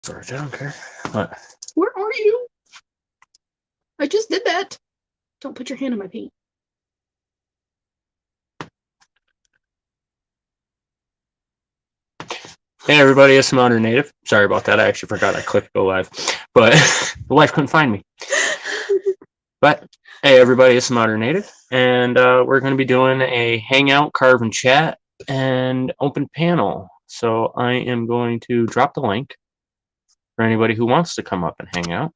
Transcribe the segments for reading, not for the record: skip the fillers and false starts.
storage. I don't care. What? Where are you? I just did that. Don't put your hand on my paint. Hey everybody, it's Modern Native. Sorry about that. I actually forgot I clicked go live, but the wife couldn't find me. But hey everybody, it's Modern Native, and we're going to be doing a hangout, carve, and chat, and open panel. So I am going to drop the link for anybody who wants to come up and hang out.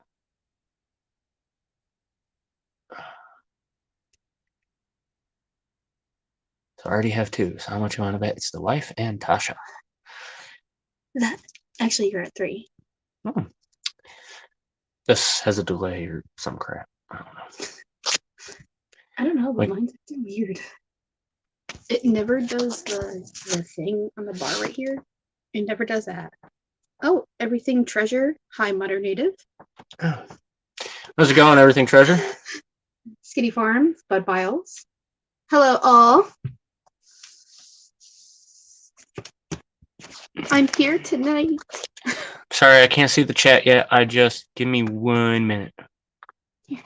So I already have two. So how much you want to bet? It's the wife and Tasha. That actually, you're at 3. Oh. This has a delay or some crap. I don't know. I don't know, but mine's acting weird. It never does the thing on the bar right here. It never does that. Oh, everything treasure. Hi, Modern Native. Oh. How's it going, everything treasure? Skinny Farms, Bud Biles. Hello, all. I'm here tonight. Sorry, I can't see the chat yet. Give me 1 minute. Here.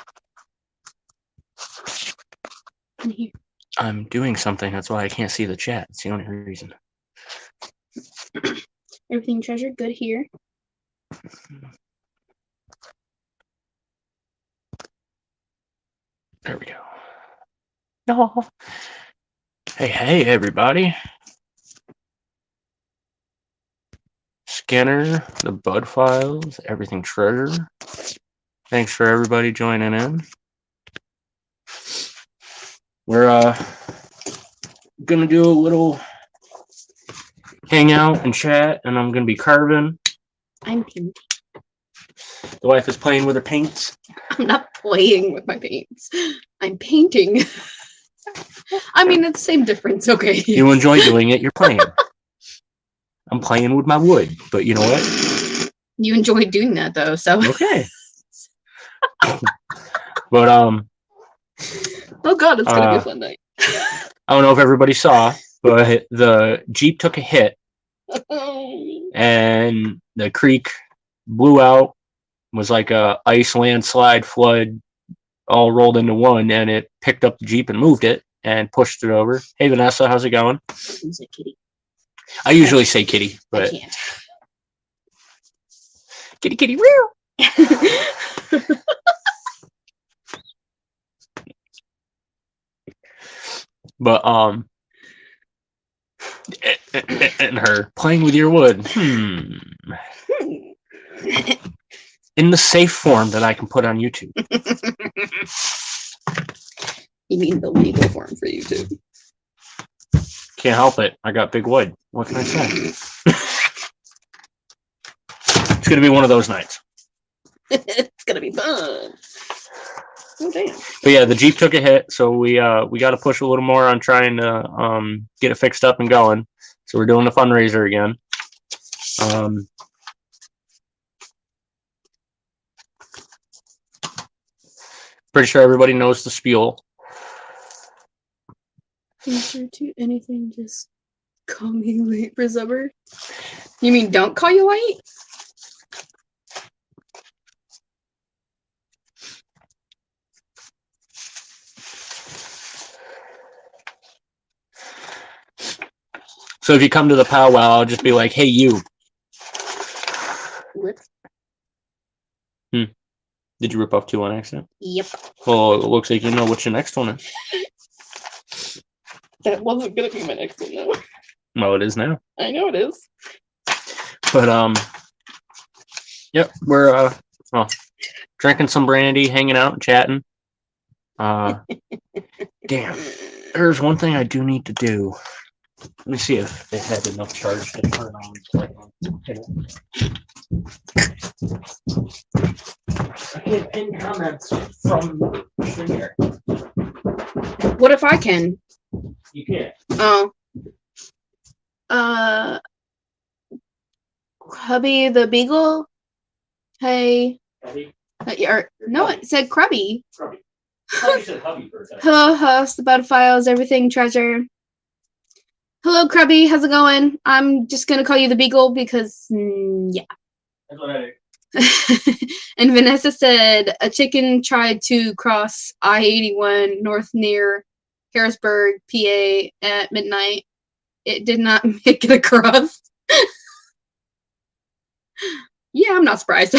In here. I'm doing something. That's why I can't see the chat. It's the only reason. Everything treasure, good here. There we go. No. Hey, everybody. Skinner, the Bud Files, everything treasure. Thanks for everybody joining in. We're gonna do a little hangout and chat, and I'm gonna be carving. I'm painting. The wife is playing with her paints. I'm not playing with my paints. I'm painting. I mean, it's the same difference, okay? You enjoy doing it, you're playing. I'm playing with my wood, but you know what? You enjoy doing that, though, so... Okay. But, oh god, it's gonna be a fun night. I don't know if everybody saw, but the Jeep took a hit, and the creek blew out, was like a ice landslide flood all rolled into one, and it picked up the Jeep and moved it and pushed it over. Hey Vanessa, how's it going? Say kitty. I usually say kitty, but I can't. Kitty real. But and her playing with your wood. In the safe form that I can put on YouTube. You mean the legal form for YouTube? Can't help it. I got big wood. What can I say? It's gonna be one of those nights. It's gonna be fun. Oh damn. But yeah, the Jeep took a hit, so we got to push a little more on trying to get it fixed up and going. So we're doing the fundraiser again. Pretty sure everybody knows the spiel. Answer to anything, just call me late for supper. You mean don't call you late? So if you come to the powwow, I'll just be like, hey, you. What? Did you rip off 2 on accident? Yep. Well, it looks like you know what your next one is. That wasn't gonna be my next one, though. Well, it is now. I know it is. But, yep, we're, drinking some brandy, hanging out and chatting. Damn. There's one thing I do need to do. Let me see if it had enough charge to turn on. I get pinned comments from here. What if I can? You can't. Oh. Hubby the Beagle? Hey. Hubby? No, it said Crubby. Crubby. You said hubby for a second. Hello, host, the Bud Files, everything treasure. Hello, Crubby. How's it going? I'm just gonna call you the Beagle because, yeah. That's what I And Vanessa said a chicken tried to cross I-81 north near Harrisburg, PA at midnight. It did not make it across. Yeah, I'm not surprised.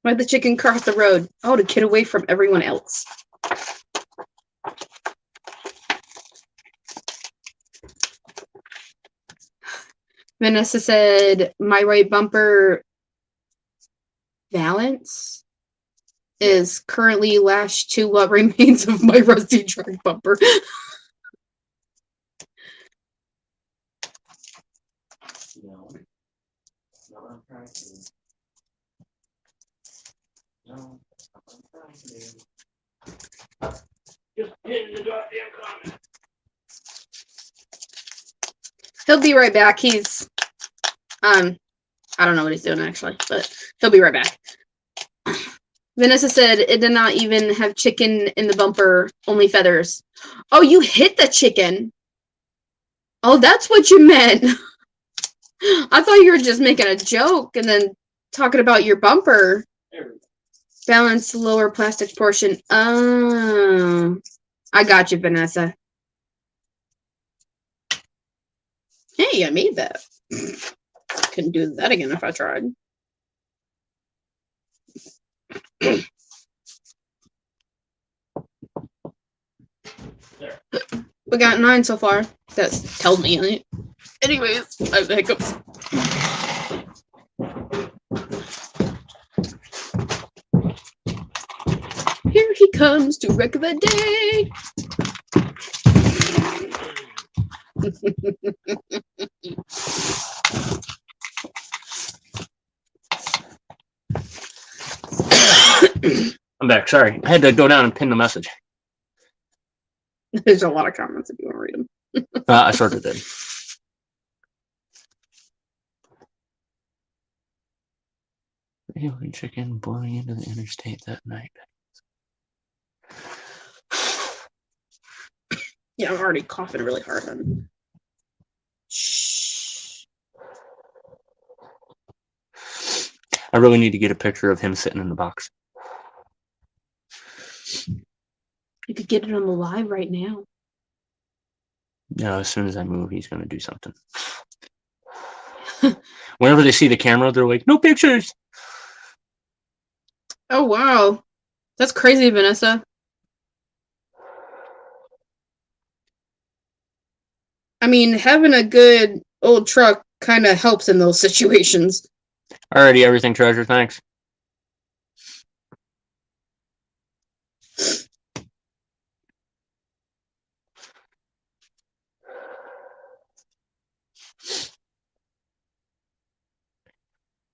Why'd the chicken cross the road? Oh, to get away from everyone else. Vanessa said, my right bumper valance is currently lashed to what remains of my rusty truck bumper. No. No, I'm trying to. No, I'm trying to. Just hit the goddamn comment. He'll be right back. He's, I don't know what he's doing actually, but he'll be right back. Vanessa said it did not even have chicken in the bumper, only feathers. Oh, you hit the chicken. Oh, that's what you meant. I thought you were just making a joke and then talking about your bumper. Balance lower plastic portion. Oh, I got you, Vanessa. Hey, I made that. Couldn't do that again if I tried. We got 9 so far. That's told me. Anyways, I have the hiccups. Here he comes to wreck the day. I'm back. Sorry. I had to go down and pin the message. There's a lot of comments if you want to read them. I sort of did. Alien chicken blowing into the interstate that night. Yeah, I'm already coughing really hard. Shh. I really need to get a picture of him sitting in the box. You could get it on the live right now. No, as soon as I move, he's going to do something. Whenever they see the camera, they're like, no pictures. Oh, wow. That's crazy, Vanessa. I mean, having a good old truck kind of helps in those situations. Alrighty, everything treasure, thanks.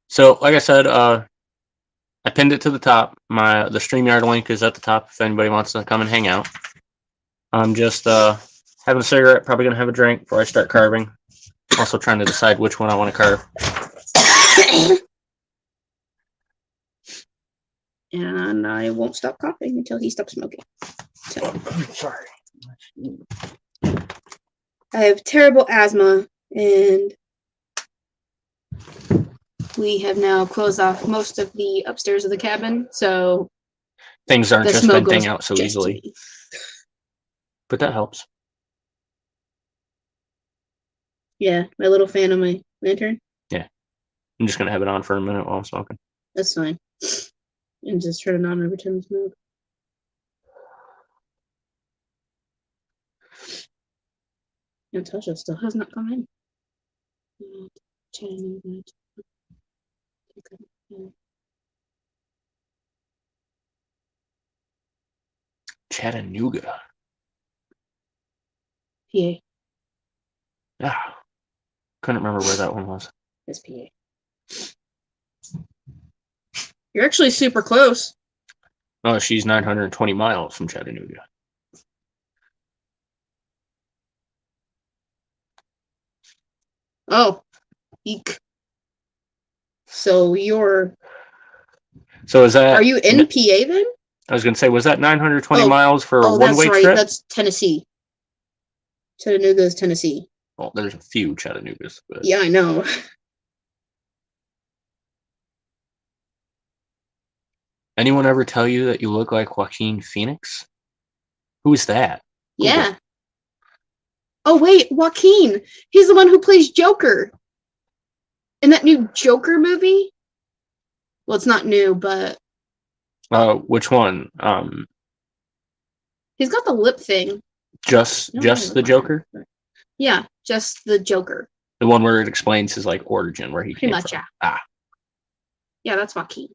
So, like I said, I pinned it to the top. The StreamYard link is at the top if anybody wants to come and hang out. I'm just having a cigarette, probably going to have a drink before I start carving. Also trying to decide which one I want to carve. And I won't stop coughing until he stops smoking. So, Sorry. I have terrible asthma, and we have now closed off most of the upstairs of the cabin, so things aren't the just smoke venting goes out so just to easily. me. But that helps. Yeah, my little fan of my lantern. Yeah. I'm just going to have it on for a minute while I'm smoking. That's fine. And just turn it on every time I smoke. Natasha still has not come in. Chattanooga. PA. Ah, couldn't remember where that one was. It's PA. You're actually super close. Oh, she's 920 miles from Chattanooga. Oh, eek. So you're. So is that? Are you in PA then? I was going to say, was that 920 miles for a one-way that's right. trip? That's Tennessee. Chattanooga is Tennessee. Well, there's a few Chattanoogas, but Yeah, I know. anyone ever tell you that you look like Joaquin Phoenix? Who is that? Google. Yeah. Oh wait, Joaquin. He's the one who plays Joker in that new Joker movie. Well, it's not new, but Which one? he's got the lip thing. Just the Joker? Yeah, just the Joker. The one where it explains his like origin, where he Pretty came much, from. yeah. Ah. Yeah, that's Joaquin.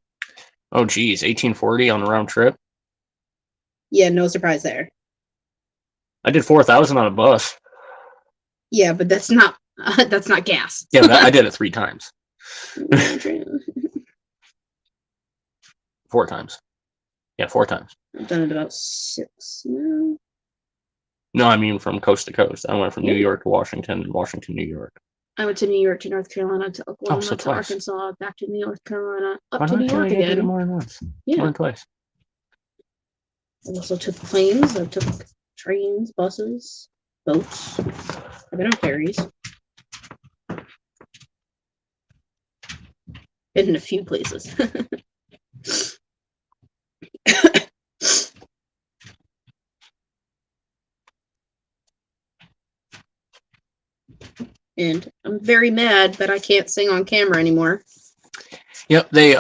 Oh geez, 1840 on the round trip. Yeah, no surprise there. I did 4,000 on a bus. Yeah, but that's not gas. Yeah, I did it 3 times. 4 times. Yeah, 4 times. I've done it about 6 now. No, I mean from coast to coast. I went from New York to Washington and Washington, New York. I went to New York to North Carolina to Oklahoma to twice. Arkansas, back to North Carolina, up Why to New York again. Did it more than once? Yeah. More than twice. I also took planes. I took trains, buses, boats. I've been on ferries. Been in a few places. And I'm very mad that I can't sing on camera anymore. Yep, they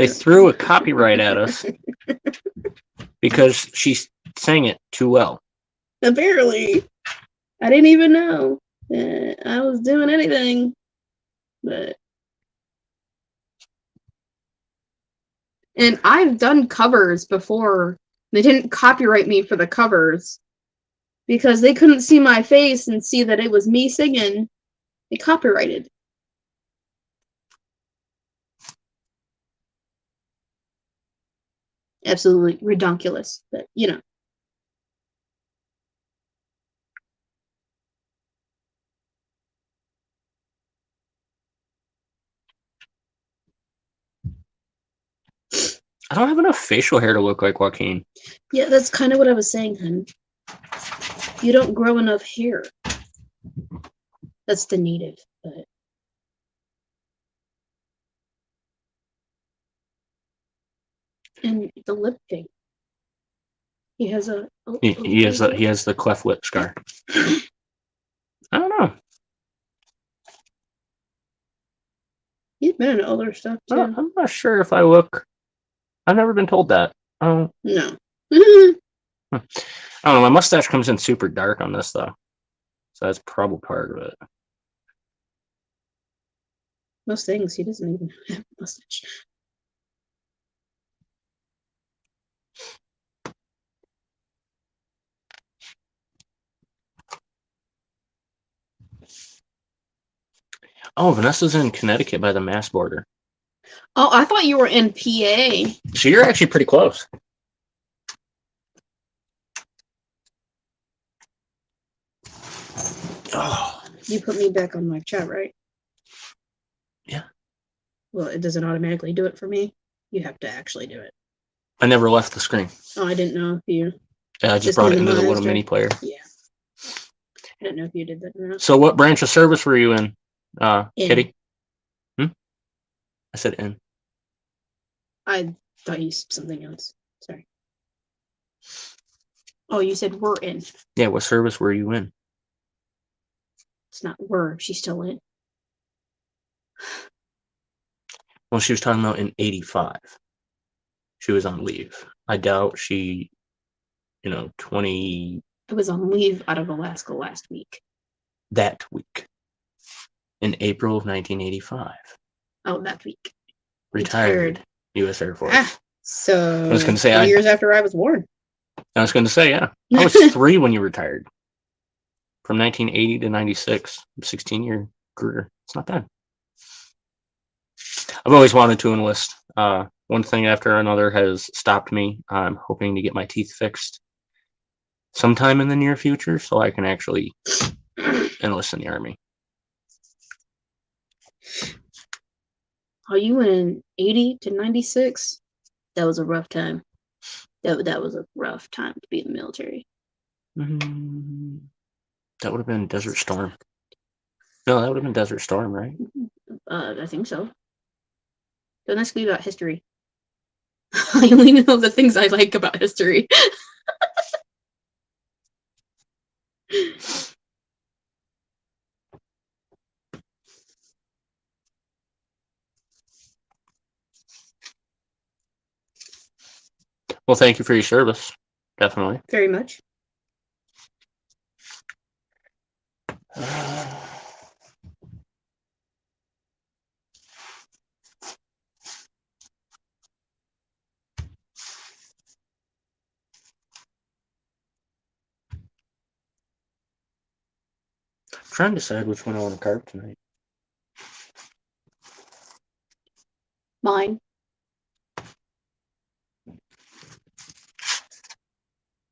threw a copyright at us because she sang it too well. Apparently. I didn't even know that I was doing anything. But and I've done covers before. They didn't copyright me for the covers because they couldn't see my face and see that it was me singing. They copyrighted. Absolutely redonkulous, but you know. I don't have enough facial hair to look like Joaquin. Yeah, that's kind of what I was saying, hun. You don't grow enough hair. That's the native, but and the lip thing. He has a he has the cleft lip scar. I don't know. He's been in other stuff too. I'm not sure if I look. I've never been told that. Oh no. I don't know. My mustache comes in super dark on this though, so that's probably part of it. Most things he doesn't even have a mustache. Oh, Vanessa's in Connecticut by the Mass border. Oh, I thought you were in PA. So you're actually pretty close. Oh. You put me back on my chat, right? Yeah. Well, it doesn't automatically do it for me. You have to actually do it. I never left the screen. Oh, I didn't know if you. Yeah, I just brought it into the little mini player. Yeah. I didn't know if you did that or not. So what branch of service were you in, Kitty? I said in. I thought you said something else. Sorry. Oh, you said we're in. Yeah, what service were you in? It's not were. She's still in. Well, she was talking about in 85. She was on leave. I doubt she, 20. I was on leave out of Alaska last week. That week. In April of 1985. Oh, that week. Retired. U.S. Air Force. So I was going to say 2 years after I was born. I was going to say, yeah. I was 3 when you retired. From 1980 to 96. 16-year career. It's not bad. I've always wanted to enlist. One thing after another has stopped me. I'm hoping to get my teeth fixed sometime in the near future so I can actually enlist in the Army. Are you in 80 to 96? That was a rough time. That was a rough time to be in the military. Mm-hmm. That would have been Desert Storm. No, that would have been Desert Storm, right? I think so. Don't ask me about history. I only know the things I like about history. Well, thank you for your service. Definitely. Very much. Trying to decide which one I want to carve tonight. Mine.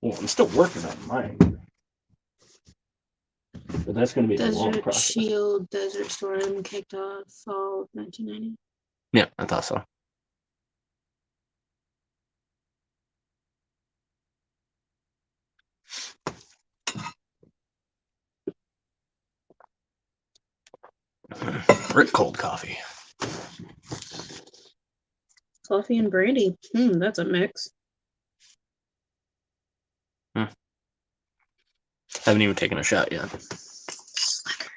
Well, I'm still working on mine. But that's going to be a long Desert process. Shield, Desert Storm kicked off fall of 1990. Yeah, I thought so. Brick cold coffee. Coffee and brandy. That's a mix. Haven't even taken a shot yet. Slacker.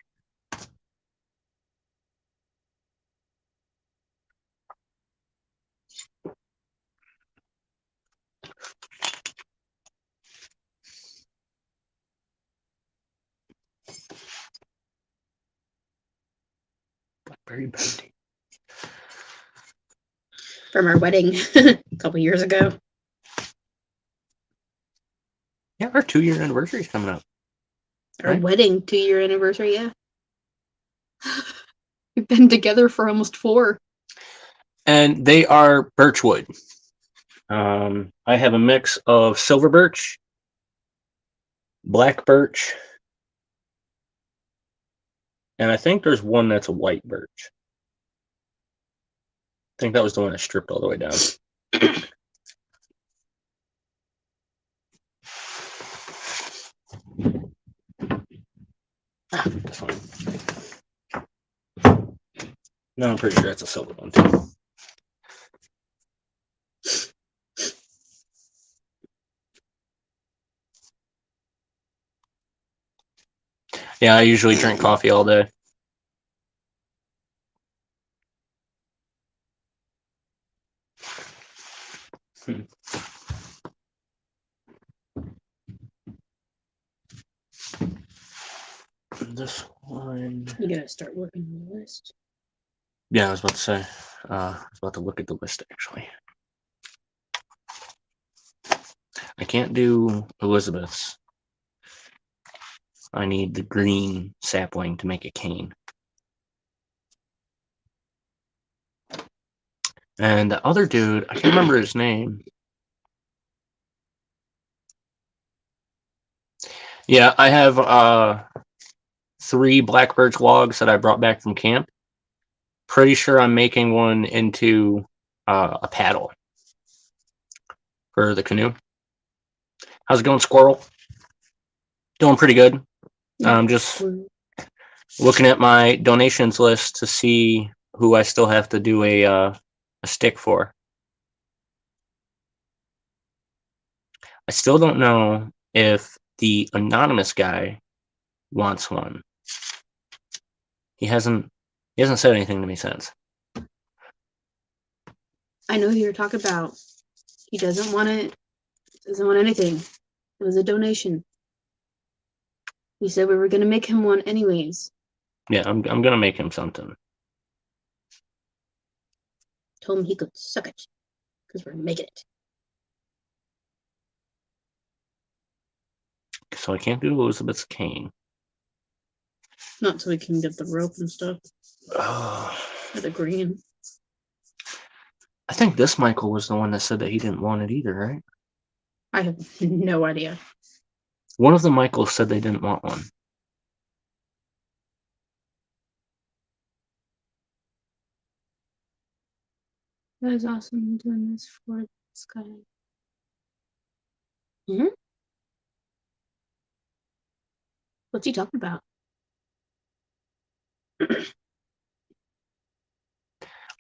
Blackberry brandy. From our wedding a couple years ago. Yeah, our 2-year anniversary is coming up. Our Right? wedding 2-year anniversary, yeah. We've been together for almost 4. And they are birchwood. I have a mix of silver birch, black birch, and I think there's one that's a white birch. I think that was the one I stripped all the way down. This one. No, I'm pretty sure that's a silver one too. Yeah, I usually drink coffee all day. This one. You gotta start working on the list. Yeah, I was about to say. I was about to look at the list actually. I can't do Elizabeth's. I need the green sapling to make a cane. And the other dude, I can't remember his name. Yeah, I have 3 black birch logs that I brought back from camp. Pretty sure I'm making one into a paddle for the canoe. How's it going, squirrel? Doing pretty good. I'm just looking at my donations list to see who I still have to do a stick for. I still don't know if the anonymous guy wants one. He hasn't said anything to me since. I know who you're talking about. He doesn't want it. Doesn't want anything. It was a donation. We said we were gonna make him one anyways. Yeah, I'm gonna make him something. Told him he could suck it. Because we're making it. So I can't do Elizabeth's cane. Not so we can get the rope and stuff. Or the green. I think this Michael was the one that said that he didn't want it either, right? I have no idea. One of the Michaels said they didn't want one. That is awesome doing this for this guy. Mm-hmm. What's he talking about?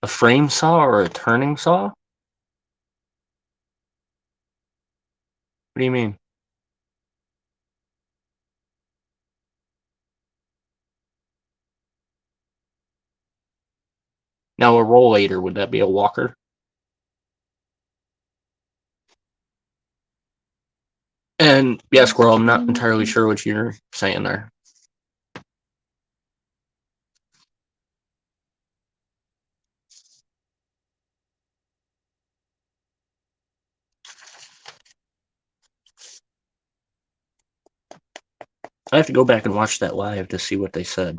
A frame saw or a turning saw? What do you mean? Now a rollator, would that be a walker? And yeah, Squirrel, I'm not entirely sure what you're saying there. I have to go back and watch that live to see what they said.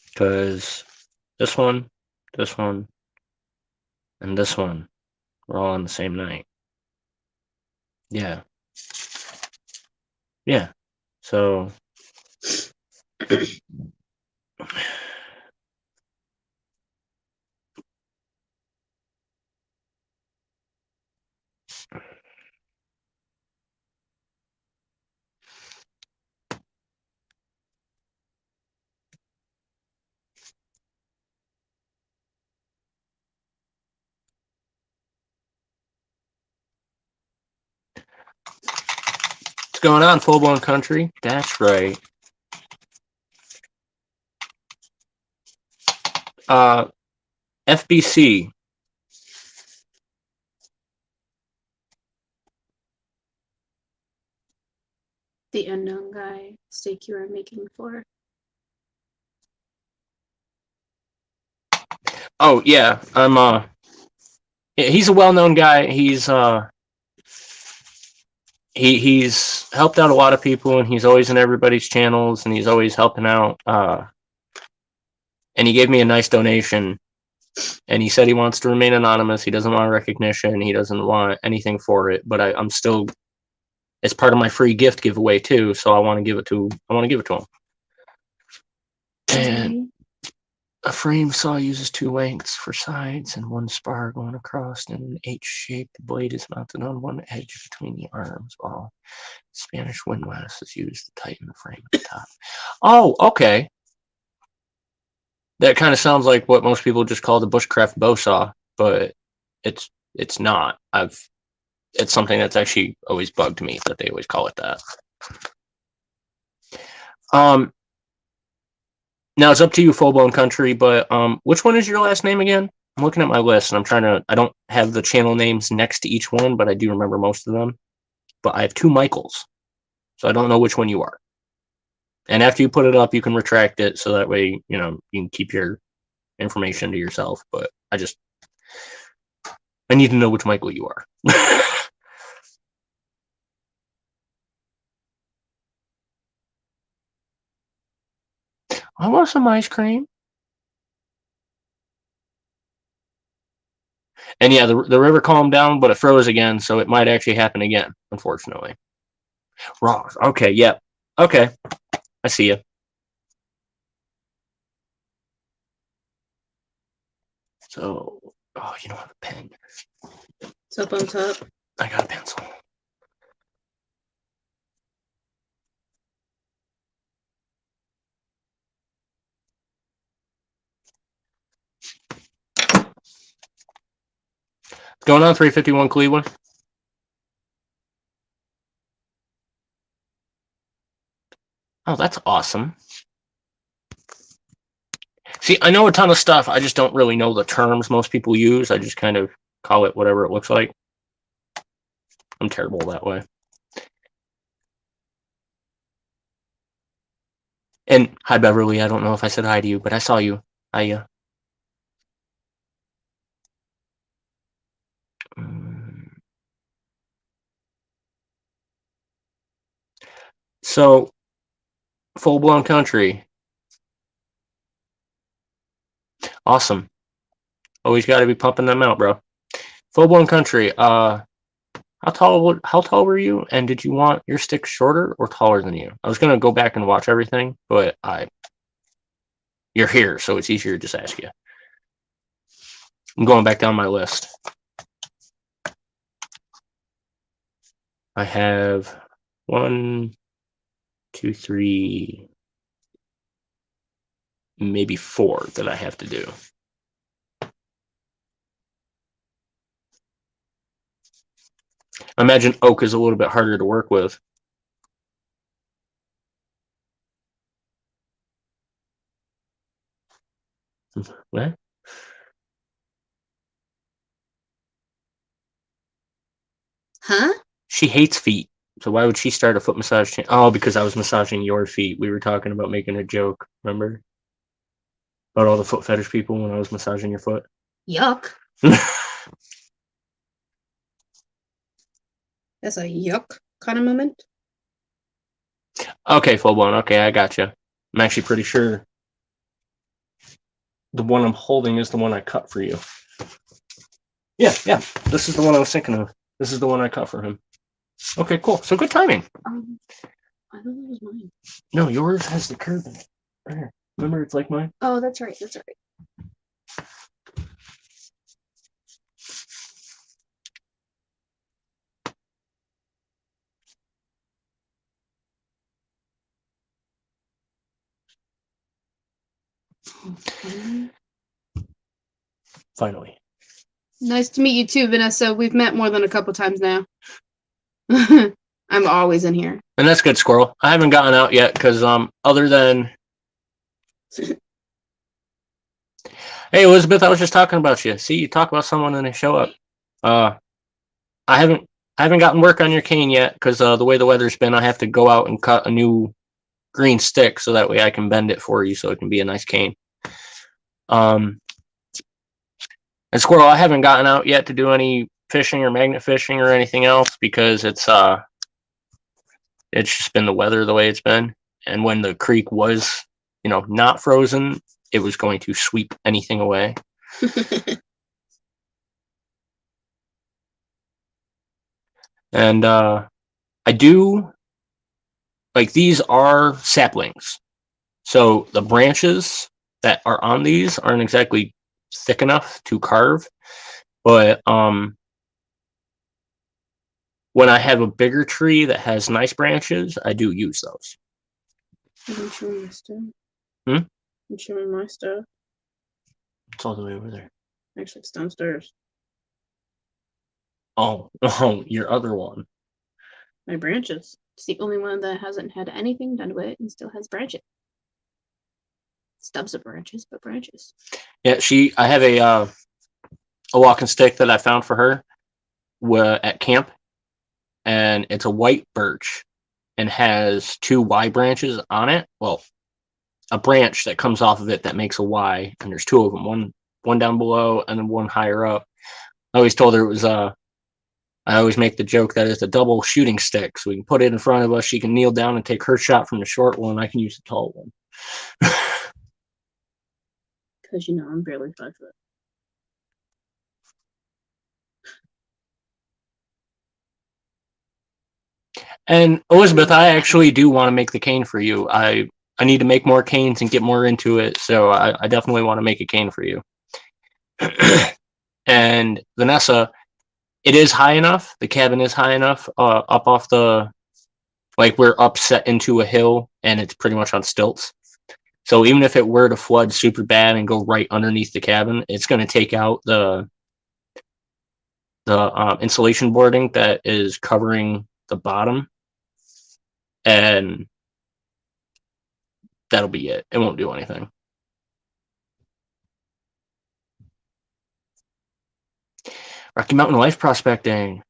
Because this one, and this one were all on the same night. Yeah. Yeah. So what's going on, Full Blown Country? That's right. FBC. The unknown guy steak you were making before. Oh yeah, he's a well-known guy. He's helped out a lot of people, and he's always in everybody's channels, and he's always helping out. And he gave me a nice donation, and he said he wants to remain anonymous. He doesn't want recognition. He doesn't want anything for it. But I'm still, it's part of my free gift giveaway too. So I want to give it to him. And a frame saw uses 2 lengths for sides and 1 spar going across in an H shape. The blade is mounted on one edge between the arms, while Spanish windlass is used to tighten the frame at the top. Oh, okay. That kind of sounds like what most people just call the bushcraft bow saw, but it's not. It's something that's actually always bugged me that they always call it that. Now it's up to you, Full Blown Country, but which one is your last name again? I'm looking at my list and I don't have the channel names next to each one, but I do remember most of them. But I have 2 Michaels, so I don't know which one you are. And after you put it up, you can retract it, so that way, you can keep your information to yourself. But I need to know which Michael you are. I want some ice cream. And yeah, the river calmed down, but it froze again, so it might actually happen again, unfortunately. Ross. Okay, yep. Yeah. Okay. I see you. So, oh, you don't have a pen. It's up on top. I got a pencil. What's going on, 351 Cleveland? Oh, that's awesome. See, I know a ton of stuff. I just don't really know the terms most people use. I just kind of call it whatever it looks like. I'm terrible that way. And hi, Beverly. I don't know if I said hi to you, but I saw you. Hiya. So, Full Blown Country. Awesome. Always got to be pumping them out, bro. Full Blown Country. How tall were you? And did you want your stick shorter or taller than you? I was gonna go back and watch everything, but you're here, so it's easier to just ask you. I'm going back down my list. I have 1, 2, 3, maybe 4 that I have to do. I imagine oak is a little bit harder to work with. What? Huh? She hates feet. So why would she start a foot massage chain? Oh, because I was massaging your feet. We were talking about making a joke, remember? About all the foot fetish people when I was massaging your foot. Yuck. That's a yuck kind of moment. Okay, full blown. Okay, I gotcha. I'm actually pretty sure the one I'm holding is the one I cut for you. Yeah. This is the one I was thinking of. This is the one I cut for him. Okay, cool. So good timing. I thought that was mine. No, yours has the curve in it. Right here. Remember, it's like mine. Oh, that's right. That's right. Finally. Nice to meet you too, Vanessa. We've met more than a couple times now. I'm always in here. And that's good, Squirrel. I haven't gotten out yet because other than hey Elizabeth, I was just talking about you. See, you talk about someone and they show up. I haven't gotten work on your cane yet because the way the weather's been, I have to go out and cut a new green stick so that way I can bend it for you so it can be a nice cane. And Squirrel, I haven't gotten out yet to do any fishing or magnet fishing or anything else because it's just been the weather the way it's been. And when the creek was, not frozen, it was going to sweep anything away. And I do like these are saplings. So the branches that are on these aren't exactly thick enough to carve, but when I have a bigger tree that has nice branches, I do use those. I'm showing my stuff. Hmm? I'm showing my stuff. It's all the way over there. Actually, it's downstairs. Oh, your other one. My branches. It's the only one that hasn't had anything done to it and still has branches. Stubs of branches, but branches. Yeah, I have a walking stick that I found for her at camp, and it's a white birch and has 2 Y branches on it. Well, a branch that comes off of it that makes a Y, and there's 2 of them, one down below and then one higher up. I always told her it was I always make the joke that it's a double shooting stick, so we can put it in front of us. She can kneel down and take her shot from the short one. I can use the tall one. Because I'm barely 5 foot. And Elizabeth, I actually do want to make the cane for you. I need to make more canes and get more into it, so I definitely want to make a cane for you. And Vanessa, it is high enough. The cabin is high enough up off we're upset into a hill and it's pretty much on stilts. So even if it were to flood super bad and go right underneath the cabin, it's going to take out the insulation boarding that is covering the bottom, and that'll be it. It won't do anything. Rocky Mountain Life Prospecting.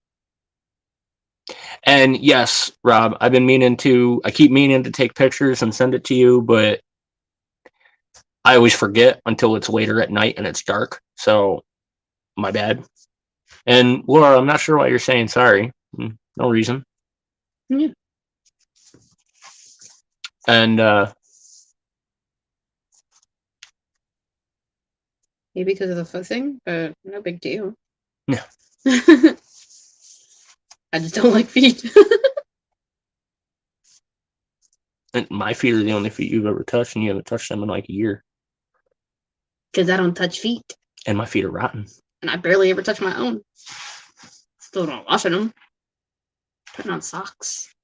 And yes, Rob, I keep meaning to take pictures and send it to you, but I always forget until it's later at night and it's dark. So my bad. And Laura, I'm not sure why you're saying sorry. No reason. Yeah. And Maybe because of the foot thing, but no big deal. Yeah. I just don't like feet. And my feet are the only feet you've ever touched, and you haven't touched them in like a year. Because I don't touch feet. And my feet are rotten. And I barely ever touch my own. Still don't washing them. Putting on socks.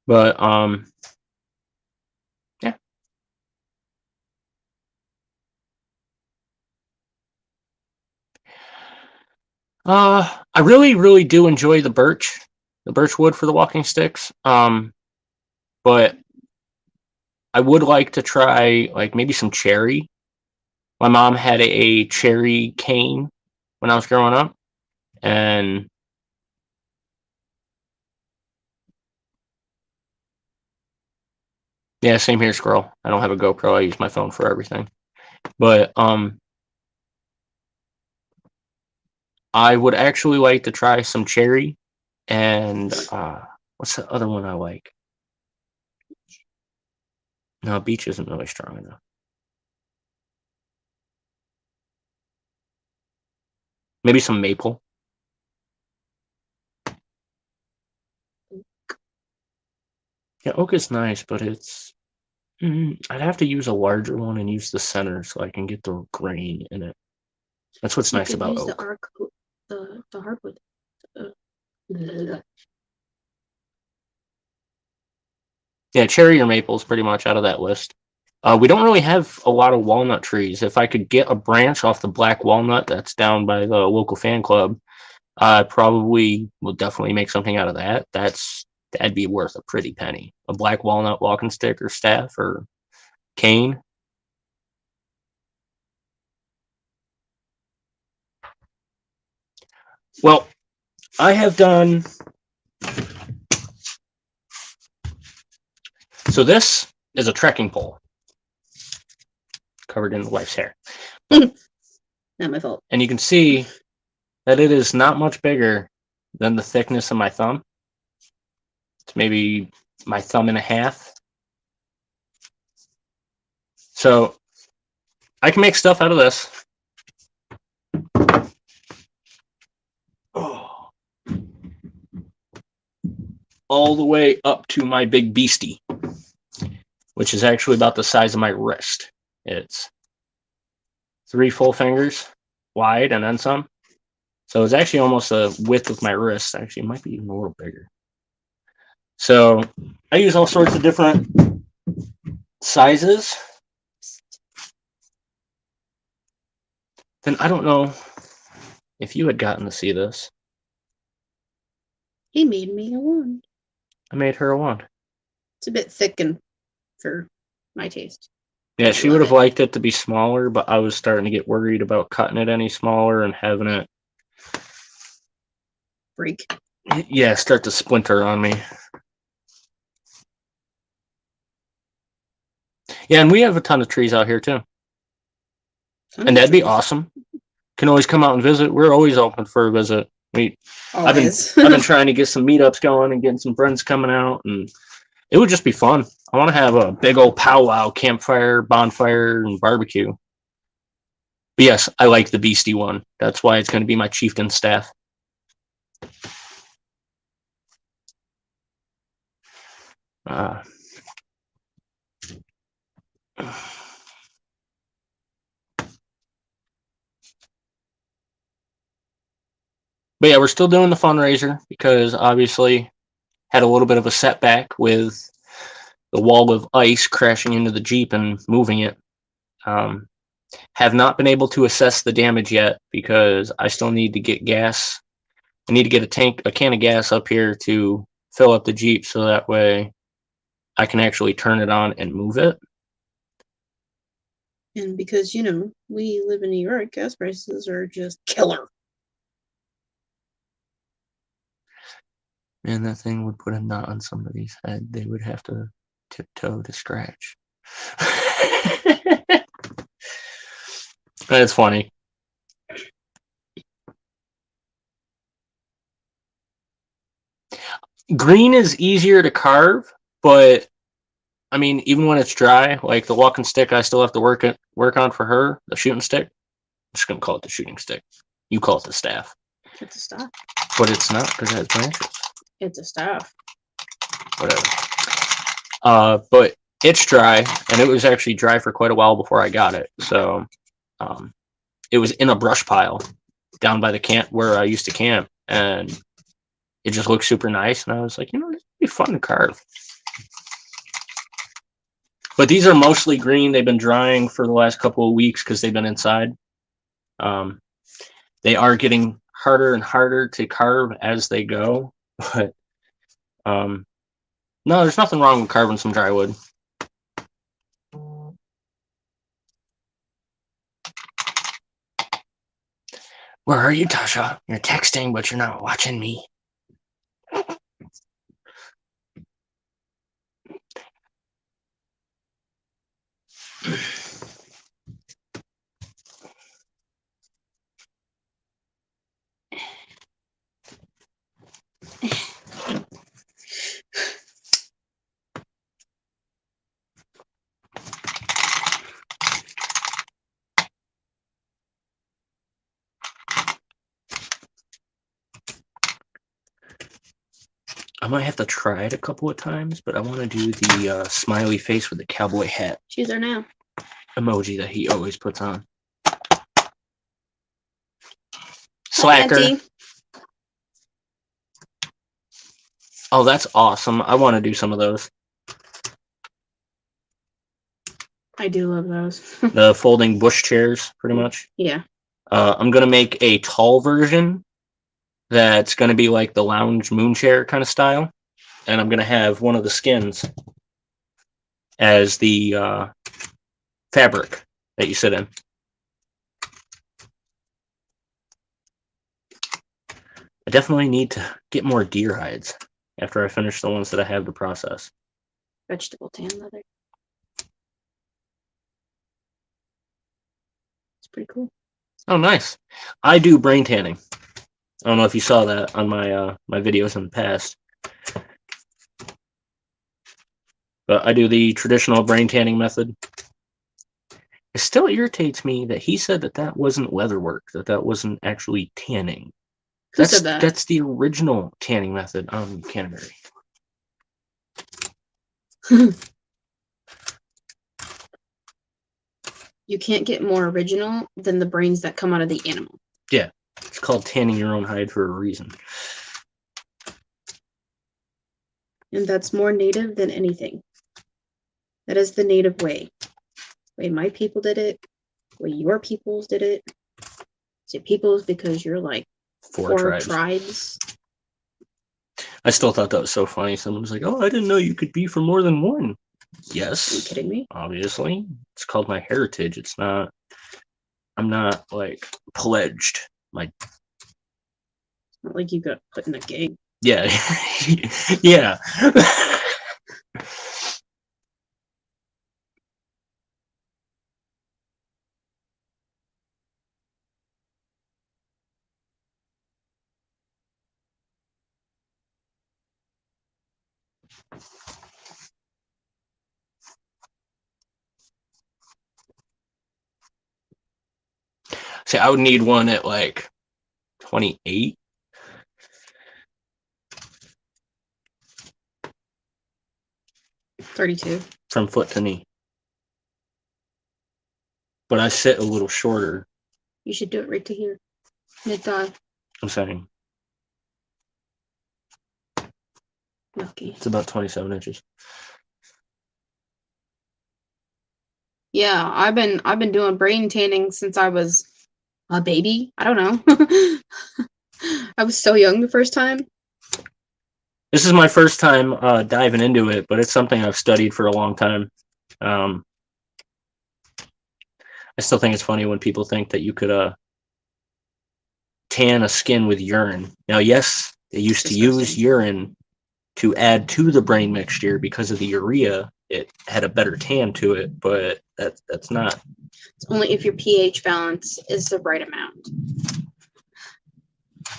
But yeah. I really do enjoy the birch wood for the walking sticks. But I would like to try like maybe some cherry. My mom had a cherry cane when I was growing up, and yeah, same here, squirrel. I don't have a GoPro. I use my phone for everything. But I would actually like to try some cherry, and what's the other one I like? No, beach isn't really strong enough. Maybe some maple. Yeah, oak is nice, but it's I'd have to use a larger one and use the center so I can get the grain in it. That's what's nice about use oak. the hardwood. Yeah, cherry or maple is pretty much out of that list. We don't really have a lot of walnut trees. If I could get a branch off the black walnut that's down by the local fan club, I probably will definitely make something out of that. That'd be worth a pretty penny. A black walnut walking stick or staff or cane. Well, I have done. So this is a trekking pole covered in the wife's hair. Not my fault. And you can see that it is not much bigger than the thickness of my thumb. It's maybe my thumb and a half. So I can make stuff out of this. Oh. All the way up to my big beastie, which is actually about the size of my wrist. It's 3 full fingers wide and then some. So it's actually almost the width of my wrist. Actually, it might be even a little bigger. So I use all sorts of different sizes. Then I don't know if you had gotten to see this. He made me a wand. I made her a wand. It's a bit thick and for my taste. Yeah, she would have liked it to be smaller, but I was starting to get worried about cutting it any smaller and having it break. Yeah, start to splinter on me. Yeah, and we have a ton of trees out here too. And that'd be awesome. Can always come out and visit. We're always open for a visit. I've been trying to get some meetups going and getting some friends coming out, and it would just be fun. I want to have a big old powwow, campfire, bonfire, and barbecue. But yes, I like the beastie one. That's why it's going to be my chieftain staff. But yeah, we're still doing the fundraiser because obviously had a little bit of a setback with the wall of ice crashing into the Jeep and moving it. Have not been able to assess the damage yet because I still need to get gas. I need to get a can of gas up here to fill up the Jeep so that way I can actually turn it on and move it. And because, we live in New York, gas prices are just killer. Man, that thing would put a knot on somebody's head. They would have to tiptoe to scratch. It's funny. Green is easier to carve, but I mean, even when it's dry, like the walking stick, I still have to work on for her. The shooting stick. I'm just gonna call it the shooting stick. You call it the staff. It's a staff. But it's not because it has branches. It's a staff. Whatever. But it's dry, and it was actually dry for quite a while before I got it. So, it was in a brush pile down by the camp where I used to camp, and it just looks super nice. And I was like, this would be fun to carve. But these are mostly green. They've been drying for the last couple of weeks because they've been inside. They are getting harder and harder to carve as they go. But no, there's nothing wrong with carving some dry wood. Where are you, Tasha? You're texting, but you're not watching me. I might have to try it a couple of times, but I want to do the smiley face with the cowboy hat Choose her now. emoji that he always puts on. Slacker. Hi, Oh, that's awesome. I want to do some of those. I do love those. The folding bush chairs, pretty much. Yeah. I'm going to make a tall version that's going to be like the lounge moon chair kind of style. And I'm going to have one of the skins as the fabric that you sit in. I definitely need to get more deer hides after I finish the ones that I have to process. Vegetable tan leather. It's pretty cool. Oh, nice. I do brain tanning. I don't know if you saw that on my my videos in the past. But I do the traditional brain tanning method. It still irritates me that he said that that wasn't leather work, that wasn't actually tanning. Who said that? That's the original tanning method on Canterbury. You can't get more original than the brains that come out of the animal. Yeah, it's called tanning your own hide for a reason. And that's more native than anything. That is the native way. The way my people did it, the way your peoples did it. Say peoples because you're like four tribes. I still thought that was so funny. Someone was like, "Oh, I didn't know you could be from more than one." Yes. Are you kidding me? Obviously. It's called my heritage. It's not, I'm not like pledged. It's not like you got put in a gang. Yeah. Yeah. See, I would need one at like 28. $32. From foot to knee. But I sit a little shorter. You should do it right to here. Mid-thigh. I'm saying. Lucky. It's about 27 inches. Yeah, I've been doing brain tanning since I was a baby. I don't know. I was so young the first time. This is my first time diving into it, but it's something I've studied for a long time. I still think it's funny when people think that you could tan a skin with urine. Now, yes, they used to use urine to add to the brain mixture because of the urea. It had a better tan to it, but that's not. It's only if your pH balance is the right amount.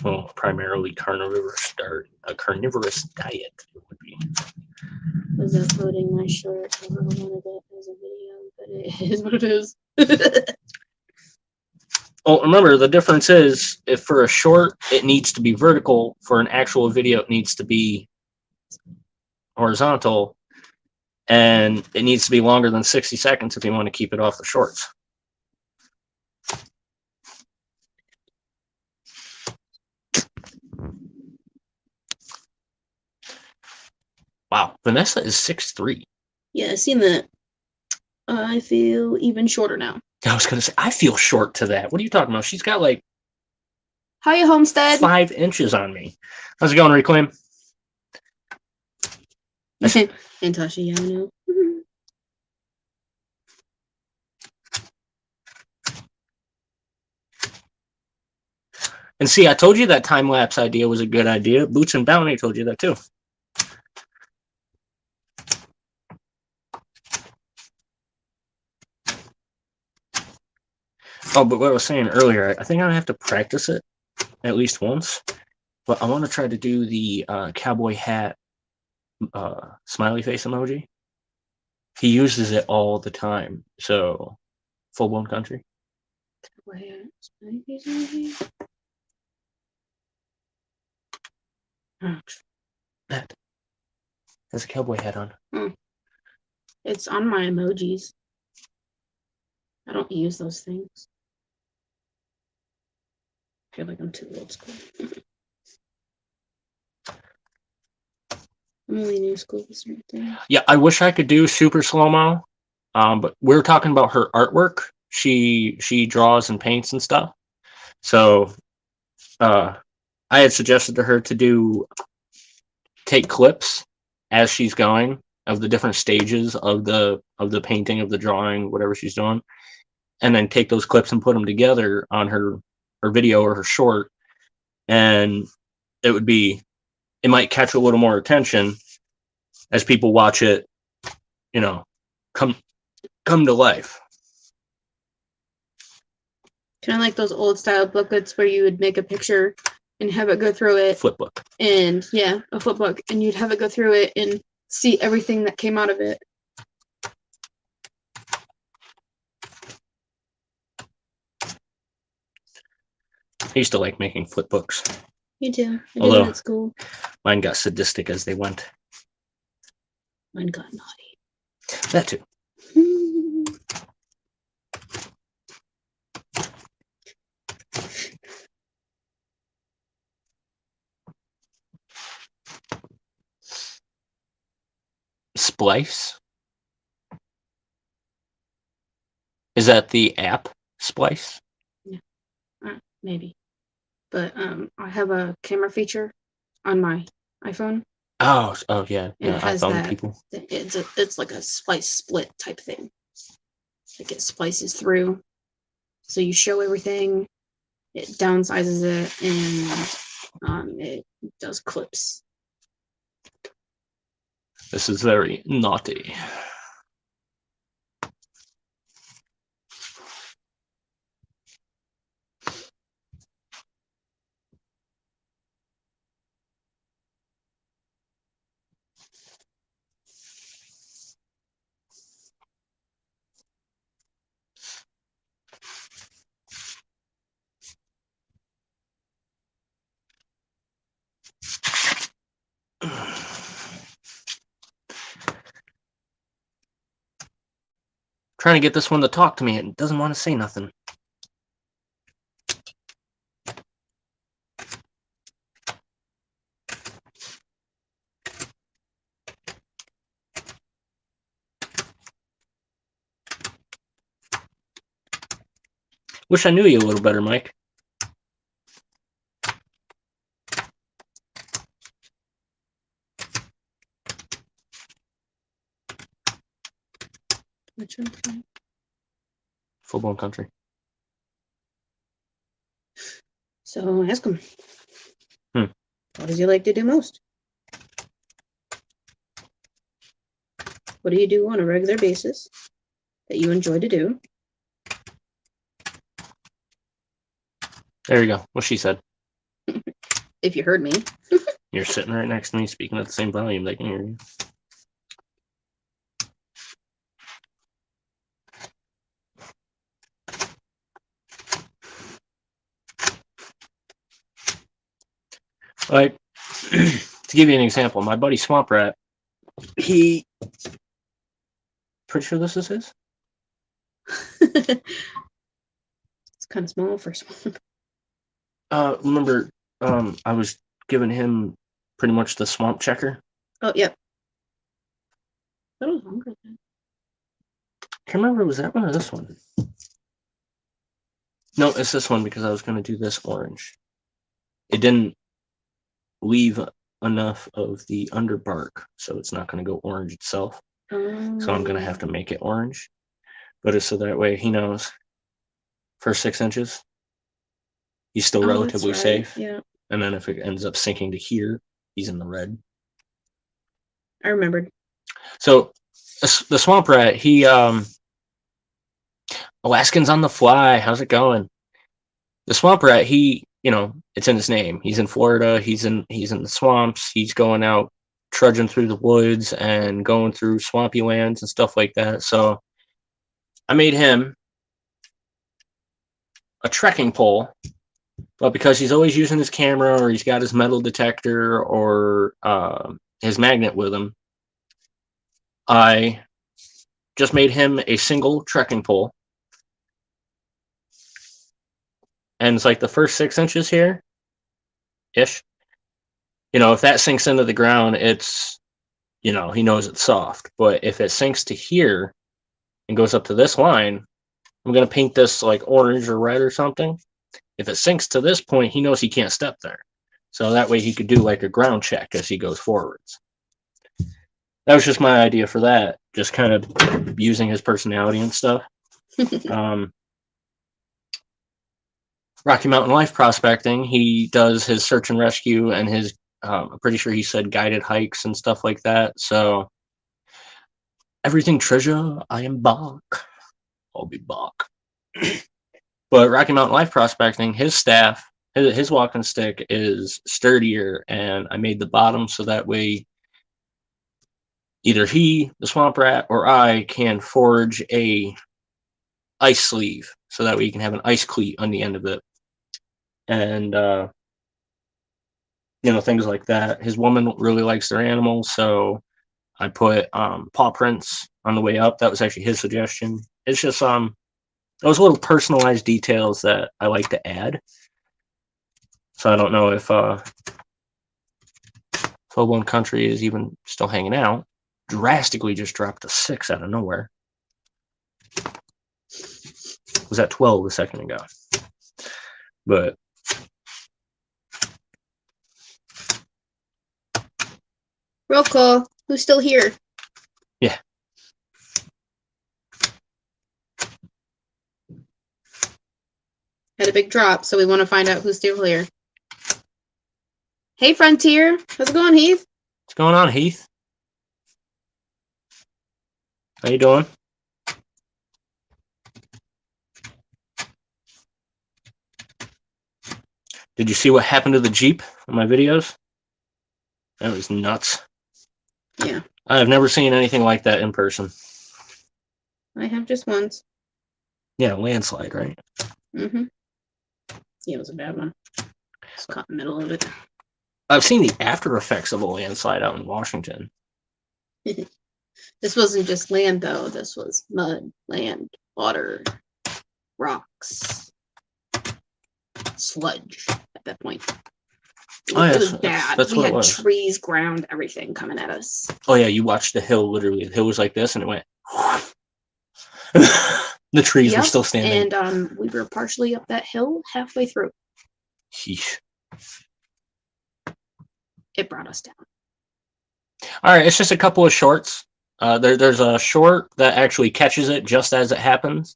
Well, primarily carnivorous diet it would be. Was uploading my short. I never wanted it as a video, but it is what it is. Well, remember, the difference is if for a short, it needs to be vertical. For an actual video, it needs to be horizontal. And it needs to be longer than 60 seconds if you want to keep it off the shorts. Wow, Vanessa is 6'3". Yeah, I seen that. I feel even shorter now. I was gonna say I feel short to that. What are you talking about? She's got like Hiya, Homestead. 5 inches on me. How's it going, Reclaim? And Tasha, yeah, I know. And see, I told you that time lapse idea was a good idea. Boots and Bounty told you that too. Oh, but what I was saying earlier, I think I'm gonna have to practice it at least once. But I want to try to do the cowboy hat smiley face emoji. He uses it all the time. So, full blown country. That has a cowboy hat on. It's on my emojis. I don't use those things. I feel like I'm too old school. I'm only new school with certain things. Yeah, I wish I could do super slow mo. But we're talking about her artwork. She draws and paints and stuff. So, I had suggested to her to take clips as she's going of the different stages of the painting, of the drawing, whatever she's doing, and then take those clips and put them together on her video or her short, and it might catch a little more attention as people watch it, come to life. Kind of like those old style booklets where you would make a picture and have it go through it. Flip book. And yeah, a flip book, and you'd have it go through it and see everything that came out of it. I used to like making flip books. Me too. I Although did at school. Mine got sadistic as they went. Mine got naughty. That too. Splice? Is that the app Splice? Yeah, maybe. But I have a camera feature on my iPhone. Oh yeah. And it has iPhone that. people. It's like a splice split type thing. Like it splices through. So you show everything, it downsizes it, and it does clips. This is very naughty. Trying to get this one to talk to me. It doesn't want to say nothing. Wish I knew you a little better, Mike. Which one? Full blown country. So ask him. What does he like to do most? What do you do on a regular basis that you enjoy to do? There you go. What she said. If you heard me. You're sitting right next to me, speaking at the same volume. They can hear you. Like, to give you an example, my buddy Swamp Rat, pretty sure this is his. It's kind of small for Swamp. Remember, I was giving him pretty much the swamp checker. Oh, yep. That was longer than. Can't remember, was that one or this one? No, it's this one because I was going to do this orange. It didn't leave enough of the underbark, so it's not going to go orange itself. So I'm going to have to make it orange. But it's so that way he knows first 6 inches, he's still relatively safe. Yeah. And then if it ends up sinking to here, he's in the red. I remembered. So the swamp rat, he Alaskans on the fly. How's it going? The swamp rat, he, it's in his name. He's in Florida. He's in the swamps. He's going out trudging through the woods and going through swampy lands and stuff like that. So I made him a trekking pole, but because he's always using his camera or he's got his metal detector or his magnet with him, I just made him a single trekking pole. And it's like the first 6 inches here ish. If that sinks into the ground, it's, he knows it's soft. But if it sinks to here and goes up to this line, I'm going to paint this like orange or red or something. If it sinks to this point, he knows he can't step there. So that way he could do like a ground check as he goes forwards. That was just my idea for that. Just kind of using his personality and stuff. Rocky Mountain Life Prospecting, he does his search and rescue and his, I'm pretty sure he said guided hikes and stuff like that. So everything treasure, I am back. I'll be back. But Rocky Mountain Life Prospecting, his staff, his walking stick is sturdier, and I made the bottom so that way either he, the swamp rat, or I can forge a ice sleeve so that way you can have an ice cleat on the end of it. And things like that. His woman really likes their animals, so I put paw prints on the way up. That was actually his suggestion. It's just those little personalized details that I like to add. So I don't know if Full-Blown Country is even still hanging out. Drastically just dropped to 6 out of nowhere. It was at 12 a second ago. But roll call. Who's still here? Yeah. Had a big drop, so we want to find out who's still here. Hey, Frontier. How's it going, Heath? What's going on, Heath? How you doing? Did you see what happened to the Jeep in my videos? That was nuts. Yeah. I've never seen anything like that in person. I have just once. Yeah, landslide, right? Mm-hmm. Yeah, it was a bad one. It's caught in the middle of it. I've seen the after effects of a landslide out in Washington. This wasn't just land, though. This was mud, land, water, rocks, sludge at that point. It was bad. We had trees, ground, everything coming at us. Oh, yeah, you watched the hill, literally. The hill was like this, and it went... The trees were still standing. And we were partially up that hill halfway through. Sheesh. It brought us down. All right, it's just a couple of shorts. There's a short that actually catches it just as it happens.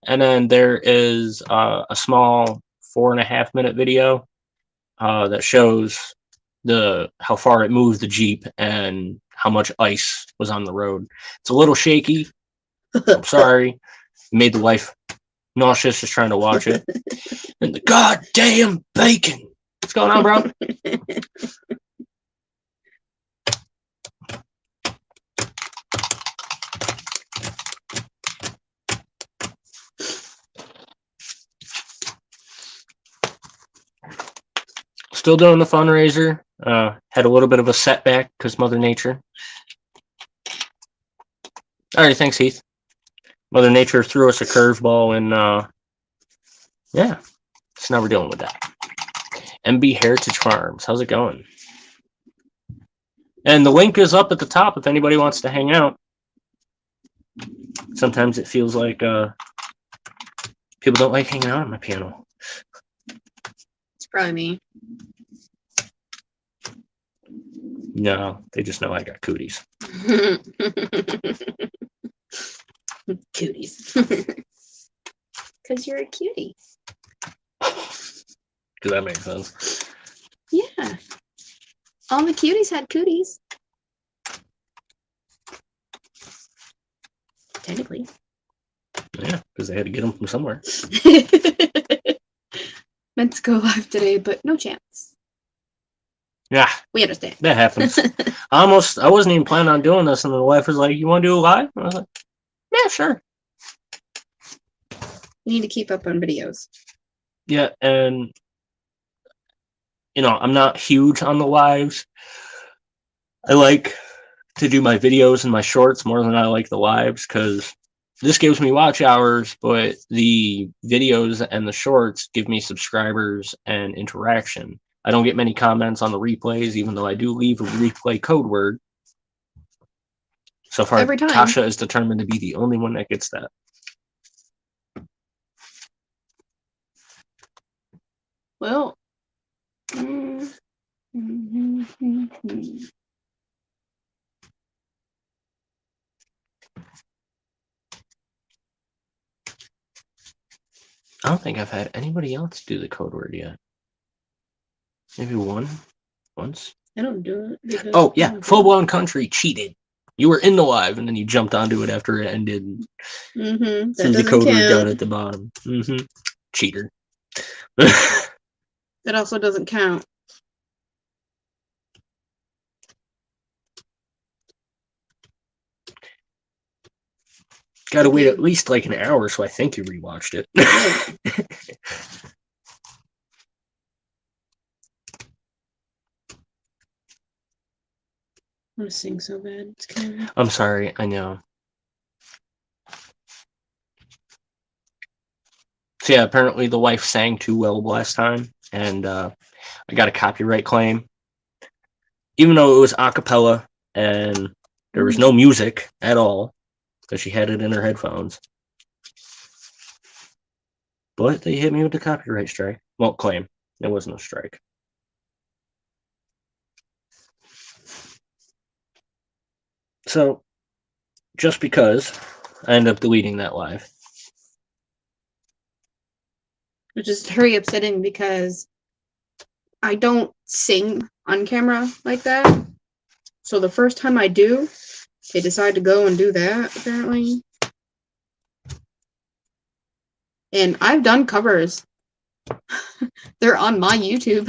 And then there is a small 4.5 minute video that shows how far it moved the Jeep and how much ice was on the road. It's a little shaky. I'm sorry. It made the wife nauseous just trying to watch it. And the goddamn bacon. What's going on, bro? Still doing the fundraiser. Had a little bit of a setback because Mother Nature. All right, thanks, Heath. Mother Nature threw us a curveball, and yeah, so now we're dealing with that. MB Heritage Farms, how's it going? And the link is up at the top if anybody wants to hang out. Sometimes it feels like people don't like hanging out at my piano. It's probably me. No, they just know I got cooties. Cuties. Because you're a cutie. Does that make sense? Yeah. All the cuties had cooties. Technically. Yeah, because they had to get them from somewhere. Meant to go live today, but no chance. Yeah, We understand. that happens. I wasn't even planning on doing this, and the wife was like, "You want to do a live?" And I was like, "Yeah, sure." You need to keep up on videos. Yeah, and I'm not huge on the lives. I like to do my videos and my shorts more than I like the lives because this gives me watch hours, but the videos and the shorts give me subscribers and interaction. I don't get many comments on the replays, even though I do leave a replay code word. So far, Every time. Tasha is determined to be the only one that gets that. Well. I don't think I've had anybody else do the code word yet. Maybe once. I don't do it. Oh, yeah. Full Blown Country cheated. You were in the live and then you jumped onto it after it ended. Mm-hmm. Threw the code word down at the bottom. Mm-hmm. Cheater. That also doesn't count. Gotta wait at least like an hour, so I think you rewatched it. I want to sing so bad. It's killing me. I'm sorry, I know. So yeah, apparently the wife sang too well last time, and I got a copyright claim. Even though it was a cappella and there was no music at all, because she had it in her headphones. But they hit me with the copyright strike. Well, claim. It wasn't a strike. So, just because, I end up deleting that live. Which is very upsetting because I don't sing on camera like that. So the first time I do, they decide to go and do that, apparently. And I've done covers. They're on my YouTube.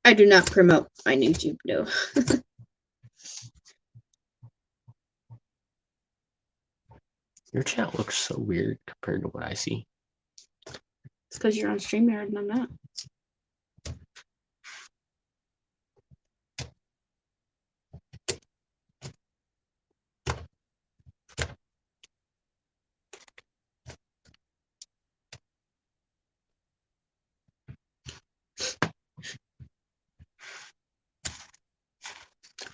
I do not promote my YouTube, no. Your chat looks so weird compared to what I see. It's because you're on StreamYard and I'm not.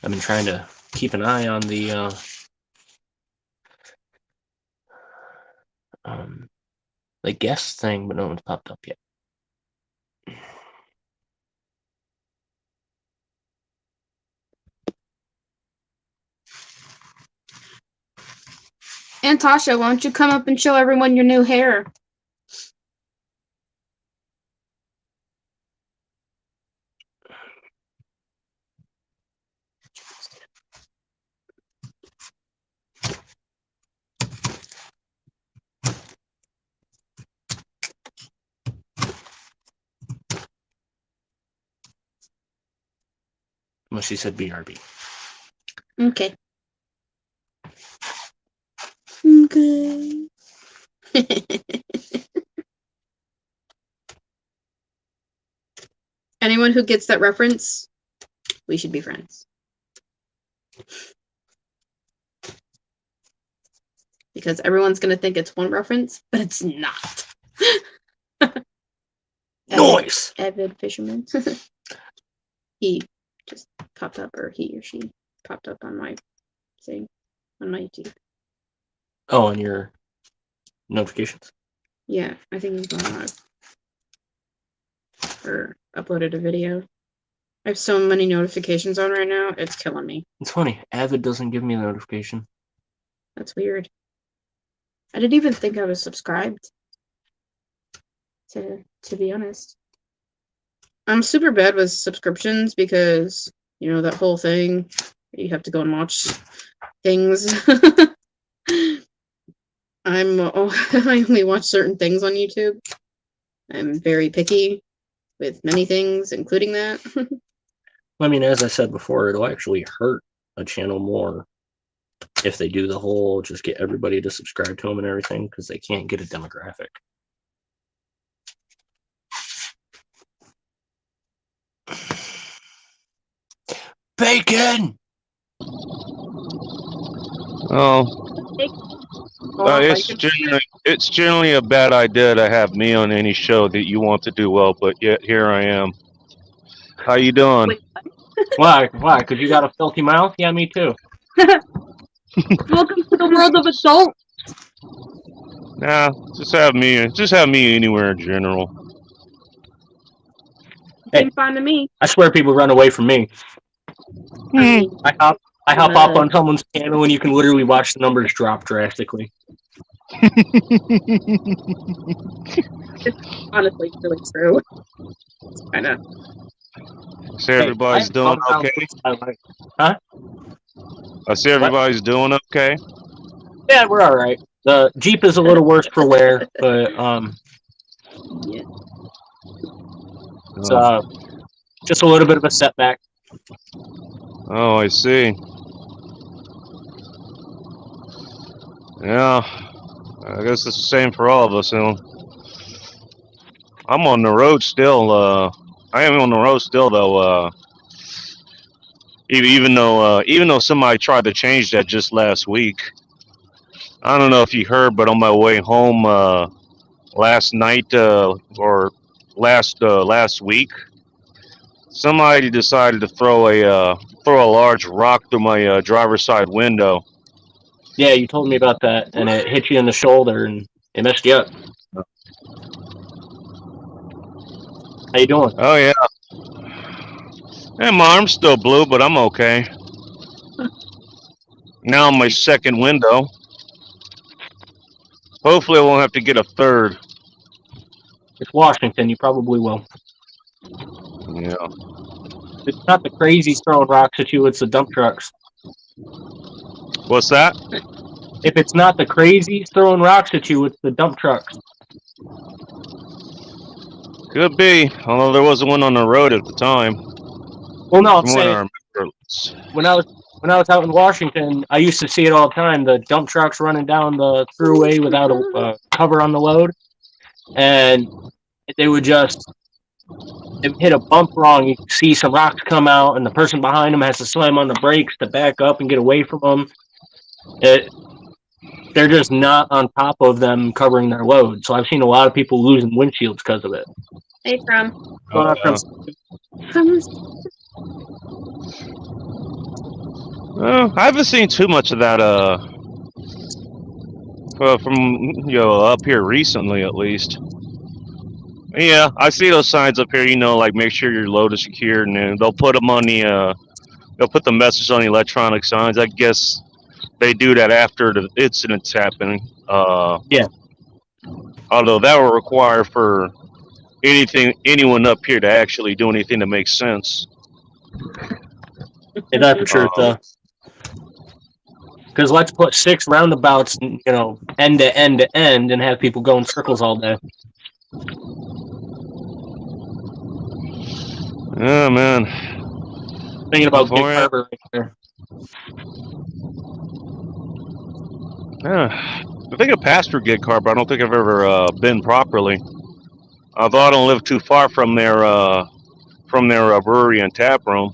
I've been trying to keep an eye on the guest thing, but no one's popped up yet. And Tasha, why don't you come up and show everyone your new hair? Well, she said BRB. Okay. Okay. Anyone who gets that reference, we should be friends. Because everyone's going to think it's one reference, but it's not. Noise! Avid fisherman. He just popped up, or he or she. popped up on my thing on my YouTube. Oh, on your notifications. Yeah, I think he's gone live or uploaded a video. I have so many notifications on right now. It's killing me. It's funny. Avid doesn't give me a notification. That's weird. I didn't even think I was subscribed. To be honest, I'm super bad with subscriptions because that whole thing. You have to go and watch things. I only watch certain things on YouTube. I'm very picky with many things, including that. I mean, as I said before, it'll actually hurt a channel more if they do the whole just get everybody to subscribe to them and everything, because they can't get a demographic. Bacon! It's generally a bad idea to have me on any show that you want to do well, but yet here I am. How you doing? Why? Because you got a filthy mouth? Yeah, me too. Welcome to the world of adult. Nah, just have me anywhere in general. Hey, Seems fine to me. I swear people run away from me. I hop up on someone's channel and you can literally watch the numbers drop drastically. It's honestly really true. It's kind of. So everybody's doing okay? Huh? I see everybody's doing okay. Yeah, we're all right. The Jeep is a little worse for wear, but Yeah. it's just a little bit of a setback. Oh, I see. Yeah, I guess it's the same for all of us. I'm on the road still. I am on the road still, though. Even though somebody tried to change that just last week. I don't know if you heard, but on my way home last night or last week, somebody decided to throw a large rock through my driver's side window. Yeah, you told me about that, and it hit you in the shoulder, and it messed you up. How you doing? Oh yeah. And my arm's still blue, but I'm okay. Now on my second window. Hopefully I won't have to get a third. It's Washington. You probably will. Yeah. It's not the crazies throwing rocks at you. It's the dump trucks. What's that? If it's not the crazies throwing rocks at you, it's the dump trucks. Could be. Although there wasn't one on the road at the time. Well, no, I'm saying when I was out in Washington, I used to see it all the time. The dump trucks running down the throughway without a cover on the load, and they would just hit a bump wrong. You see some rocks come out, and the person behind them has to slam on the brakes to back up and get away from them. They're just not on top of them covering their load. So I've seen a lot of people losing windshields because of it. Hey, from. I haven't seen too much of that from up here recently, at least. Yeah, I see those signs up here. Like make sure your load is secured, and then they'll put them on they'll put the message on the electronic signs. I guess they do that after the incident's happening. Yeah. Although that will require for anyone up here to actually do anything that makes sense. Yeah, that's for sure. Because let's put 6 roundabouts, end to end to end, and have people go in circles all day. Oh man. Thinking about Gig Harbor right there. Yeah, I think I passed through Gig Harbor. I don't think I've ever been properly. Although I don't live too far from their brewery and tap room.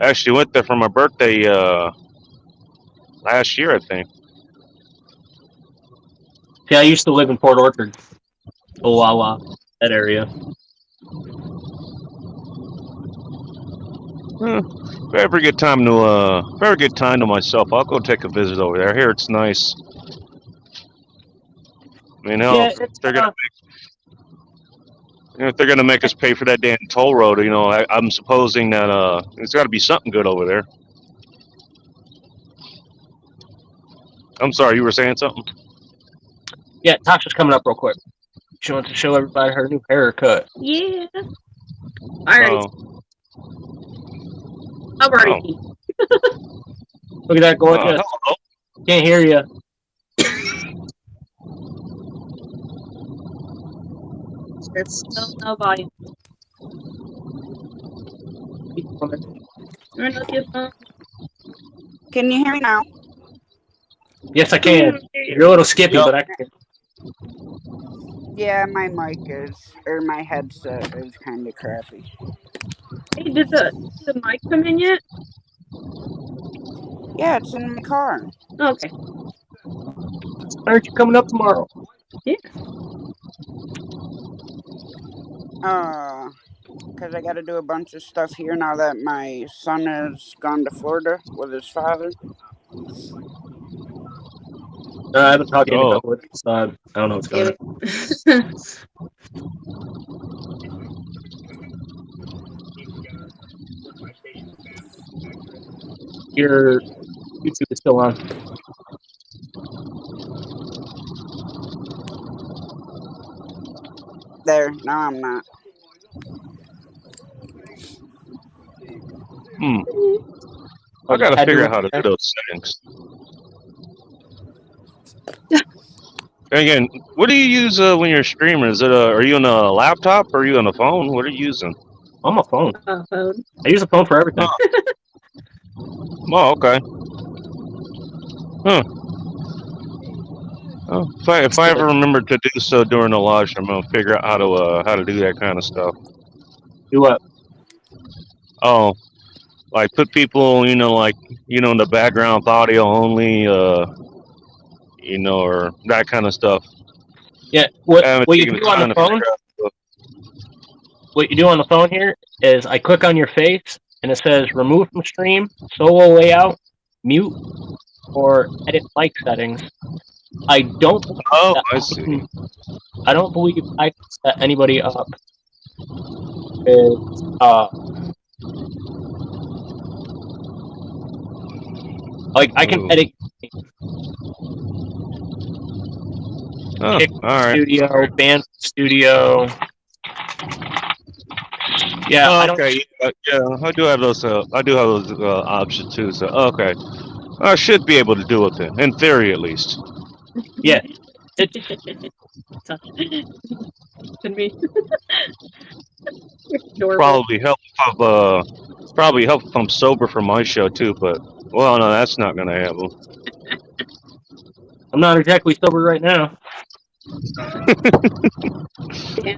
I actually went there for my birthday last year, I think. Yeah, I used to live in Port Orchard, Owawa, that area. Very good time to myself. I'll go take a visit over there. I hear it's nice. You know, Yeah, if they're gonna make us pay for that damn toll road, you know, I'm supposing that it's got to be something good over there. I'm sorry, you were saying something? yeah. Tasha's coming up real quick. She wants to show everybody her new haircut. Yeah. I already. Oh, I've already seen. Look at that gorgeous. hello. Can't hear you. There's still no volume. Turn up your phone. Can you hear me now? Yes, I can. You're a little skippy, Yep. but I can. Yeah, my mic is, or my headset is kind of crappy. Hey, did the mic come in yet? Yeah, it's in my car. Oh, okay. Why aren't you coming up tomorrow? Because I got to do a bunch of stuff here now that my son has gone to Florida with his father. I haven't talked to him in a Oh. couple of weeks, so I don't know what's going on. Your YouTube is still on. There, no, I'm not. I gotta Had to figure out how to do those settings. Again, what do you use when you're a streamer? Is it are you on a laptop or are you on a phone? What are you using? I'm a phone. Phone. I use a phone for everything. Oh, okay. Huh. Oh, if I ever remember to do so during the live stream, I'm gonna figure out how to do that kind of stuff. Do what? Oh, like put people, in the background with audio only, or that kind of stuff. Yeah. I haven't What you taken do the on time the to phone? figure out. What you do on the phone here is I click on your face and it says remove from stream, solo layout, mute, or edit mic settings. I don't. Oh, that I see. I don't believe I can set anybody up with like I can Ooh. edit Oh, Kick all right. Studio, Band Studio. Yeah, Oh, I don't. okay. Yeah, I do have those. I do have those options too. So, okay, I should be able to do it then, in theory at least. Yeah, To me. Adorable. Probably help if I'm sober for my show too. But well, no, that's not gonna happen. I'm not exactly sober right now. Yeah.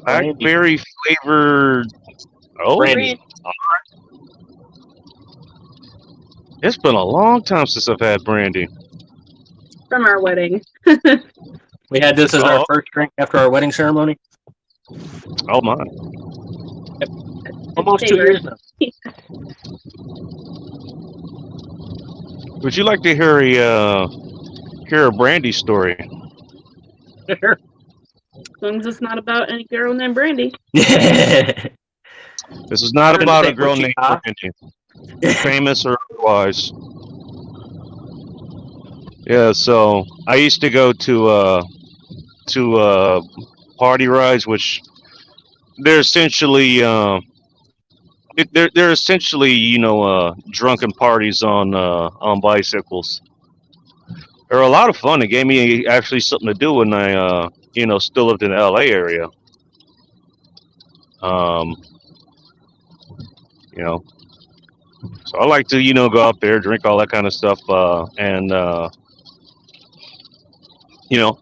Blackberry flavored. Oh, Brandy. It's been a long time since I've had brandy. From our wedding. We had this as our first drink after our wedding ceremony. Oh my! Almost 2 years now. Would you like to hear a brandy story? Sure. As long as it's not about any girl named Brandy. This is not about a girl named Wichita. Brandy, famous or otherwise. Yeah, so I used to go to party rides, which they're essentially they're essentially drunken parties on bicycles. They're a lot of fun. It gave me actually something to do when I still lived in the LA area. So I like to go out there, drink all that kind of stuff, and I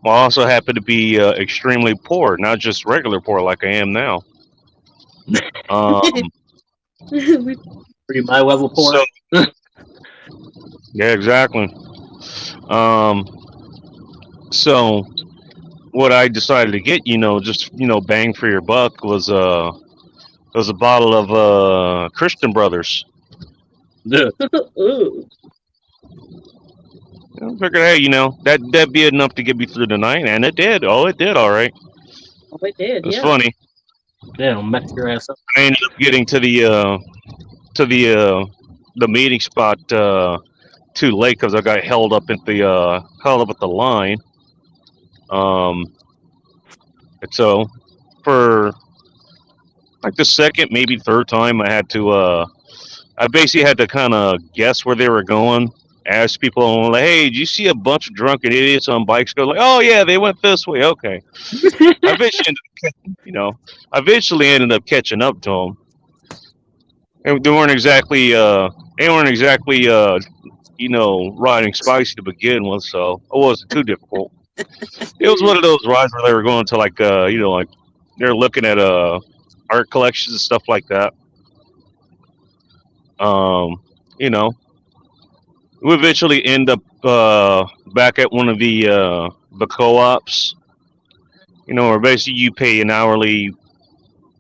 also happen to be extremely poor, not just regular poor like I am now. Pretty my level poor. So, yeah, exactly. So what I decided to get, just bang for your buck was It was a bottle of Christian Brothers. Yeah. Ooh. I figured, hey, that'd be enough to get me through the night, and it did. Oh, it did, all right. Oh, it did. It was Yeah. funny. Yeah, it'll mess your ass up. I ended up getting to the meeting spot too late because I got held up at the line. And so for like the second, maybe third time, I basically had to kind of guess where they were going. Ask people like, "Hey, did you see a bunch of drunken idiots on bikes go?" Like, "Oh yeah, they went this way." Okay. I eventually, I eventually ended up catching up to them. And riding spicy to begin with, so it wasn't too difficult. It was one of those rides where they were going to like they're looking at art collections and stuff like that. Um, you know, we eventually end up back at one of the co-ops. Where basically you pay an hourly.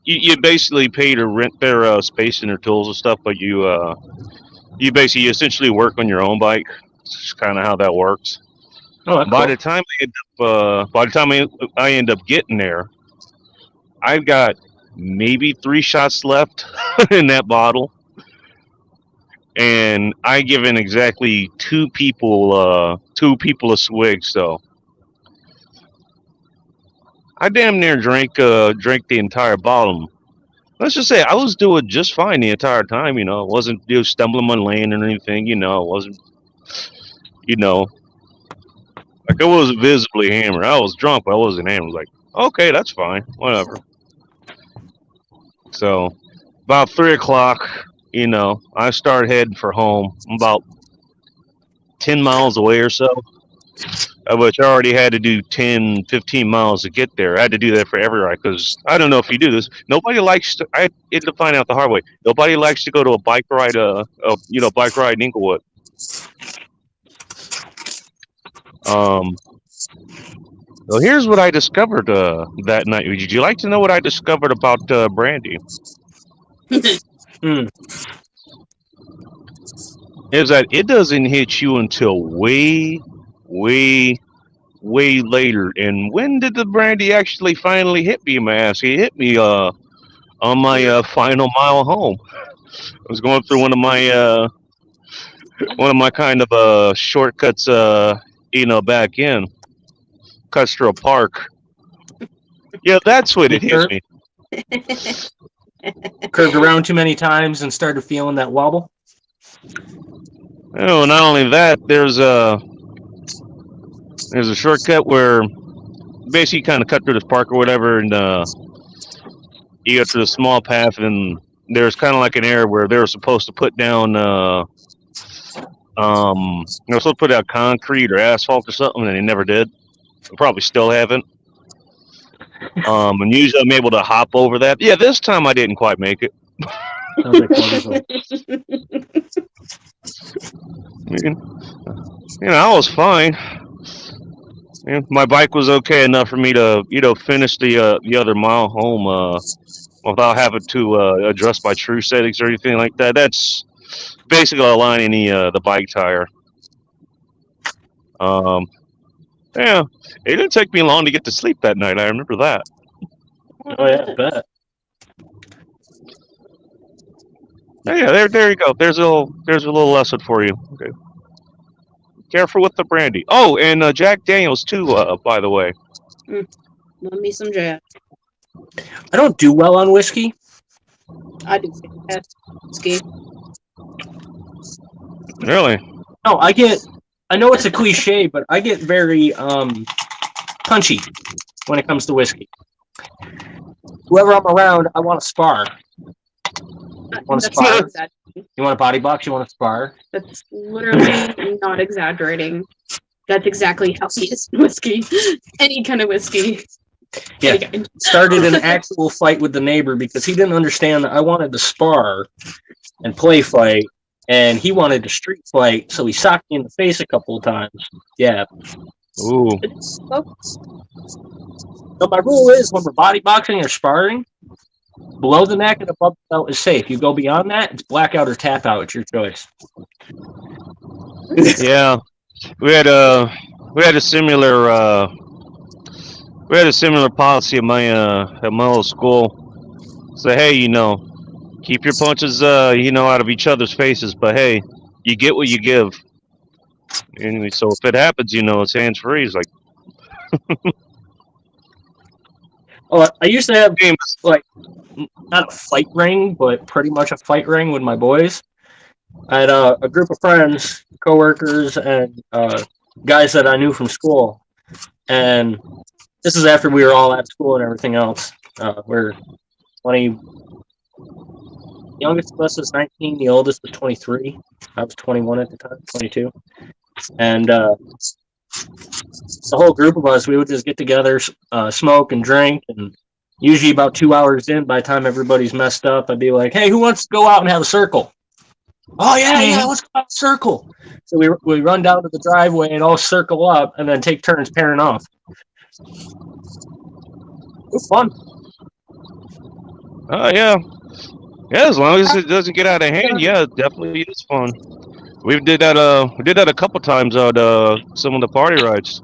You basically pay to rent their space and their tools and stuff, but you basically essentially work on your own bike. It's kind of how that works. Oh, that's By cool. the time I end up getting there, I've got maybe 3 shots left in that bottle, and I given exactly two people a swig. So I damn near drank the entire bottle. Let's just say I was doing just fine the entire time. I wasn't stumbling on lane or anything. I wasn't. You know, like I wasn't visibly hammered. I was drunk, but I wasn't hammered. Like, okay, that's fine, whatever. So about 3 o'clock, I start heading for home. I'm about 10 miles away or so, which I already had to do 10, 15 miles to get there. I had to do that for every ride because I don't know if you do this. Nobody likes to. I ended up finding out the hard way. Nobody likes to go to a bike ride. Bike ride in Inglewood. Well, here's what I discovered that night. Would you like to know what I discovered about brandy? Hmm. Is that it doesn't hit you until way, way, way later. And when did the brandy actually finally hit me in my ass? It hit me on my final mile home. I was going through one of my kind of shortcuts, back in Castro Park. Yeah, that's what it hit me. Curved around too many times and started feeling that wobble. Oh, not only that, there's a shortcut where basically you kind of cut through this park or whatever, and you go through the small path, and there's kind of like an area where they were supposed to put down, they were supposed to put out concrete or asphalt or something, and they never did. They probably still haven't. And usually I'm able to hop over that. Yeah, this time I didn't quite make it. Sounds like wonderful. I was fine. My bike was okay enough for me to, finish the other mile home without having to adjust my true settings or anything like that. That's basically aligning the bike tire. Yeah, it didn't take me long to get to sleep that night. I remember that. Oh yeah, I bet. Oh, yeah, there you go. There's a little lesson for you. Okay. Careful with the brandy. Oh, and Jack Daniels too. By the way. Love me some Jack. I don't do well on whiskey. I do whiskey. Really? No, I know it's a cliche, but I get very punchy when it comes to whiskey. Whoever I'm around, I want to spar. Want to spar? You want a body box? You want to spar? That's literally not exaggerating. That's exactly how he is in whiskey. Any kind of whiskey. Yeah. Started an actual fight with the neighbor because he didn't understand that I wanted to spar and play fight, and he wanted to street fight, so he socked me in the face a couple of times. Yeah. Ooh. So my rule is when we're body boxing or sparring, Below the neck and above the belt is safe. You go beyond that, it's blackout or tap out. It's your choice. Yeah, we had a we had a similar we had a similar policy at my old school. So hey, keep your punches out of each other's faces, but hey, you get what you give. Anyway, so if it happens, it's hands free. It's like Oh, I used to have games. like not a fight ring, but pretty much a fight ring with my boys. I had a group of friends, coworkers, and guys that I knew from school. And this is after we were all at school and everything else. We're 20. The youngest of us was 19. The oldest was 23. I was 21 at the time, 22. And the whole group of us, we would just get together, smoke and drink. And usually about 2 hours in, by the time everybody's messed up, I'd be like, hey, who wants to go out and have a circle? Oh, yeah, let's go out and circle. So we run down to the driveway and all circle up and then take turns pairing off. It was fun. Oh yeah, yeah. As long as it doesn't get out of hand, yeah, it definitely is fun. We did that. We did that a couple times on some of the party rides.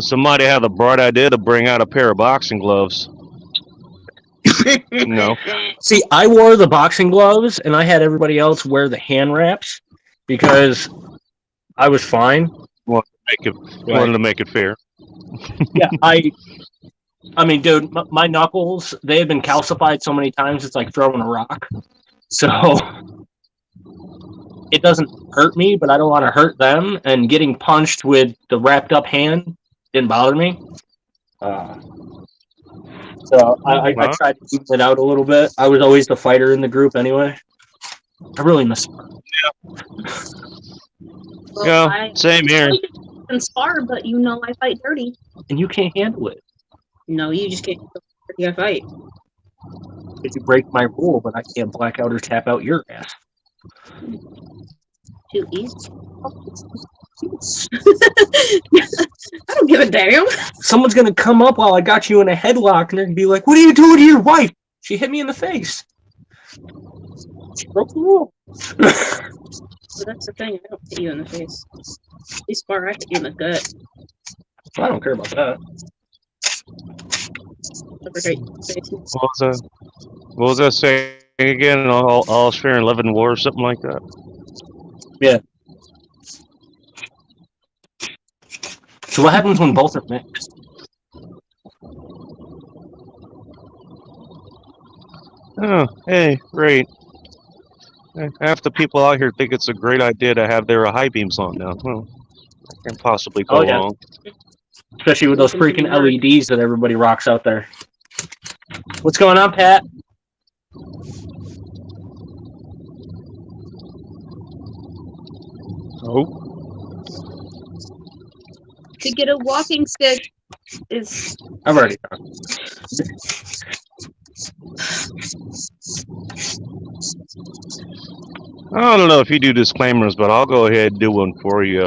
Somebody had the bright idea to bring out a pair of boxing gloves. See, I wore the boxing gloves and I had everybody else wear the hand wraps because I was fine. Wanted to make it fair. Yeah, I mean, dude, my knuckles, they have been calcified so many times, it's like throwing a rock. So it doesn't hurt me, but I don't want to hurt them. And getting punched with the wrapped up hand didn't bother me. So I tried to keep it out a little bit. I was always the fighter in the group anyway. I really miss her. Yeah, same here. I can spar, but I fight dirty. And you can't handle it. No, you just can't dirty. I fight. If you break my rule, but I can't black out or tap out your ass. Too easy. I don't give a damn. Someone's gonna come up while I got you in a headlock and they're gonna be like, what are you doing to your wife? She hit me in the face. She broke the rule. So that's the thing, I don't hit you in the face. You spar, I hit you in the gut. I don't care about that. What was that saying again? All is fair in love and war, or something like that. Yeah. So what happens when both are mixed? Oh, hey, great. Half the people out here think it's a great idea to have their high beams on now. Well, that can possibly go wrong. Especially with those freaking LEDs that everybody rocks out there. What's going on, Pat? Oh. To get a walking stick is... I've already done. I don't know if you do disclaimers, but I'll go ahead and do one for you.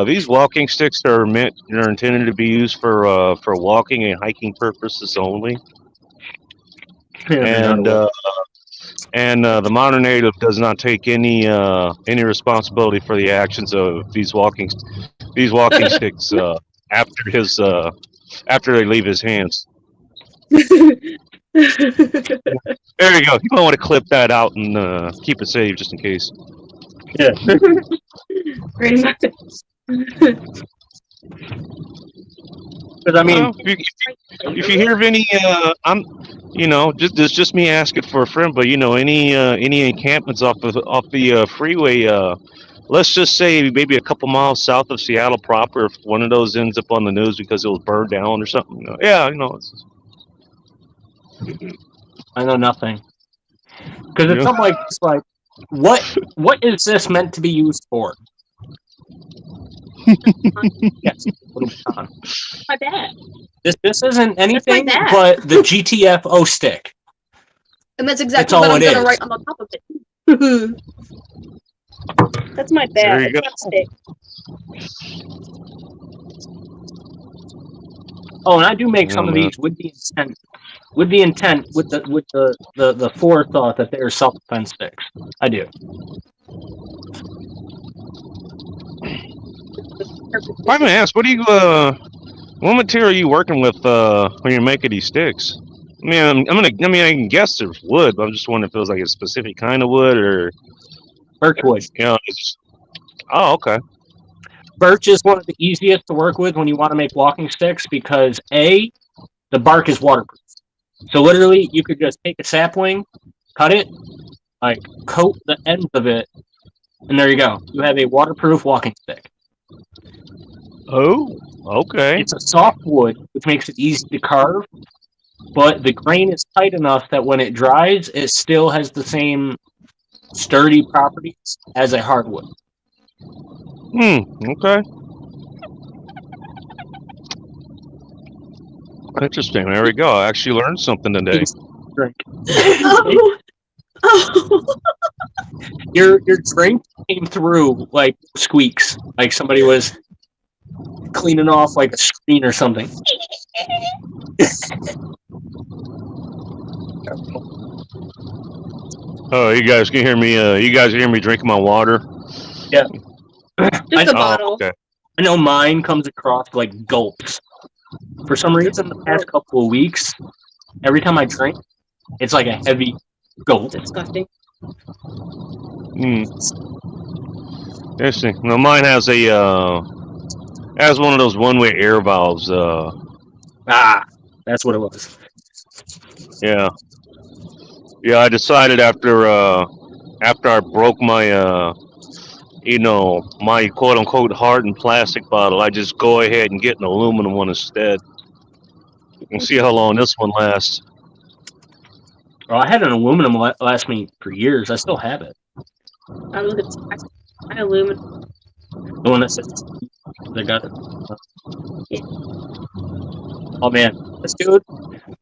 These walking sticks are intended to be used for walking and hiking purposes only. Yeah, and the modern native does not take any responsibility for the actions of these walking sticks after they leave his hands. There you go. You might want to clip that out and keep it safe just in case. Yeah. Pretty much. Because I mean, if you hear of any, just me asking for a friend, but any encampments off the freeway, let's just say maybe a couple miles south of Seattle proper, if one of those ends up on the news because it was burned down or something. I know nothing. Because it's something like it's like, what is this meant to be used for? Yes, little baton. My bad. This isn't anything but the GTFO stick. And that's exactly what I'm going to write on the top of it. That's my bad. There you go. Stick. Oh, and I do make Oh, some of man. these with the intent, with the forethought that they're self-defense sticks. I do. If I may ask, what material are you working with when you're making these sticks? I mean, I can guess there's wood, but I'm just wondering if it was like a specific kind of wood or, Birch wood. you know. Oh, okay. Birch is one of the easiest to work with when you want to make walking sticks because A, the bark is waterproof. So literally, you could just take a sapling, cut it, like coat the ends of it, and there you go. You have a waterproof walking stick. Oh, okay. It's a soft wood, which makes it easy to carve, but the grain is tight enough that when it dries, it still has the same sturdy properties as a hardwood. Okay. Interesting. There we go. I actually learned something today. Drink. Oh. Oh. Your drink came through like squeaks, like somebody was cleaning off like a screen or something. Oh, you guys can hear me. You guys can hear me drinking my water. Yeah. Just a bottle. Oh, okay. I know mine comes across like gulps. For some reason, the past couple of weeks, every time I drink, it's like a heavy gulp. Disgusting. Interesting. No, mine has has one of those one-way air valves. That's what it was. Yeah. Yeah, I decided after I broke my my quote-unquote hardened plastic bottle, I just go ahead and get an aluminum one instead. And see how long this one lasts. Oh, I had an aluminum last me for years. I still have it. I look at aluminum. The one that says they got it. Oh man, this dude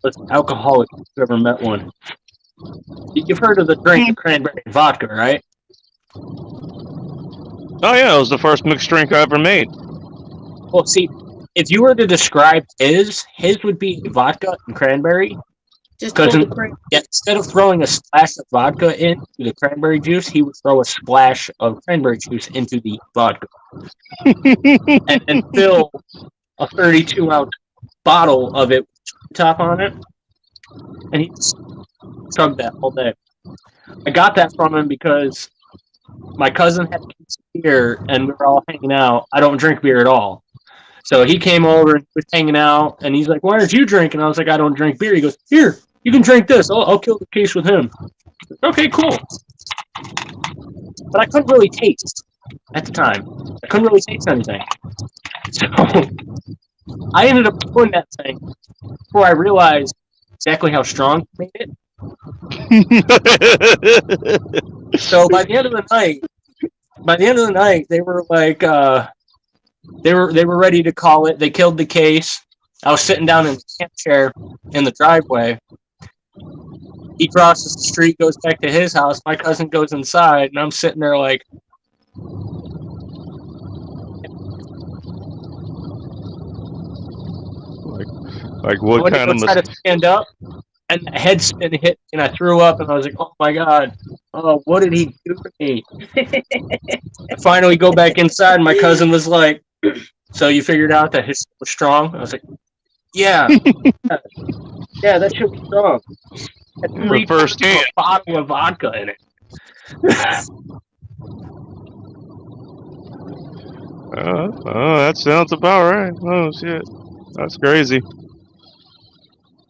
was alcoholic. If you ever met one? You've heard of the drink cranberry vodka, right? Oh yeah, it was the first mixed drink I ever made. Well, see, if you were to describe his would be vodka and cranberry. Just Because pull the crank. instead of throwing a splash of vodka into the cranberry juice, he would throw a splash of cranberry juice into the vodka and fill a 32-ounce bottle of it with top on it, and he just chugged that all day. I got that from him because my cousin had a case of beer, and we were all hanging out. I don't drink beer at all. So he came over and was hanging out, and he's like, "Why aren't you drinking?" I was like, "I don't drink beer." He goes, "Here, you can drink this. I'll kill the case with him." Okay, cool. But I couldn't really taste at the time. I couldn't really taste anything. So I ended up pouring that thing before I realized exactly how strong I made it. So by the end of the night, they were like, they were ready to call it. They killed the case. I was sitting down in the camp chair in the driveway. He crosses the street, goes back to his house. My cousin goes inside, and I'm sitting there like, what I went kind to of go try to stand up, and a head spin hit, and I threw up, and I was like, "Oh my god! Oh, what did he do to me?" I finally go back inside, and my cousin was like, "So you figured out that his shit was strong?" I was like, "Yeah, yeah, that shit was strong." Had the first a hand? bottle of vodka in it. Oh, that sounds about right. Oh shit, that's crazy.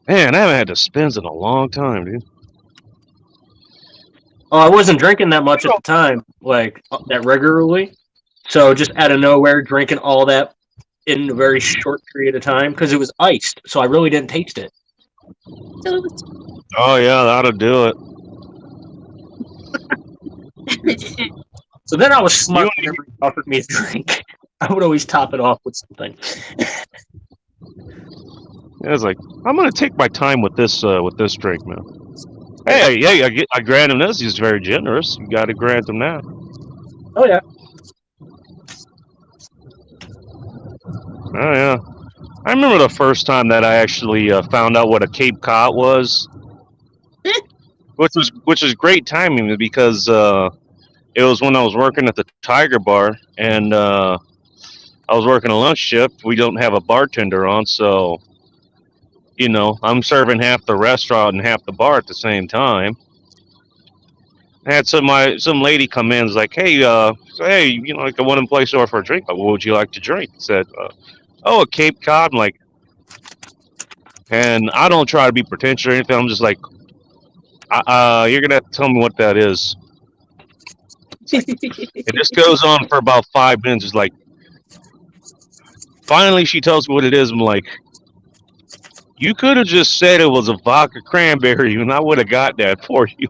Man, I haven't had to spins in a long time, dude. Oh, I wasn't drinking that much at the time, like that regularly. So just out of nowhere, drinking all that in a very short period of time because it was iced, so I really didn't taste it. So it was Oh yeah, that'll do it. So then I was smart whenever he offered me a drink. I would always top it off with something. I was like, I'm gonna take my time with this drink, man. Hey, yeah, I grant him this. He's very generous. You got to grant him that. Oh yeah. Oh yeah. I remember the first time that I actually found out what a Cape Cod was, which was great timing because it was when I was working at the Tiger Bar, and I was working a lunch shift. We don't have a bartender on, so I'm serving half the restaurant and half the bar at the same time. I had some lady come in, was like, "Hey, hey, like I want to place order for a drink. Like, what would you like to drink?" I said, "Oh, a Cape Cod." I'm like, and I don't try to be pretentious or anything. I'm just like, you're gonna have to tell me what that is. It just goes on for about 5 minutes. It's like, finally, she tells me what it is. I'm like, you could have just said it was a vodka cranberry, and I would have got that for you.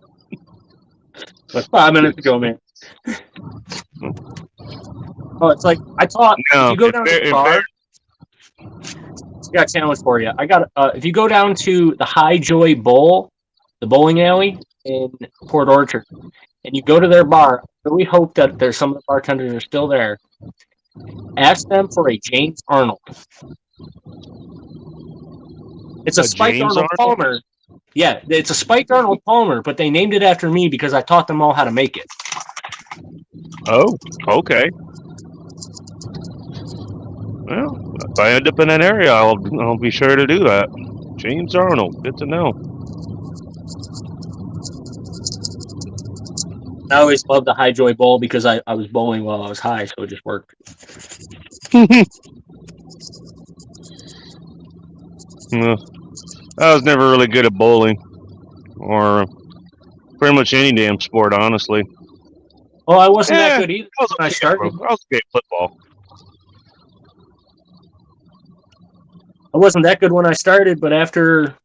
Like 5 minutes ago, man. Oh, it's like I thought. No, if you go down to the bar, I got a challenge for you. I got if you go down to the High Joy Bowl, the bowling alley in Port Orchard, and you go to their bar, I really hope that there's some of the bartenders are still there. Ask them for a James Arnold. It's a spiked James Arnold Palmer. Yeah, it's a spiked Arnold Palmer, but they named it after me because I taught them all how to make it. Oh, okay. Well, if I end up in that area, I'll be sure to do that. James Arnold, good to know. I always loved the High Joy Bowl because I was bowling while I was high, so it just worked. I was never really good at bowling or pretty much any damn sport, honestly. Well, I wasn't that good either when I started. I was okay at football. I wasn't that good when I started, but after,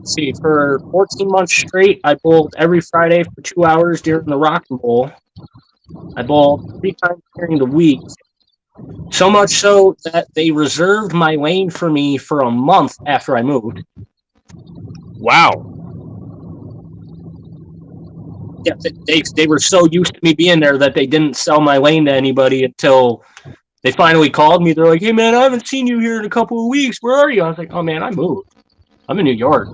see, for 14 months straight, I bowled every Friday for 2 hours during the Rock and Bowl. I bowled 3 times during the week. So much so that they reserved my lane for me for a month after I moved. Wow. Yeah, they were so used to me being there that they didn't sell my lane to anybody until they finally called me. They're like, "Hey, man, I haven't seen you here in a couple of weeks. Where are you?" I was like, "Oh, man, I moved. I'm in New York."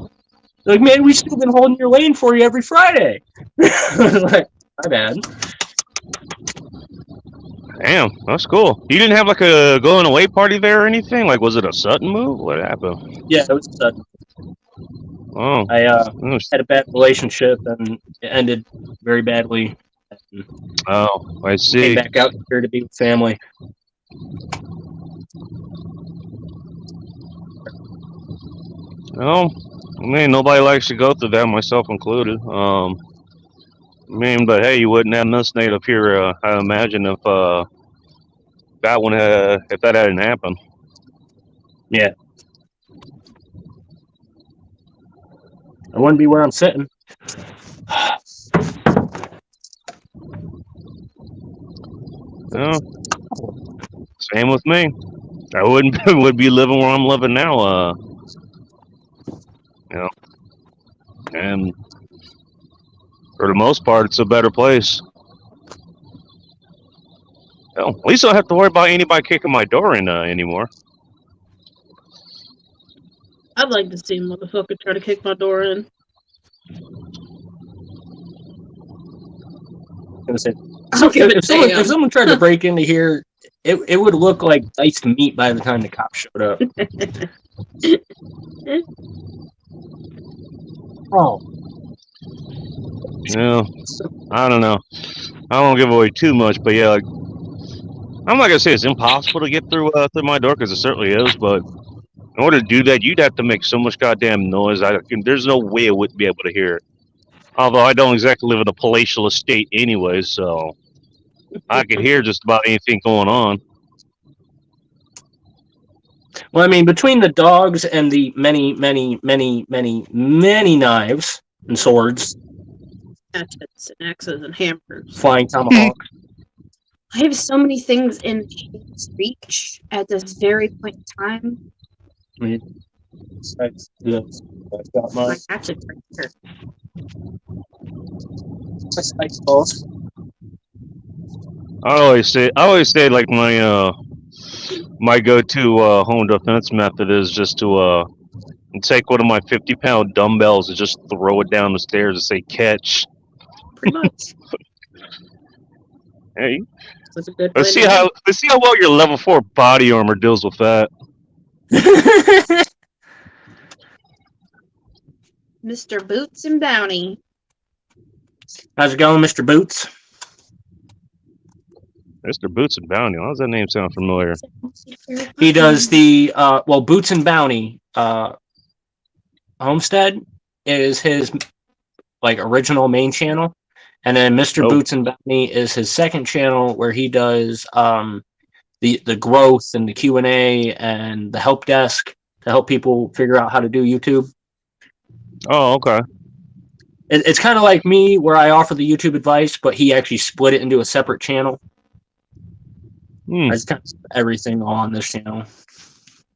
They're like, "Man, we've still been holding your lane for you every Friday." I was like, "My bad." Damn, that's cool. You didn't have like a going away party there or anything? Like, was it a sudden move? What happened? Yeah, it was sudden. Oh, I had a bad relationship and it ended very badly. oh, I see. Came back out here to be with family. Well, I mean, nobody likes to go through that, myself included. But hey, you wouldn't have this native here, I imagine, if if that hadn't happened. Yeah. I wouldn't be where I'm sitting. Yeah. Same with me. I would be living where I'm living now. And for the most part, it's a better place. Well, at least I don't have to worry about anybody kicking my door in anymore. I'd like to see a motherfucker try to kick my door in. If someone tried to break into here, it would look like diced meat by the time the cops showed up. Oh. Yeah, I don't know. I won't give away too much, but yeah, I'm not gonna say it's impossible to get through my door because it certainly is. But in order to do that, you'd have to make so much goddamn noise. There's no way I wouldn't be able to hear it. Although I don't exactly live in a palatial estate anyway, so I could hear just about anything going on. Well, I mean, between the dogs and the many knives and swords, hatchets and axes and hammers, flying tomahawks. I have so many things in reach at this very point in time. I mean, I've got My my hatchet's right here. I suppose. I always say like my my go-to home defense method is just to take one of my 50-pound dumbbells and just throw it down the stairs and say catch. Pretty much. Hey, That's a good let's plan see to how have. let's see how well your level 4 body armor deals with that. Mr. Boots and Bounty. How's it going, Mr. Boots? Mr. Boots and Bounty. How does that name sound familiar? He does the Boots and Bounty Homestead is his like original main channel, and then Mr. Oh. Boots and Bounty is his second channel where he does the growth and the Q&A and the help desk to help people figure out how to do YouTube. Oh, okay. It's kind of like me where I offer the YouTube advice, but he actually split it into a separate channel. I just kind of everything on this channel.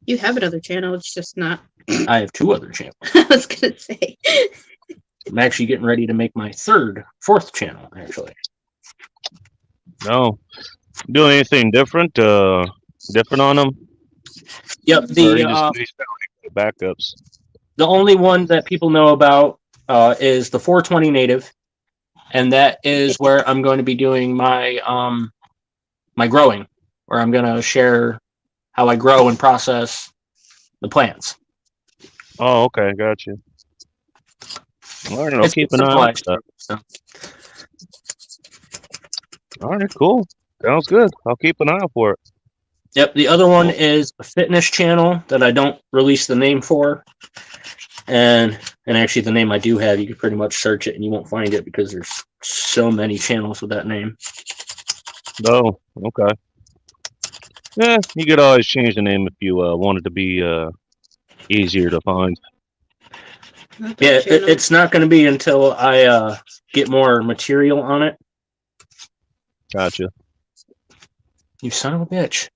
You have another channel, it's just not. I have 2 other channels. I was going to say. I'm actually getting ready to make my 4th channel, actually. No. Doing anything different? Different on them? Yep. The backups. The only one that people know about is the 420 native, and that is where I'm going to be doing my my growing, where I'm going to share how I grow and process the plants. Oh, okay, got you. All right, I'll keep an eye on that. So. All right, cool. Sounds good. I'll keep an eye out for it. Yep. The other one is a fitness channel that I don't release the name for, and actually the name I do have, you can pretty much search it and you won't find it because there's so many channels with that name. Oh, okay. Yeah, you could always change the name if you want it to be easier to find. Yeah, it's not going to be until I get more material on it. Gotcha. You son of a bitch.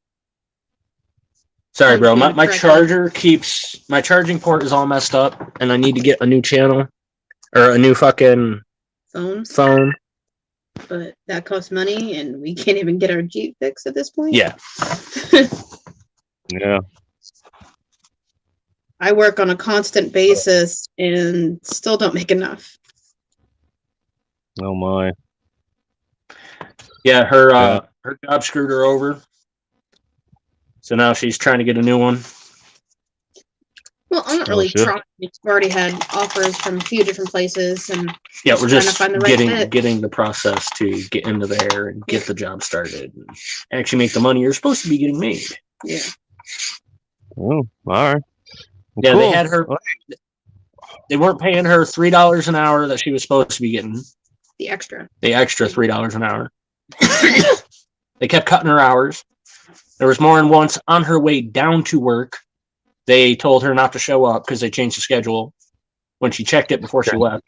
Sorry, bro. My charger keeps... My charging port is all messed up, and I need to get a new channel. Or a new fucking... phone. But that costs money, and we can't even get our Jeep fixed at this point. Yeah. Yeah. I work on a constant basis and still don't make enough. Oh, my. Yeah, her job screwed her over. So now she's trying to get a new one. Well, I'm not really trying. We've already had offers from a few different places, and yeah, we're just trying to find the right getting the process to get into there and get the job started and actually make the money you're supposed to be getting made. Yeah. Oh, all right. Well, yeah, cool. they had her. They weren't paying her $3 an hour that she was supposed to be getting. The extra $3 an hour. They kept cutting her hours. There was more than once on her way down to work, they told her not to show up because they changed the schedule when she checked it before she left.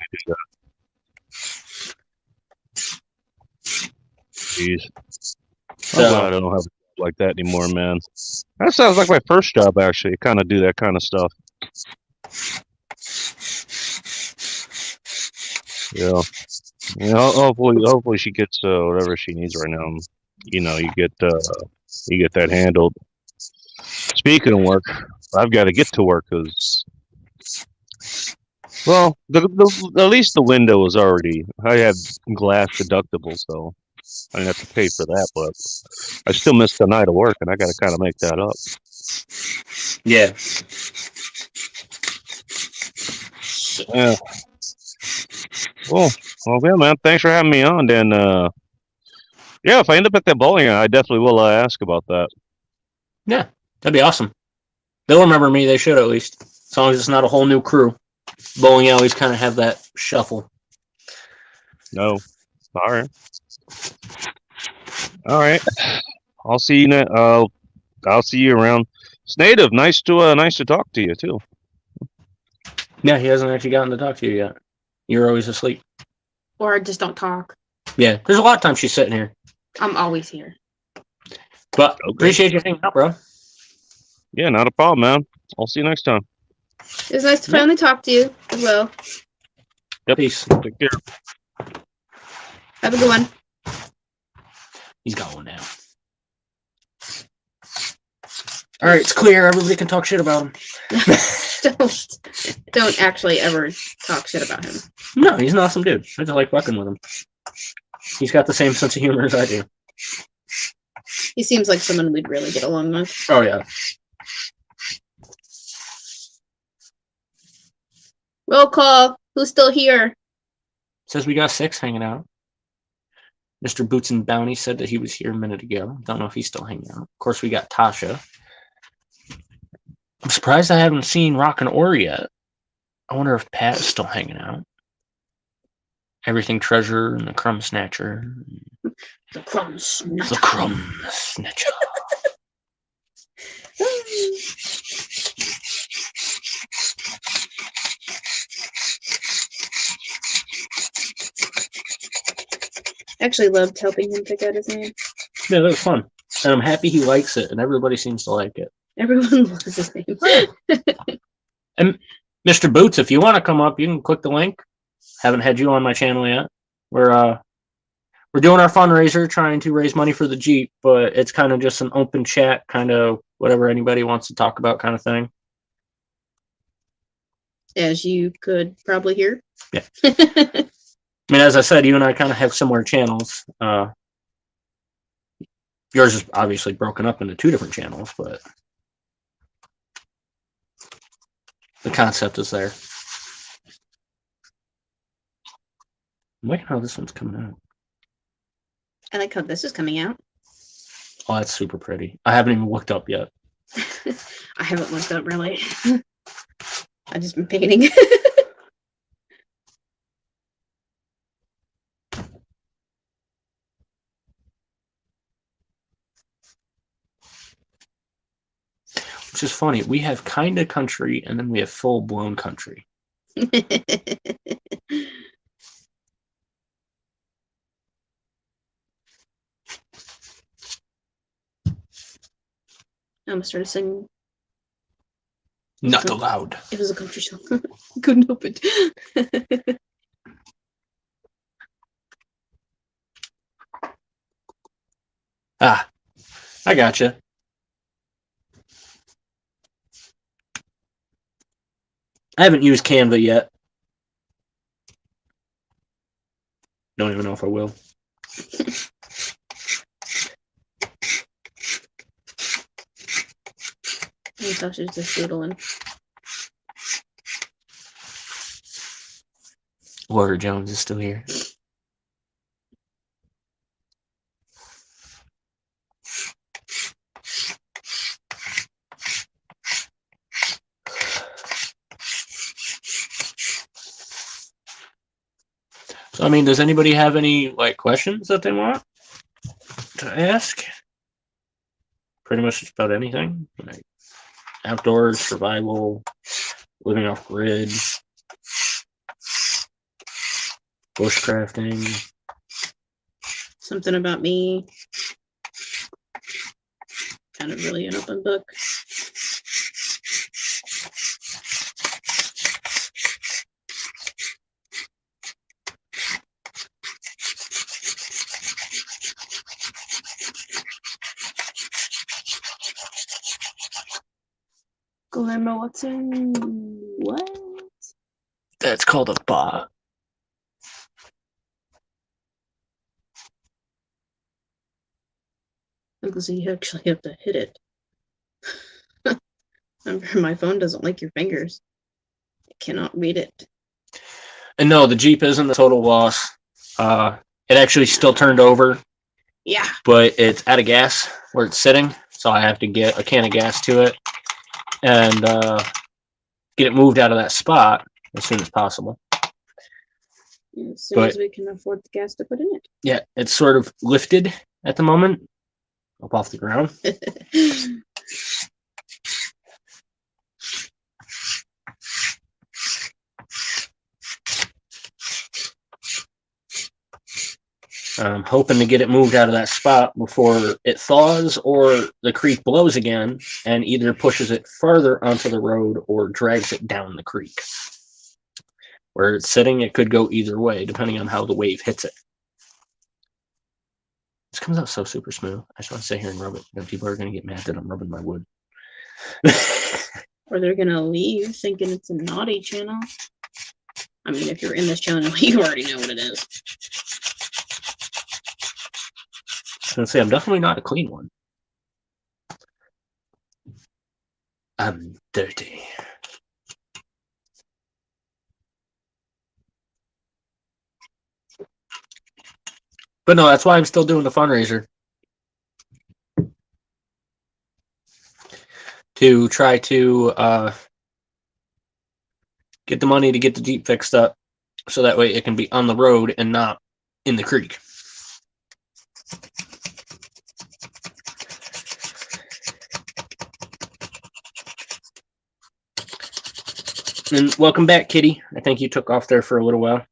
Jeez. So, I'm glad I don't have a job like that anymore, man. That sounds like my first job, actually. Kind of do that kind of stuff. Yeah. You know, hopefully she gets whatever she needs right now. You know, you get that handled. Speaking of work, I've got to get to work because, well, at least the window was already. I had glass deductible, so I didn't have to pay for that. But I still missed the night of work, and I got to kind of make that up. yeah. Yeah. Well, yeah, man. Thanks for having me on. Then, yeah, if I end up at that bowling, I definitely will ask about that. Yeah, that'd be awesome. They'll remember me. They should at least, as long as it's not a whole new crew. Bowling alleys kind of have that shuffle. No. All right. All right. I'll see you. I'll see you around. It's Native. Nice to talk to you too. Yeah, he hasn't actually gotten to talk to you yet. You're always asleep. Or I just don't talk. Yeah, there's a lot of times she's sitting here. I'm always here. But appreciate you hanging out, bro. Yeah, not a problem, man. I'll see you next time. It was nice to finally talk to you as well. Yep. Peace. Take care. Have a good one. He's got one now. All right, it's clear. Everybody can talk shit about him. Don't actually ever talk shit about him. No, he's an awesome dude. I just like fucking with him. He's got the same sense of humor as I do. He seems like someone we'd really get along with. Oh, yeah. Roll call. Who's still here? Says we got 6 hanging out. Mr. Boots and Bounty said that he was here a minute ago. Don't know if he's still hanging out. Of course, we got Tasha. I'm surprised I haven't seen Rock and Ore yet. I wonder if Pat is still hanging out. Everything Treasure and the Crumb Snatcher. The Crumb Snatcher. The Crumb Snatcher. Actually loved helping him pick out his name. Yeah, that was fun. And I'm happy he likes it, and everybody seems to like it. Everyone loves his name. And Mr. Boots, if you want to come up, you can click the link. Haven't had you on my channel yet. We're doing our fundraiser, trying to raise money for the Jeep, but it's kind of just an open chat, kind of whatever anybody wants to talk about kind of thing. As you could probably hear. Yeah. I mean, as I said, you and I kind of have similar channels. Yours is obviously broken up into 2 different channels, but the concept is there. I'm liking how this one's coming out. I like how this is coming out. Oh, that's super pretty. I haven't even looked up yet. I haven't looked up really. I've just been painting. Which is funny. We have kind of country, and then we have full-blown country. I almost started singing. Not allowed. It was a country song. Couldn't help it. Ah, I gotcha. I haven't used Canva yet. Don't even know if I will. I thought she was just doodling. Laura Jones is still here. So, I mean, does anybody have any questions that they want to ask? Pretty much just about anything. Outdoors, survival, living off grid, bushcrafting. Something about me. Kind of really an open book. Guillermo, what's in what? That's called a bot. Because you actually have to hit it. My phone doesn't like your fingers. I cannot read it. And no, the Jeep isn't the total loss. It actually still turned over. Yeah. But it's out of gas where it's sitting. So I have to get a can of gas to it and get it moved out of that spot as soon as possible. As soon as we can afford the gas to put in it. Yeah, it's sort of lifted at the moment, up off the ground. I'm hoping to get it moved out of that spot before it thaws or the creek blows again and either pushes it farther onto the road or drags it down the creek. Where it's sitting, it could go either way, depending on how the wave hits it. This comes out so super smooth. I just want to sit here and rub it. And people are going to get mad that I'm rubbing my wood. Or they're gonna leave thinking it's a naughty channel. I mean, if you're in this channel, you already know what it is. I was gonna say I'm definitely not a clean one. I'm dirty. But no, that's why I'm still doing the fundraiser. To try to get the money to get the Jeep fixed up so that way it can be on the road and not in the creek. And welcome back, Kitty. I think you took off there for a little while.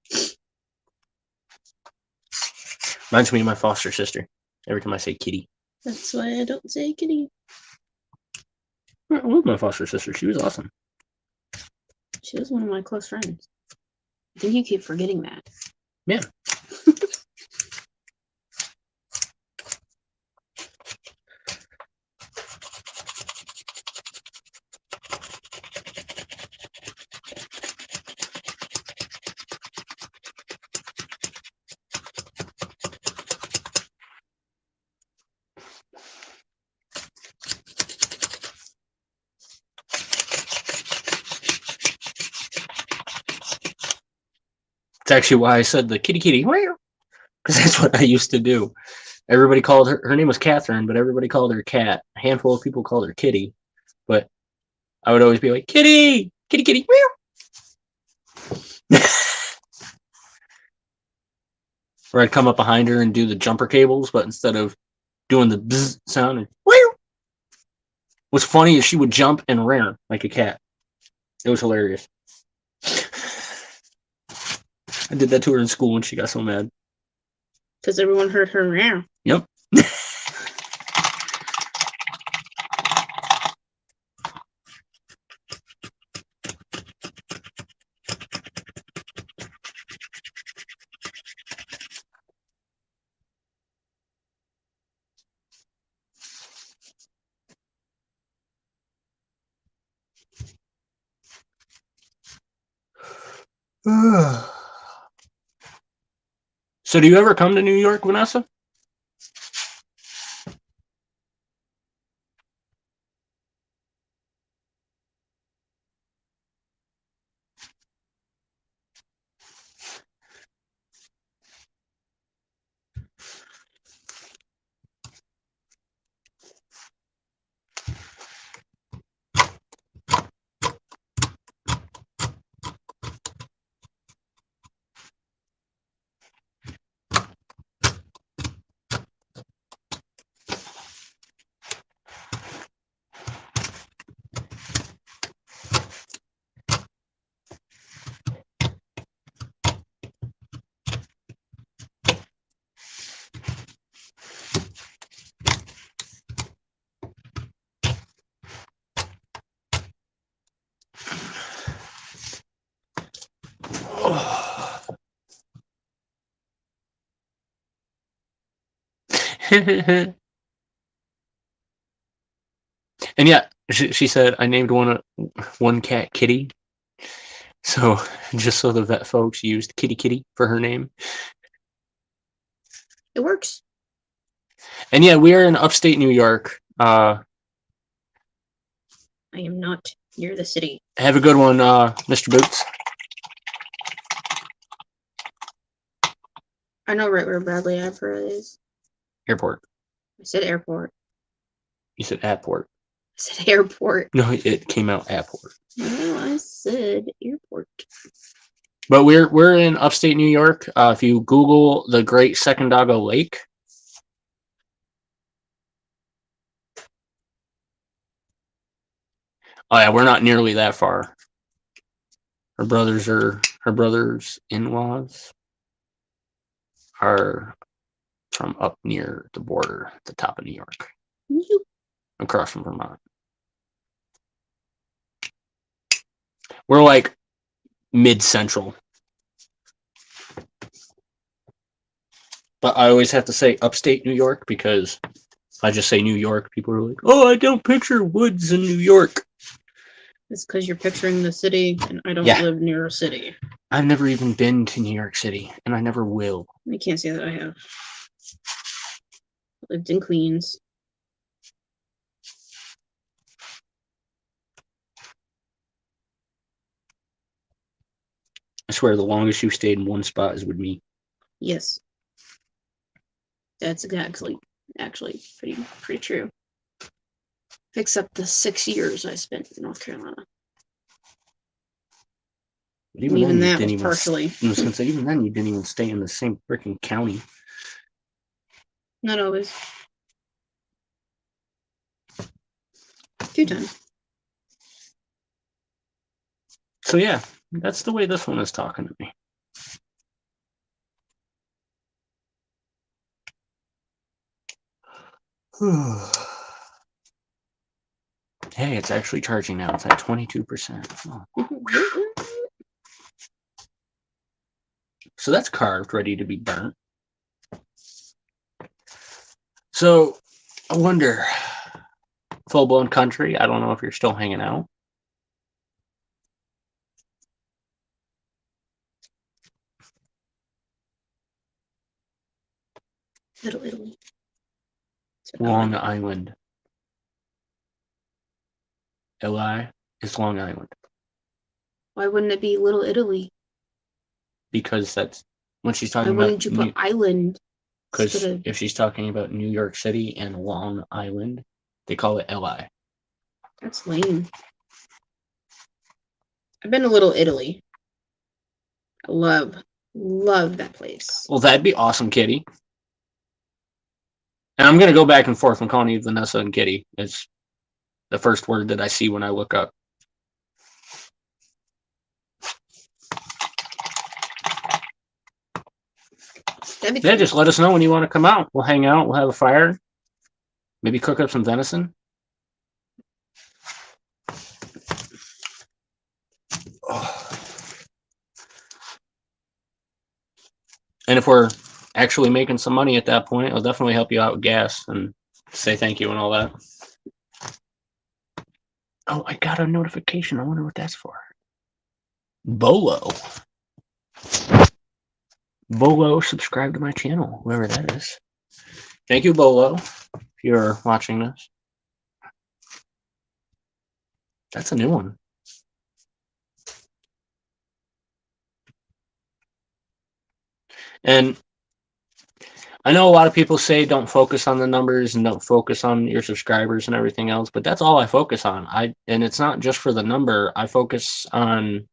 Reminds me of my foster sister. Every time I say Kitty. That's why I don't say kitty. I love my foster sister. She was awesome. She was one of my close friends. I think you keep forgetting that. Yeah. It's actually why I said the kitty kitty, because that's what I used to do. Everybody called her name was Catherine, but everybody called her Cat. A handful of people called her Kitty, but I would always be like, Kitty, kitty kitty, or I'd come up behind her and do the jumper cables, but instead of doing the bzz sound, and what's funny is she would jump and rear like a cat. It was hilarious. I did that to her in school and she got so mad. Because everyone heard her meow. Yep. So do you ever come to New York, Vanessa? And yeah, she said I named one cat Kitty. So just so the vet folks used Kitty Kitty for her name. It works. And yeah, we are in upstate New York. I am not near the city. Have a good one, Mr. Boots. I know right where Bradley Airport is. Airport. I said airport. You said airport. I said airport. No, it came out airport. No, I said airport. But we're in upstate New York. If you Google the Great Secundago Lake. Oh yeah, we're not nearly that far. Her brothers in-laws are from up near the border, at the top of New York. Across from Vermont. We're like mid-central. But I always have to say upstate New York because If I just say New York, people are like, "Oh, I don't picture woods in New York." It's because you're picturing the city, and I don't Yeah. live near a city. I've never even been to New York City, and I never will. I can't say that I have. Lived in Queens. I swear, the longest you stayed in one spot is with me. Yes. That's actually pretty true. Except the 6 years I spent in North Carolina. But And even then, you that didn't was even. partially. I was gonna say, even then, you didn't even stay in the same freaking county. Not always. A few times. So yeah, that's the way this one is talking to me. Hey, it's actually charging now. It's at 22%. Oh. So that's carved, ready to be burnt. So I wonder, full blown country. I don't know if you're still hanging out. Little Italy. Long Island. LI is Long Island. Why wouldn't it be Little Italy? Because that's when she's Why talking wouldn't about. you put island? Because instead of- if she's talking about New York City and Long Island, they call it LI. That's lame. I've been to Little Italy. I love that place. Well, that'd be awesome, Kitty. And I'm gonna go back and forth from calling you Vanessa and Kitty. It's the first word that I see when I look up. That'd be Yeah, cool. just let us know when you want to come out. We'll hang out. We'll have a fire. Maybe cook up some venison. Oh. And if we're actually making some money at that point, it'll definitely help you out with gas and say thank you and all that. Oh, I got a notification. I wonder what that's for. Bolo. Bolo, subscribe to my channel, whoever that is. Thank you, Bolo, if you're watching this. That's a new one. And I know a lot of people say don't focus on the numbers and don't focus on your subscribers and everything else, but that's all I focus on. And it's not just for the number. I focus on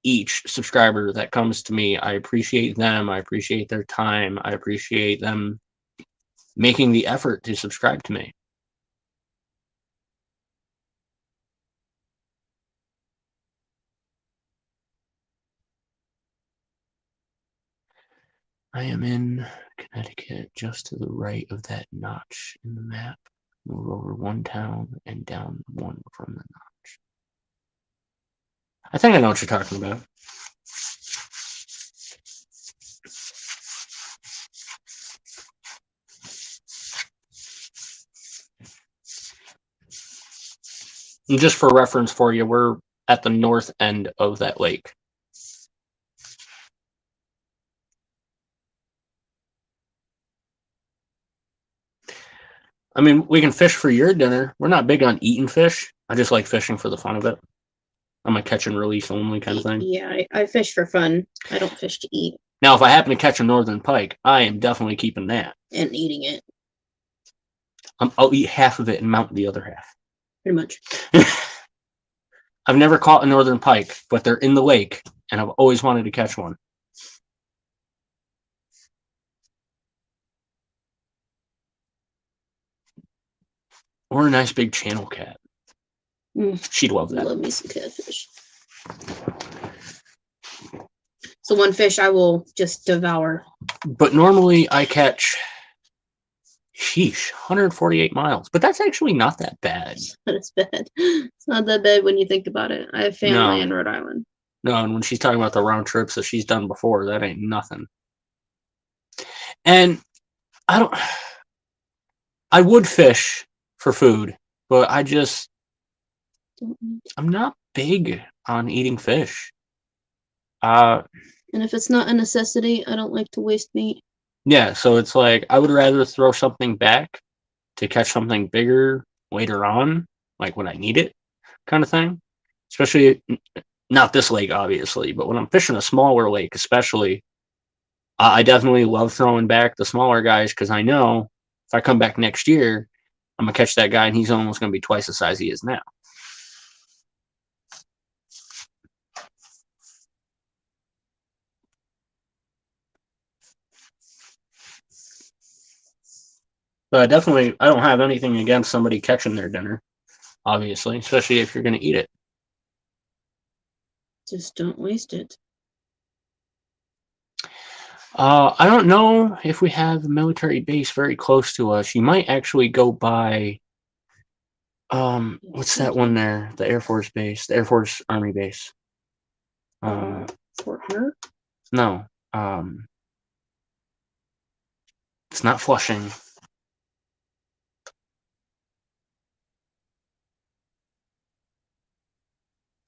each subscriber that comes to me. I appreciate them. I appreciate their time. I appreciate them making the effort to subscribe to me. I am in Connecticut, just to the right of that notch in the map. Move over one town and down one from the notch. I think I know what you're talking about. And just for reference for you, we're at the north end of that lake. I mean, we can fish for your dinner. We're not big on eating fish. I just like fishing for the fun of it. I'm a catch and release only kind of thing. Yeah, I fish for fun. I don't fish to eat. Now, if I happen to catch a northern pike, I am definitely keeping that. And eating it. I'll eat half of it and mount the other half. Pretty much. I've never caught a northern pike, but they're in the lake, and I've always wanted to catch one. Or a nice big channel cat. She'd love that. Love me some catfish. So one fish I will just devour. But normally I catch, 148 miles. But that's actually not that bad. That's bad. It's not that bad when you think about it. I have family No. in Rhode Island. No, and when she's talking about the round trips that she's done before, that ain't nothing. And I I would fish for food, but I'm not big on eating fish. And if it's not a necessity, I don't like to waste meat. Yeah, so it's like I would rather throw something back to catch something bigger later on, like when I need it, kind of thing. Especially not this lake, obviously, but when I'm fishing a smaller lake, especially, I definitely love throwing back the smaller guys because I know if I come back next year, I'm gonna catch that guy and he's almost gonna be twice the size he is now. But I don't have anything against somebody catching their dinner, obviously, especially if you're gonna eat it. Just don't waste it. I don't know if we have a military base very close to us. You might actually go by, what's that one there? The Air Force base, the Air Force Army base. Fort Hunter? No, it's not Flushing.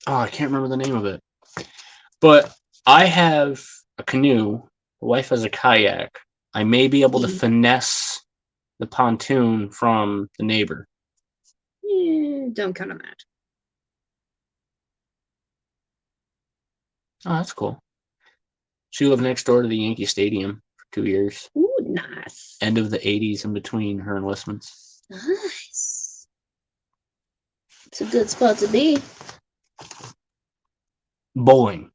Oh, I can't remember the name of it. But I have a canoe. The wife has a kayak. I may be able to finesse the pontoon from the neighbor. Don't count on that. Oh, that's cool. She lived next door to the Yankee Stadium for 2 years. Ooh, nice. End of the 80s in between her enlistments. Nice. It's a good spot to be. Bowling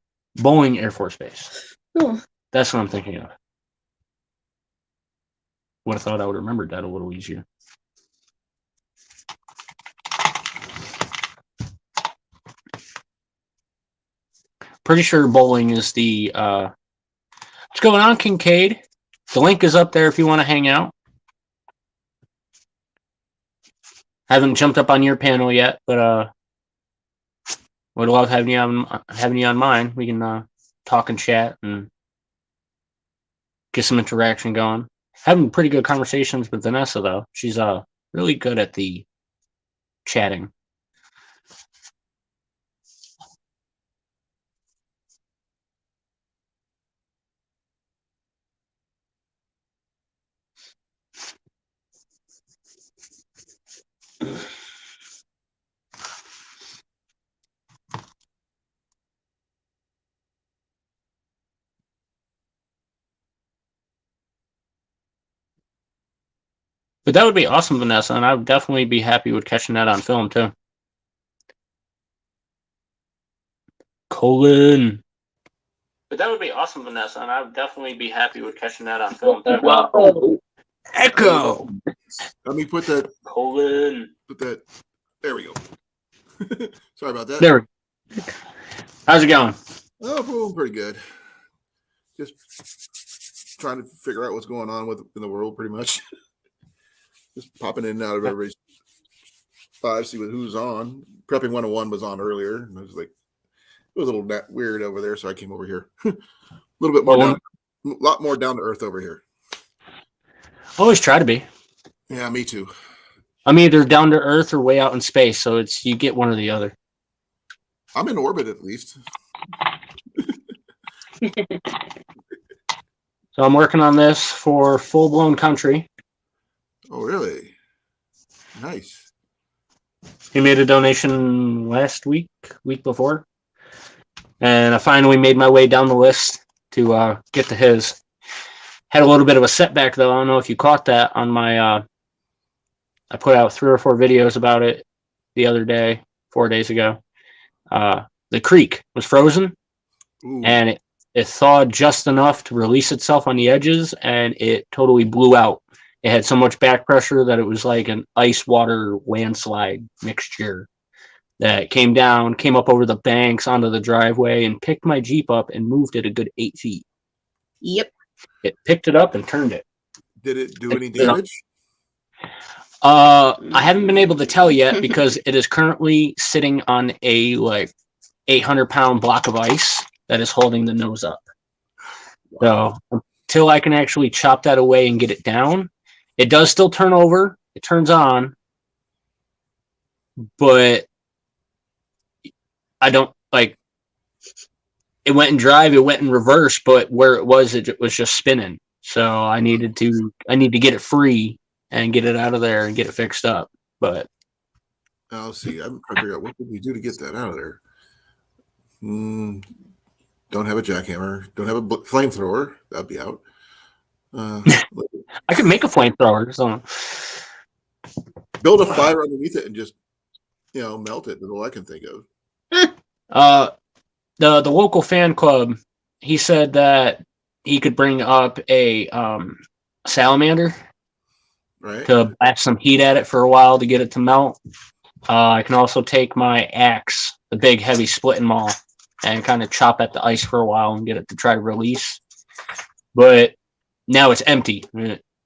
Air Force Base. Oh. That's what I'm thinking of. Would have thought I would have remembered that a little easier. Pretty sure bowling is the what's going on, Kincaid? The link is up there if you want to hang out. Haven't jumped up on your panel yet, but would love having you on mine. We can talk and chat and get some interaction going. Having pretty good conversations with Vanessa though. She's really good at the chatting. But that would be awesome, Vanessa, and I would definitely be happy with catching that on film too. Colin. But that would be awesome, Vanessa, and I would definitely be happy with catching that on film too. Whoa! Echo! Let me put that. Colin. Put that. There we go. Sorry about that. There we go. How's it going? Oh, pretty good. Just trying to figure out what's going on in the world, pretty much. Just popping in and out of everybody's live, see who's on. Prepping 101 was on earlier, and I was like, it was a little weird over there, so I came over here. A little bit more, a lot more down to earth over here. Always try to be. Yeah, me too. I'm either down to earth or way out in space, so it's you get one or the other. I'm in orbit at least. So I'm working on this for Full Blown Country. Oh, really? Nice. He made a donation last week before. And I finally made my way down the list to get to his. Had a little bit of a setback, though. I don't know if you caught that on my... I put out 3 or 4 videos about it the other day, 4 days ago. The creek was frozen. Ooh. And it thawed just enough to release itself on the edges, and it totally blew out. It had so much back pressure that it was like an ice water landslide mixture that came down, came up over the banks onto the driveway, and picked my Jeep up and moved it a good 8 feet. Yep. It picked it up and turned it. Did it do any damage? I haven't been able to tell yet because it is currently sitting on a like 800-pound block of ice that is holding the nose up. Wow. So until I can actually chop that away and get it down, it does still turn over. it turns on, but I don't like. It went in drive. It went in reverse, but where it was just spinning. So I need to get it free and get it out of there and get it fixed up. But I'll see. I'm trying to figure out what did we do to get that out of there. Don't have a jackhammer. Don't have a flamethrower. That'd be out. I could make a flamethrower. So build a fire underneath it and just melt it. That's all I can think of. The local fan club, he said that he could bring up a salamander, right, to blast some heat at it for a while to get it to melt. I can also take my axe, the big heavy splitting maul, and kind of chop at the ice for a while and get it to try to release. But now it's empty.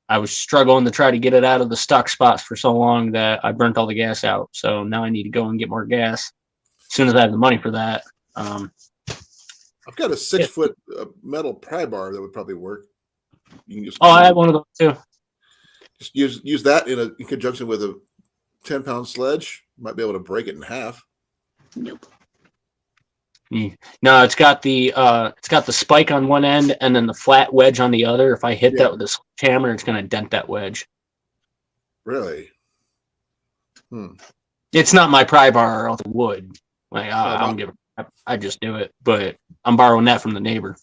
I was struggling to try to get it out of the stuck spots for so long that I burnt all the gas out. So now I need to go and get more gas as soon as I have the money for that. I've got a 6-foot metal pry bar that would probably work. You can just I have one of those too. Just use that in conjunction with a 10-pound sledge. You might be able to break it in half. Nope. No, it's got the spike on one end and then the flat wedge on the other. If I hit that with a hammer, it's going to dent that wedge. Really? It's not my pry bar or the wood. Like I don't give a crap. I just do it, but I'm borrowing that from the neighbor.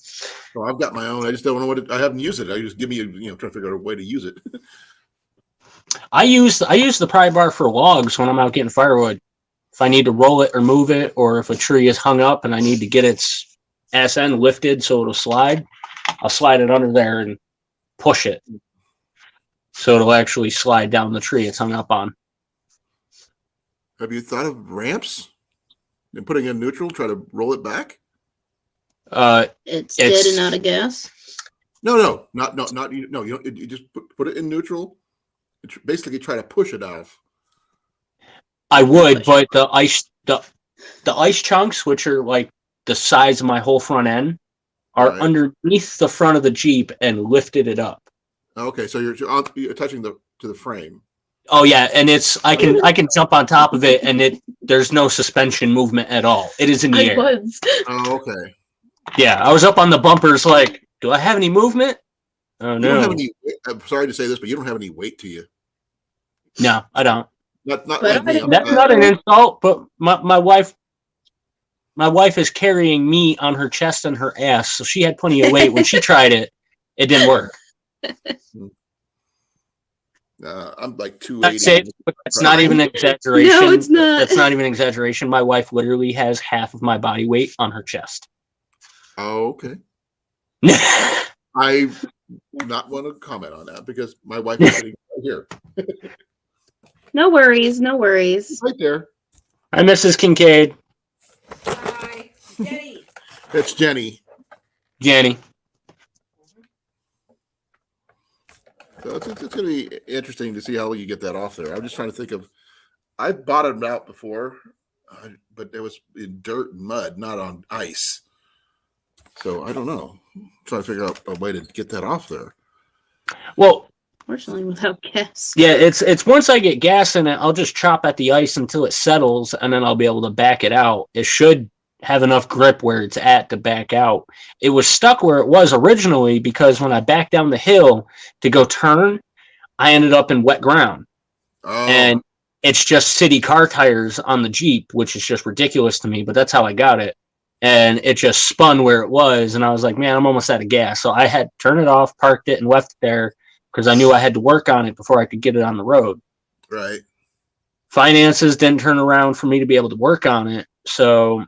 Well, I've got my own. I just don't know I haven't used it. I just give me trying to figure out a way to use it. I use the pry bar for logs when I'm out getting firewood. If I need to roll it or move it, or if a tree is hung up and I need to get its ass end lifted so it'll slide, I'll slide it under there and push it so it'll actually slide down the tree it's hung up on. Have you thought of ramps and putting in neutral, try to roll it back? It's dead and out of gas. No, you just put it in neutral. Basically, try to push it off. I would, but the ice chunks, which are like the size of my whole front end, are underneath the front of the Jeep and lifted it up. Okay, so you're attaching to the frame. Oh yeah, and I can jump on top of it, and there's no suspension movement at all. It is in the air. Oh, okay. Yeah, I was up on the bumpers. Like, do I have any movement? Oh no. You don't have any. I'm sorry to say this, but you don't have any weight to you. No, I don't. Not like me. That's not an insult, but my wife is carrying me on her chest and her ass, so she had plenty of weight when she tried it. It didn't work. I'm like 280. It's not even an exaggeration. No, it's not. That's not even an exaggeration. My wife literally has half of my body weight on her chest. Oh, okay. I not want to comment on that because my wife is sitting right here. No worries. No worries. Right there. Hi, Mrs. Kincaid. Hi, Jenny. That's Jenny. Jenny. So it's going to be interesting to see how you get that off there. I'm just trying to think of. I bottomed out before, but it was in dirt and mud, not on ice. So I don't know. I'm trying to figure out a way to get that off there. Well, Fortunately, without gas. yeah, it's once I get gas in it, I'll just chop at the ice until it settles, and then I'll be able to back it out. It should have enough grip where it's at to back out. It was stuck where it was originally because when I backed down the hill to go turn, I ended up in wet ground. Oh. And it's just city car tires on the Jeep, which is just ridiculous to me, but that's how I got it. And it just spun where it was, and I was like, man, I'm almost out of gas. So I had to turn it off, parked it, and left it there because I knew I had to work on it before I could get it on the road. Right. Finances didn't turn around for me to be able to work on it. So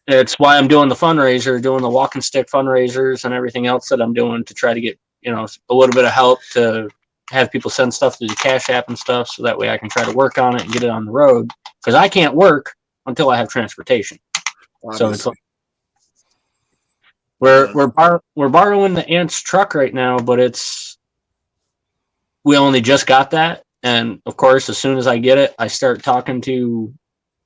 it's why I'm doing the fundraiser, doing the walking stick fundraisers and everything else that I'm doing to try to get, a little bit of help to have people send stuff through the Cash App and stuff so that way I can try to work on it and get it on the road because I can't work until I have transportation. Obviously. So it's like we're borrowing the aunt's truck right now, but we only just got that, and of course, as soon as I get it, I start talking to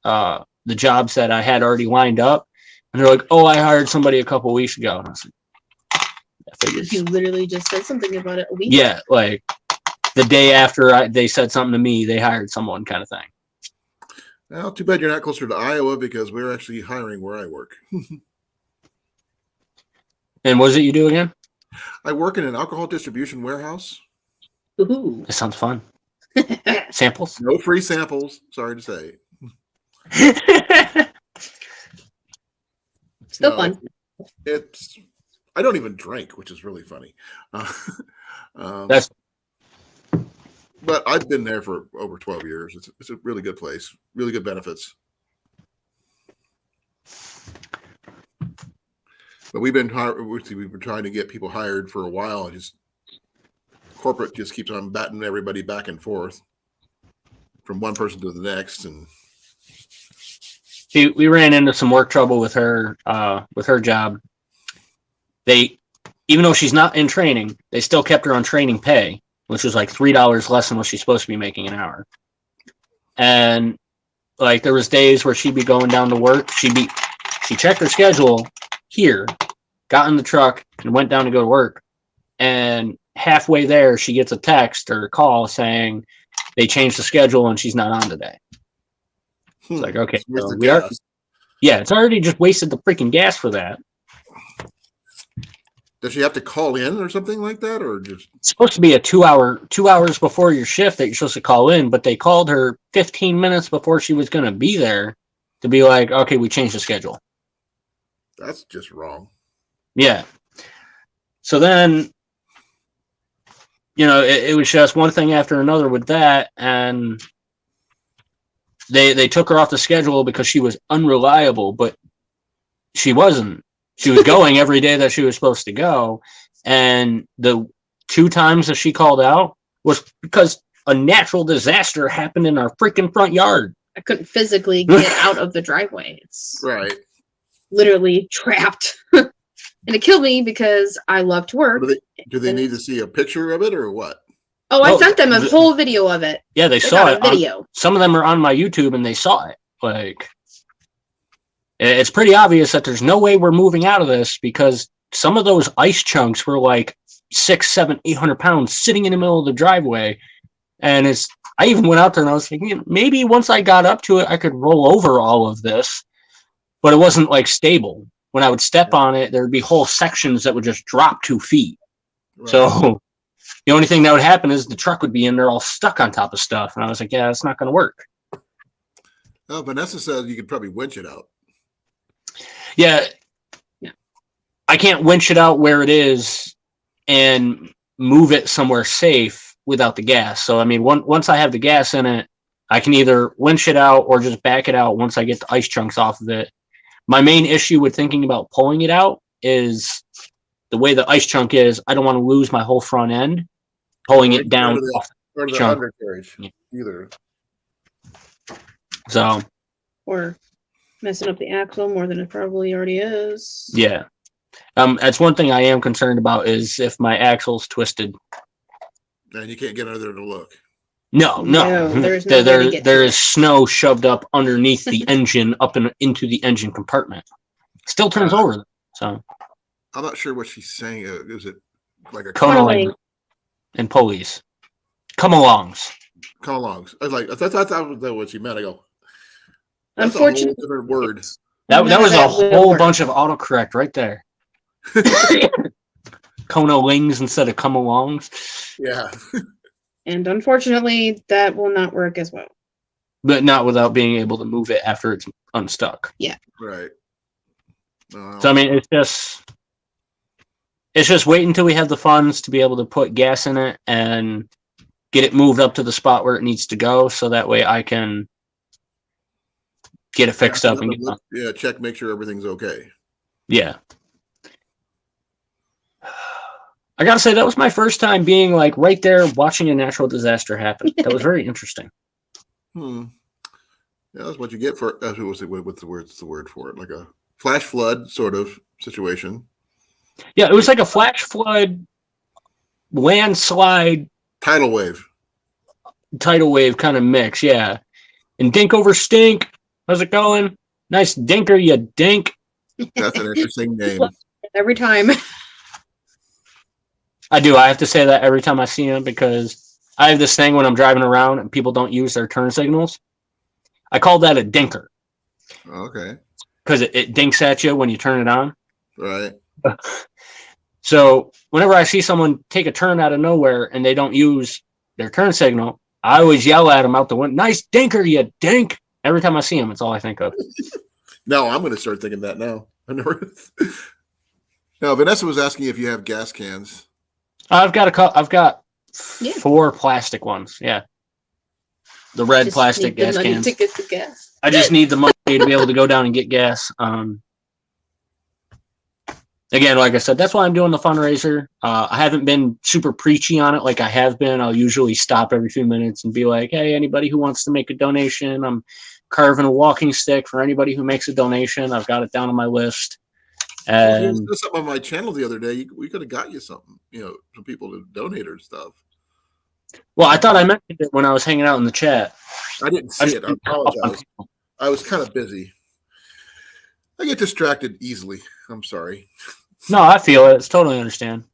the jobs that I had already lined up, and they're like, "Oh, I hired somebody a couple weeks ago." And I was like, You literally just said something about it a week. "Yeah, like the day after they said something to me, they hired someone kind of thing. Well, too bad you're not closer to Iowa because we're actually hiring where I work. And what is it you do again? I work in an alcohol distribution warehouse. Ooh. This sounds fun. Samples? No free samples, sorry to say. Still No, fun. I don't even drink, which is really funny. That's But I've been there for over 12 years. It's a really good place, really good benefits. But we've been trying to get people hired for a while. Just corporate just keeps on batting everybody back and forth from one person to the next. And we ran into some work trouble with her job. They, even though she's not in training, they still kept her on training pay, which was like $3 less than what she's supposed to be making an hour. And like there was days where she'd be going down to work. She checked her schedule here, got in the truck, and went down to go to work. And halfway there, she gets a text or a call saying they changed the schedule and she's not on today. It's like, okay, so it's already just wasted the freaking gas for that. Does she have to call in or something like that, or just? It's supposed to be a 2 hours before your shift that you're supposed to call in, but they called her 15 minutes before she was going to be there to be like, okay, we changed the schedule. That's just wrong. Yeah. So then, it was just one thing after another with that, and they took her off the schedule because she was unreliable, but she wasn't. She was going every day that she was supposed to go, and the 2 times that she called out was because a natural disaster happened in our freaking front yard. I couldn't physically get out of the driveway. It's Right. literally trapped. And it killed me because I love to work. Do they need to see a picture of it or what? Oh, I sent them a full video of it. Yeah, they saw it. Video. Some of them are on my YouTube, and they saw it. Like, it's pretty obvious that there's no way we're moving out of this because some of those ice chunks were like 600, 700, 800 pounds sitting in the middle of the driveway. And I even went out there and I was thinking, maybe once I got up to it, I could roll over all of this, but it wasn't like stable. When I would step on it, there'd be whole sections that would just drop 2 feet. Right. So the only thing that would happen is the truck would be in there all stuck on top of stuff. And I was like, yeah, it's not going to work. Oh, Vanessa says you could probably winch it out. Yeah. I can't winch it out where it is and move it somewhere safe without the gas. So, I mean, once I have the gas in it, I can either winch it out or just back it out once I get the ice chunks off of it. My main issue with thinking about pulling it out is the way the ice chunk is. I don't want to lose my whole front end pulling it down off the chunk. Undercarriage either. So, or messing up the axle more than it probably already is. Yeah. That's one thing I am concerned about is if my axle's twisted. And you can't get under there to look. No. There's there is snow shoved up underneath the engine up into the engine compartment. Still turns over. So I'm not sure what she's saying. Is it like a Conaling and pulleys? Come-alongs. Come-alongs. I was like, I thought that was what she meant. I go, that's unfortunately, a whole different word. That was a whole bunch of autocorrect right there. Conalings instead of come-alongs. Yeah. And unfortunately, that will not work as well. But not without being able to move it after it's unstuck. Yeah. Right. So I mean, it's just wait until we have the funds to be able to put gas in it and get it moved up to the spot where it needs to go, so that way I can get it fixed up and check, make sure everything's okay. Yeah. I gotta say, that was my first time being like right there watching a natural disaster happen. That was very interesting. Yeah, that's what you get for what's the word for it? Like a flash flood sort of situation. Yeah, it was like a flash flood, landslide, tidal wave kind of mix. Yeah, and dink over stink. How's it going? Nice dinker, you dink. That's an interesting name. Every time. I do. I have to say that every time I see him because I have this thing when I'm driving around and people don't use their turn signals. I call that a dinker Okay. because it dinks at you when you turn it on. Right. So whenever I see someone take a turn out of nowhere and they don't use their turn signal, I always yell at them out the window, "Nice dinker, you dink!" Every time I see them, it's all I think of. No, I'm going to start thinking that now. I never. Now, Vanessa was asking if you have gas cans. I've got Yeah. 4 plastic ones. Yeah, the red Just plastic need the gas money cans. to get the gas. I just need the money to be able to go down and get gas. Again, like I said, that's why I'm doing the fundraiser. I haven't been super preachy on it like I have been. I'll usually stop every few minutes and be like, "Hey, anybody who wants to make a donation, I'm carving a walking stick for anybody who makes a donation. I've got it down on my list." Well, you And said something on my channel the other day. We could have got you something, some people to donate or stuff. well, I thought I mentioned it when I was hanging out in the chat. I didn't see it. I apologize. I was kind of busy. I get distracted easily. I'm sorry. No, I feel it. It's totally understand.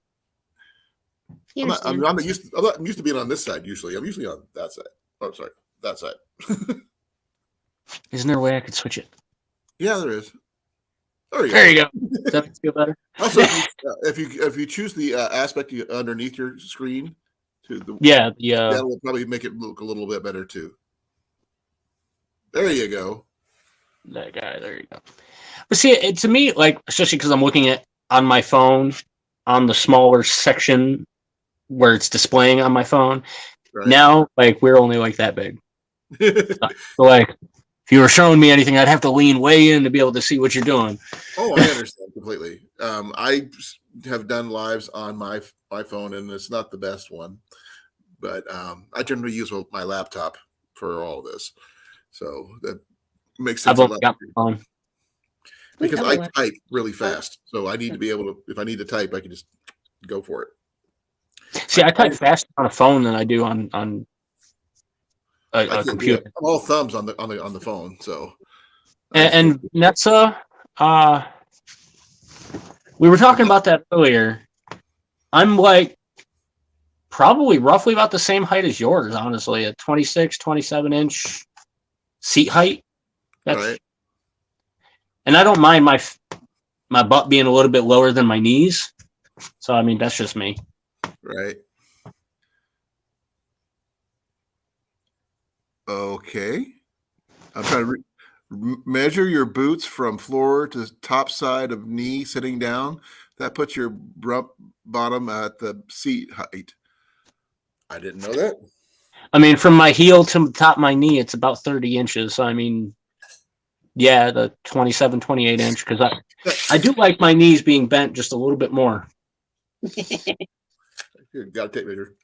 You I'm understand? not used to being on this side usually. I'm usually on that side. Oh, sorry, that side. Isn't there a way I could switch it? Yeah, there is. There There you go. Does that feel better? Also, if you choose the aspect underneath your screen, Yeah. that will probably make it look a little bit better too. There you go. That guy. There you go. But see, to me, like, especially because I'm looking at on my phone on the smaller section where it's displaying on my phone. Right. Now, like, we're only like that big. So, like, if you were showing me anything, I'd have to lean way in to be able to see what you're doing. Oh, I understand completely. I have done lives on my phone, and it's not the best one, but I generally use my laptop for all this, so that makes sense. I've only got my phone. Because I type really fast, so I need to be able to. If I need to type, I can just go for it. See, I type faster on a phone than I do on a computer. I'm all thumbs on the phone. So, and Netza, we were talking about that earlier. I'm like probably roughly about the same height as yours, honestly, a 26, 27 inch seat height. That's right. And I don't mind my butt being a little bit lower than my knees. So, I mean, that's just me. Right. Okay. I'm trying to measure your boots from floor to top side of knee sitting down. That puts your bottom at the seat height. I didn't know that. I mean, from my heel to the top of my knee, it's about 30 inches. So, I mean, yeah, the 27, 28 inch, because I do like my knees being bent just a little bit more. Here, got a tape measure.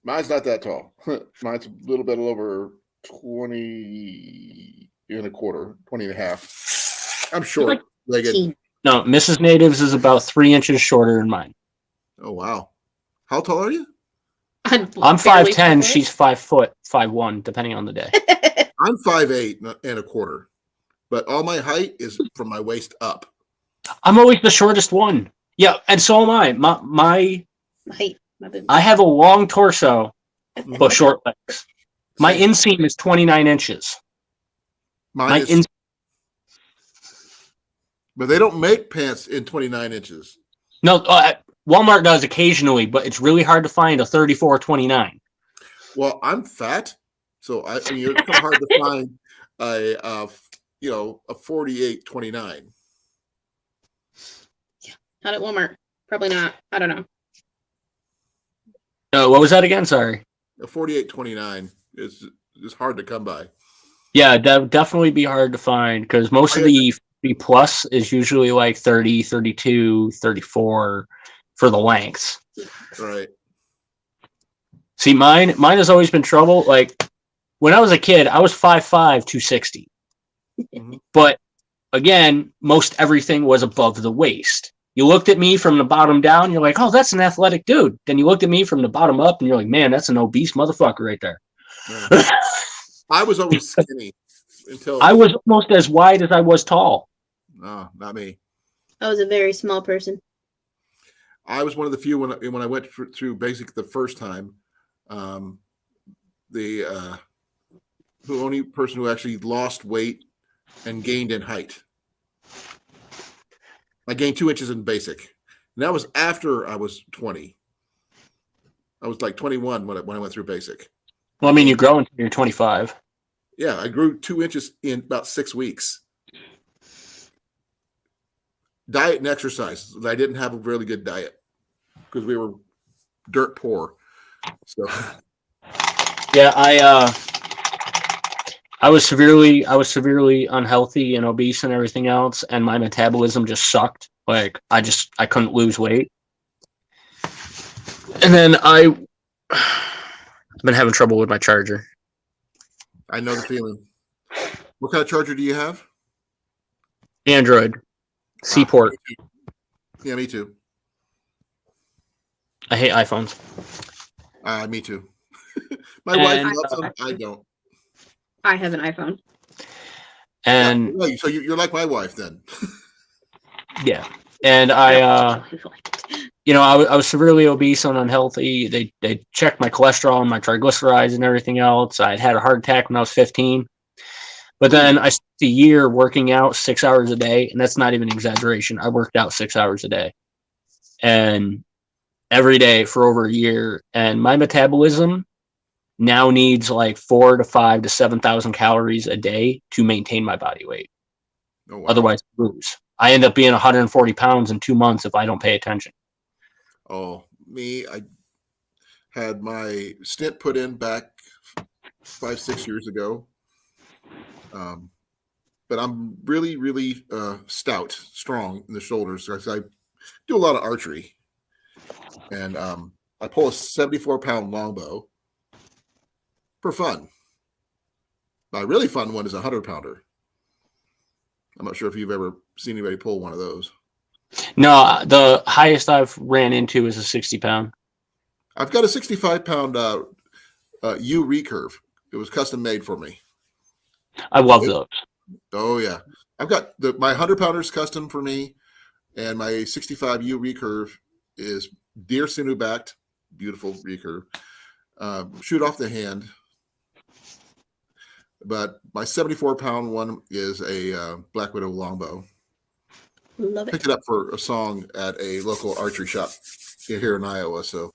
Mine's not that tall. Mine's a little bit over 20 and a quarter, 20 and a half. I'm short. No, Mrs. Natives is about 3 inches shorter than mine. Oh, wow. How tall are you? I'm 5'10". She's 5 foot, 5'1", depending on the day. I'm 5'8" and a quarter, but all my height is from my waist up. I'm always the shortest one. Yeah, and so am I. My height. I have a long torso, but short legs. My inseam is 29 inches. Mine is, but they don't make pants in 29 inches. No, Walmart does occasionally, but it's really hard to find a 34 or 29. Well, I'm fat, so it's kind of hard to find a 48 29. Not at Walmart. Probably not. I don't know. What was that again? Sorry. A 48 29 is hard to come by. Yeah, that would definitely be hard to find because most of the 50 plus is usually like 30, 32, 34 for the lengths. Right. See, mine has always been trouble. Like when I was a kid, I was 5'5", 260. Mm-hmm. But again, most everything was above the waist. You looked at me from the bottom down, you're like, oh, that's an athletic dude. Then you looked at me from the bottom up, and you're like, man, that's an obese motherfucker right there. Yeah. I was always skinny until I was almost as wide as I was tall. No, not me. I was a very small person. I was one of the few when I went through basic the first time. The only person who actually lost weight and gained in height. I gained 2 inches in basic. And that was after I was 20. I was like 21 when I went through basic. Well, I mean, you grow until you're 25. Yeah, I grew 2 inches in about 6 weeks. Diet and exercise. I didn't have a really good diet because we were dirt poor. So Yeah, I was severely unhealthy and obese and everything else, and my metabolism just sucked. Like I couldn't lose weight. And then I've been having trouble with my charger. I know the feeling. What kind of charger do you have? Android. Seaport. Yeah, me too. I hate iPhones. Me too. My wife loves them. I don't. I have an iPhone. And yeah, so you're like my wife then. yeah. And I was severely obese and unhealthy. They checked my cholesterol and my triglycerides and everything else. I had a heart attack when I was 15. But then I spent a year working out 6 hours a day, and that's not even an exaggeration. I worked out 6 hours a day. And every day for over a year. And my metabolism now needs like 4,000 to 5,000 to 7,000 calories a day to maintain my body weight. Oh, wow. Otherwise, I lose. I end up being 140 pounds in 2 months if I don't pay attention. Oh, me, I had my stint put in back 5-6 years ago. But I'm really, really strong in the shoulders because I do a lot of archery. And I pull a 74-pound longbow for fun. My really fun one is a 100-pounder. I'm not sure if you've ever seen anybody pull one of those. No, the highest I've ran into is a 60-pound. I've got a 65-pound U recurve. It was custom made for me. I love those. Oh yeah, I've got my 100-pounder is custom for me, and my 65 U recurve is deer sinew backed, beautiful recurve. Shoot off the hand. But my 74-pound one is a Black Widow longbow. Love it. Picked it up for a song at a local archery shop here in Iowa, so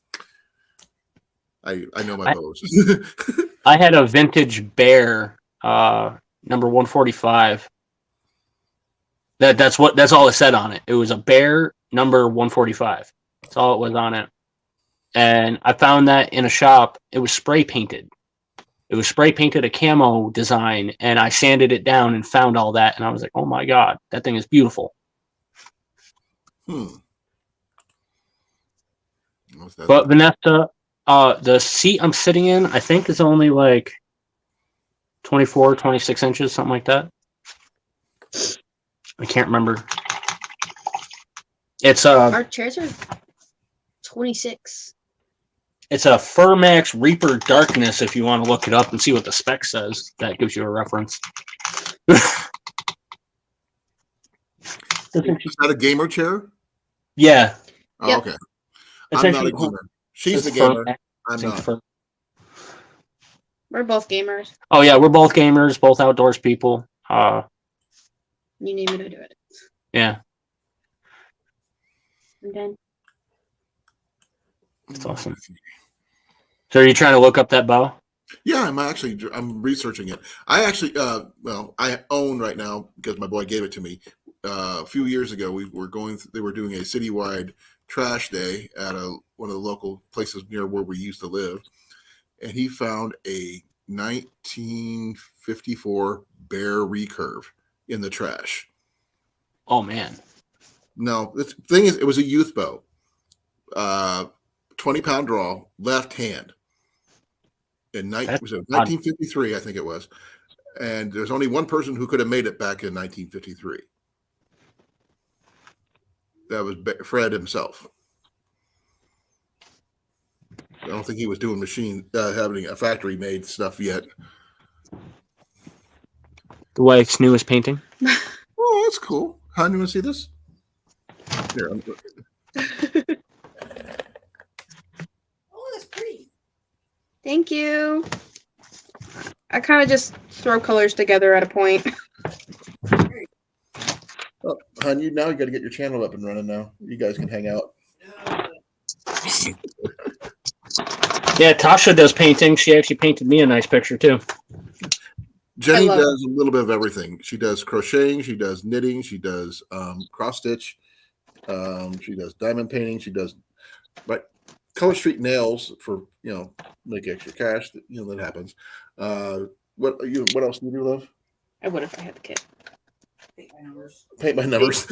I know my bows. I had a vintage bear, number 145. That's all it said on it. It was a bear number 145. That's all it was on it. And I found that in a shop. It was spray painted. It was spray painted a camo design, and I sanded it down and found all that. And I was like, oh my God, that thing is beautiful. But Vanessa, the seat I'm sitting in, I think is only like 24, 26 inches, something like that. I can't remember. It's Our chairs are 26. It's a Furmax Reaper Darkness if you want to look it up and see what the spec says. That gives you a reference. Is that a gamer chair? Yeah. Oh, Yep. okay. It's I'm not actually a gamer. She's the it's gamer. Furmax. I'm not. We're both gamers. Oh yeah, we're both gamers, both outdoors people. You name it, I do it. Yeah, And then it's awesome. So are you trying to look up that bow? Yeah, I'm researching it. I actually, I own right now because my boy gave it to me. A few years ago, they were doing a citywide trash day at one of the local places near where we used to live. And he found a 1954 Bear recurve in the trash. Oh man. No, the thing is, it was a youth bow. 20-pound draw, left hand. Was it 1953, I think it was. And there's only one person who could have made it back in 1953. That was Fred himself. I don't think he was doing having a factory made stuff yet. The wife's newest painting. Oh, that's cool. How do you want to see this? Here, Thank you. I kind of just throw colors together at a point. Oh, hon, now you got to get your channel up and running now. You guys can hang out. Yeah, Tasha does painting. She actually painted me a nice picture too. Jenny love does a little bit of everything. She does crocheting. She does knitting. She does cross stitch. She does diamond painting. She does color streak nails for make extra cash. That happens. What else do you do, love? I would if I had the kit. Paint by numbers.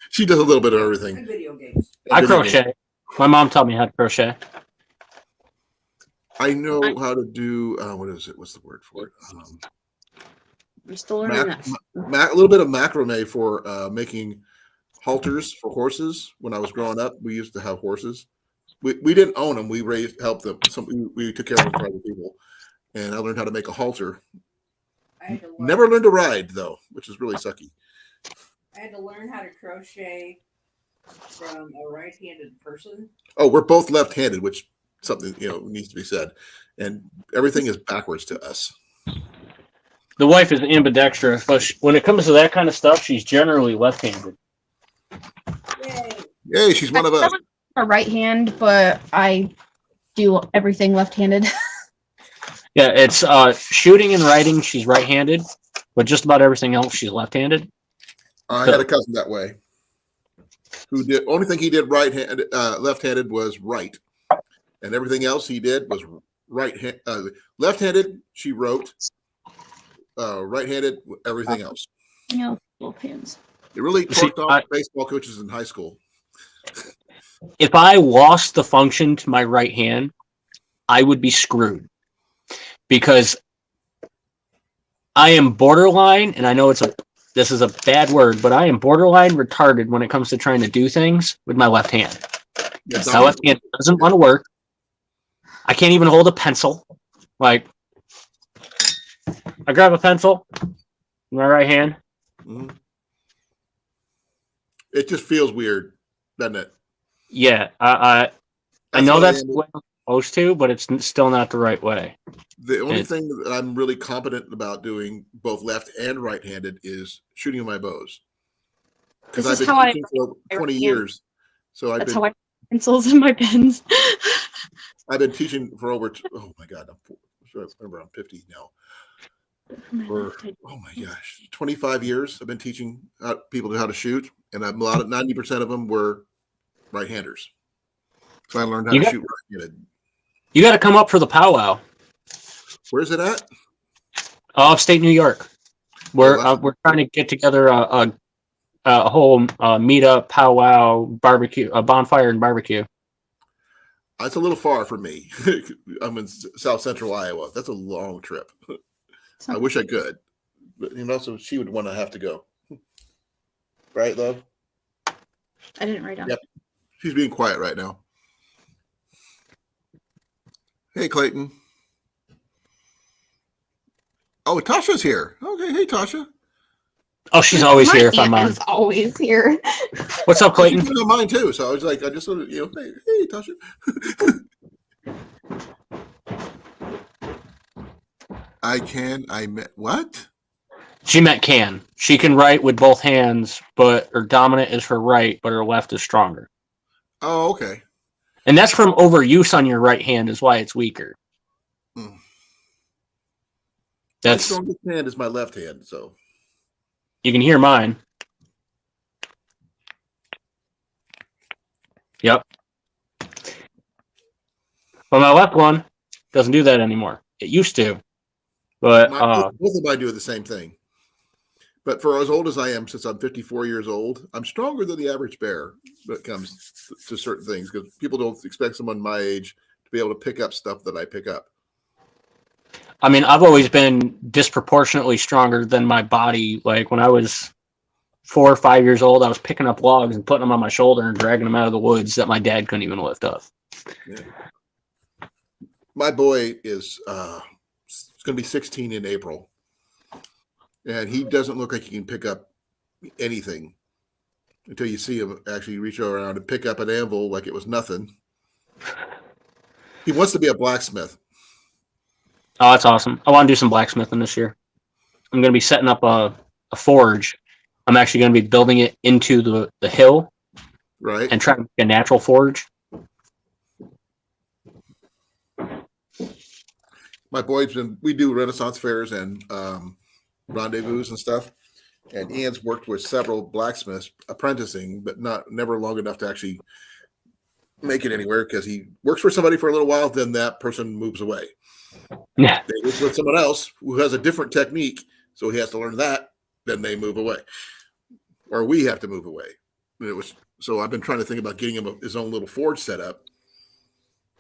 She does a little bit of everything. And video games. I crochet. My mom taught me how to crochet. I know how to do. What is it? What's the word for it? I'm still learning that. A little bit of macrame for making halters for horses. When I was growing up, we used to have horses. We didn't own them. We helped them. We took care of them for other people, and I learned how to make a halter. Never learned to ride though, which is really sucky. I had to learn how to crochet from a right-handed person. Oh, we're both left-handed, which something needs to be said, and everything is backwards to us. The wife is ambidextrous, but when it comes to that kind of stuff, she's generally left-handed. Yay! Yay, she's one of us. A right hand, but I do everything left-handed. Yeah, it's shooting and writing. She's right-handed, but just about everything else, she's left-handed. I had a cousin that way. Who did only thing he did left-handed was right, and everything else he did was right-handed. Left-handed, she wrote. Right-handed, everything else. Both hands. It really torqued off baseball coaches in high school. If I lost the function to my right hand, I would be screwed because I am borderline, and I know this is a bad word, but I am borderline retarded when it comes to trying to do things with my left hand. Yeah, My left hand doesn't want to work. I can't even hold a pencil. Like, I grab a pencil with my right hand. Mm-hmm. It just feels weird, doesn't it? Yeah, I know that's the way I'm supposed to, but it's still not the right way. The only thing that I'm really competent about doing, both left and right-handed, is shooting my bows. Because I've been teaching for 20 years. So that's how I pencils in my pens. I've been teaching for over. Oh my God, I'm 50 now. For 25 years, I've been teaching people how to shoot, and 90% of them were right-handers. So I learned how to shoot right-handed. You got to come up for the powwow. Where's it at? Upstate New York. We're trying to get together a whole meetup, powwow, barbecue, a bonfire and barbecue. It's a little far for me. I'm in South Central Iowa. That's a long trip. I wish I could, but so she would want to have to go. Right, love? I didn't write down. Yep. She's being quiet right now. Hey, Clayton. Oh, Tasha's here. Okay, hey, Tasha. Oh, she's always here if I'm on. She's always here. What's up, Clayton? She's on mine too. So I was like, I just sort of, hey, Tasha. I meant what? She meant can. She can write with both hands, but her dominant is her right, but her left is stronger. Oh, okay. And that's from overuse on your right hand is why it's weaker. My That's strongest hand is my left hand, so you can hear mine. Yep. But my left one doesn't do that anymore. It used to. But both of mine do the same thing. But for as old as I am, since I'm 54 years old, I'm stronger than the average bear when it comes to certain things, because people don't expect someone my age to be able to pick up stuff that I pick up. I mean, I've always been disproportionately stronger than my body. Like when I was 4 or 5 years old, I was picking up logs and putting them on my shoulder and dragging them out of the woods that my dad couldn't even lift up. Yeah. My boy is going to be 16 in April, and he doesn't look like he can pick up anything until you see him actually reach around and pick up an anvil like it was nothing. He wants to be a blacksmith. Oh, that's awesome. I want to do some blacksmithing this year. I'm going to be setting up a forge. I'm actually going to be building it into the hill Right. and trying to make a natural forge. My boys we do Renaissance fairs and rendezvous and stuff. And Ian's worked with several blacksmiths apprenticing, but never long enough to actually make it anywhere because he works for somebody for a little while, then that person moves away. Yeah. They work with someone else who has a different technique, so he has to learn that, then they move away. Or we have to move away. So I've been trying to think about getting him his own little forge set up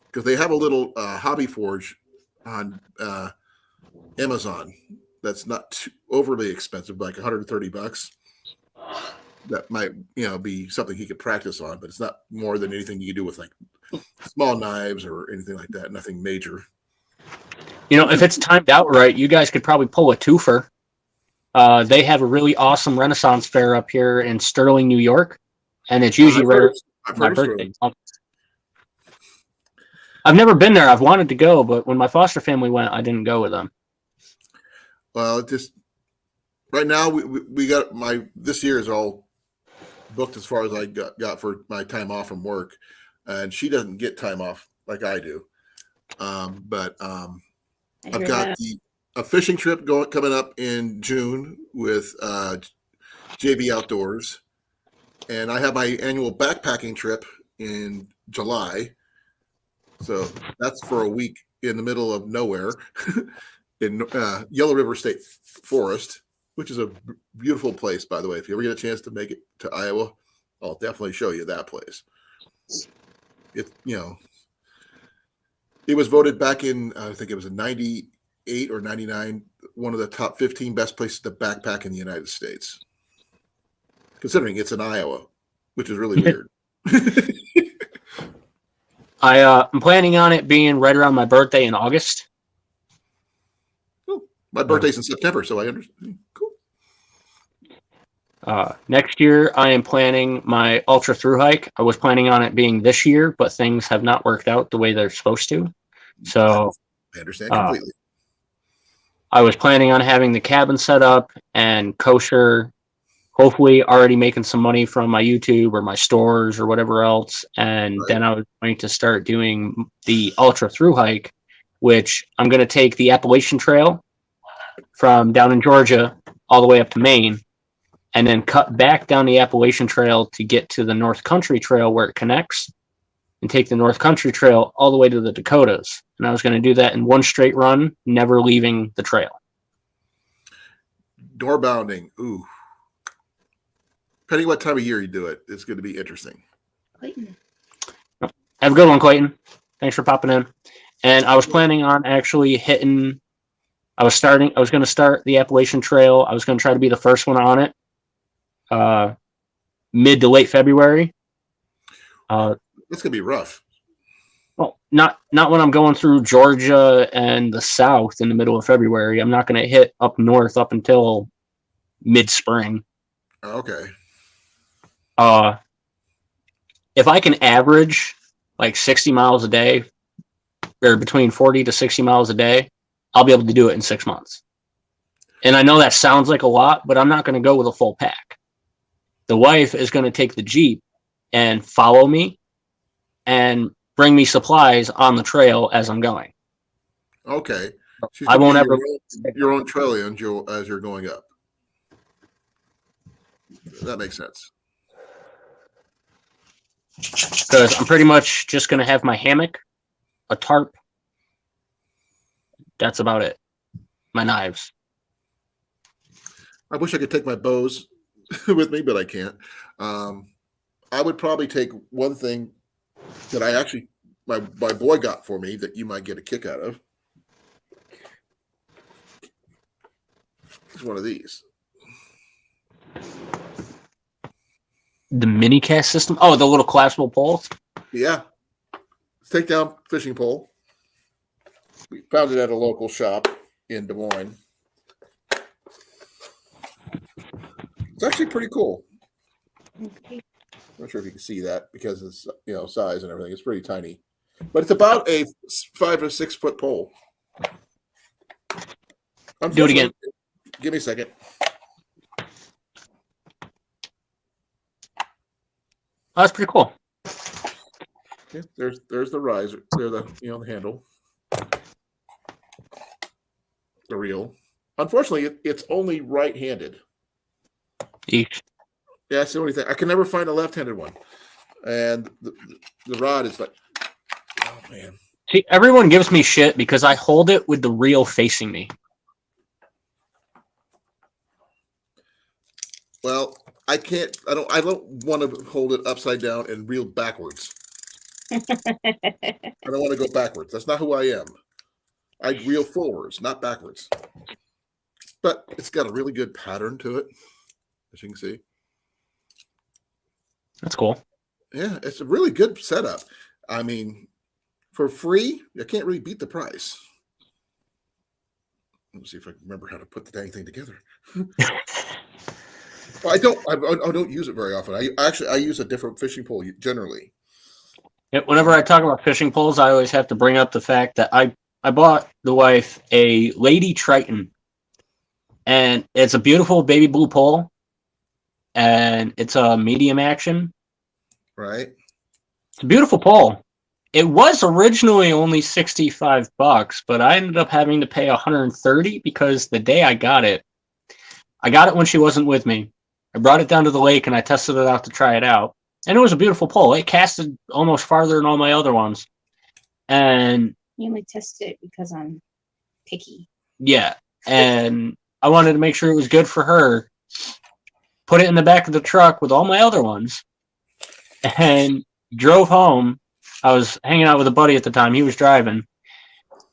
because they have a little hobby forge on Amazon that's not too overly expensive, like $130. That might be something he could practice on, but it's not more than anything you can do with like small knives or anything like that. Nothing major. If it's timed out right, you guys could probably pull a twofer. They have a really awesome Renaissance fair up here in Sterling, New York, and it's usually right I've my heard of birthday. Sterling. I've never been there. I've wanted to go, but when my foster family went, I didn't go with them. Well, just right now we got this year is all booked as far as I got for my time off from work, and she doesn't get time off like I do. But I've got a fishing trip coming up in June with JB Outdoors, and I have my annual backpacking trip in July. So that's for a week in the middle of nowhere in Yellow River State Forest, which is a beautiful place, by the way. If you ever get a chance to make it to Iowa, I'll definitely show you that place. It was voted back in, I think it was in 98 or 99, one of the top 15 best places to backpack in the United States, considering it's in Iowa, which is really weird. I'm planning on it being right around my birthday in August. Oh, my birthday's in September, so I understand. Cool. Next year, I am planning my ultra through hike. I was planning on it being this year, but things have not worked out the way they're supposed to. So I understand completely. I was planning on having the cabin set up and kosher, hopefully already making some money from my YouTube or my stores or whatever else. And then I was going to start doing the ultra through hike, which I'm going to take the Appalachian Trail from down in Georgia all the way up to Maine, and then cut back down the Appalachian Trail to get to the North Country Trail where it connects, and take the North Country Trail all the way to the Dakotas. And I was going to do that in one straight run, never leaving the trail. Door bounding. Ooh. Depending what time of year you do it, it's going to be interesting. Clayton. Have a good one, Clayton. Thanks for popping in. And I was planning on actually hitting, I was going to start the Appalachian Trail. I was going to try to be the first one on it, mid to late February. It's going to be rough. Well, not when I'm going through Georgia and the South in the middle of February. I'm not going to hit up north up until mid-spring. Okay. If I can average like 60 miles a day, or between 40 to 60 miles a day, I'll be able to do it in 6 months. And I know that sounds like a lot, but I'm not going to go with a full pack. The wife is going to take the Jeep and follow me and bring me supplies on the trail as I'm going. Okay. I won't ever your own trail as you're going up. That makes sense. Because I'm pretty much just going to have my hammock, a tarp. That's about it. My knives. I wish I could take my bows with me, but I can't. I would probably take one thing that I actually, my boy got for me that you might get a kick out of. It's one of these. The mini cast system? Oh, the little collapsible pole? Yeah. Take down fishing pole. We found it at a local shop in Des Moines. It's actually pretty cool. Okay. I'm not sure if you can see that because it's size and everything. It's pretty tiny, but it's about a 5 or 6 foot pole. Do it again. Give me a second. Oh, that's pretty cool. Yeah, there's the riser. There's the the handle. The reel. Unfortunately, it's only right-handed. Each. Yeah, that's the only thing. I can never find a left-handed one. And the rod is like, oh man. See, everyone gives me shit because I hold it with the reel facing me. Well, I can't. I don't want to hold it upside down and reel backwards. I don't want to go backwards. That's not who I am. I reel forwards, not backwards. But it's got a really good pattern to it, as you can see. That's cool. Yeah, it's a really good setup. I mean, for free, I can't really beat the price. Let's see if I can remember how to put the dang thing together. Well, I don't use it very often. I use a different fishing pole generally. Yeah, whenever I talk about fishing poles, I always have to bring up the fact that I bought the wife a Lady Triton, and it's a beautiful baby blue pole, and it's a medium action. Right. It's a beautiful pole. It was originally only $65, but I ended up having to pay $130 because the day I got it when she wasn't with me. I brought it down to the lake and I tested it out to try it out. And it was a beautiful pole. It casted almost farther than all my other ones. And You only tested it because I'm picky. yeah, and I wanted to make sure it was good for her. Put it in the back of the truck with all my other ones and drove home. I was hanging out with a buddy at the time. He was driving.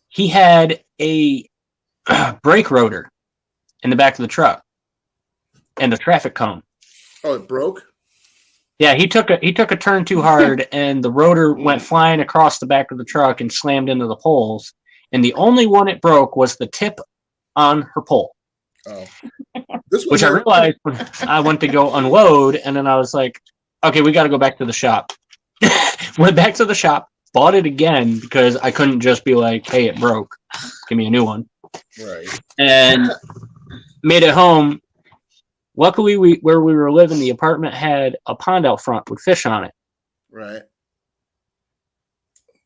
He had a brake rotor in the back of the truck and a traffic cone. Oh, it broke? Yeah, he took a turn too hard and the rotor went flying across the back of the truck and slammed into the poles. And the only one it broke was the tip on her pole. Oh. This Which I realized when I went to go unload, and then I was like, okay, we got to go back to the shop. Went back to the shop, bought it again because I couldn't just be like, hey, it broke. Give me a new one. Right. And made it home. Luckily, where we were living, the apartment had a pond out front with fish on it. Right.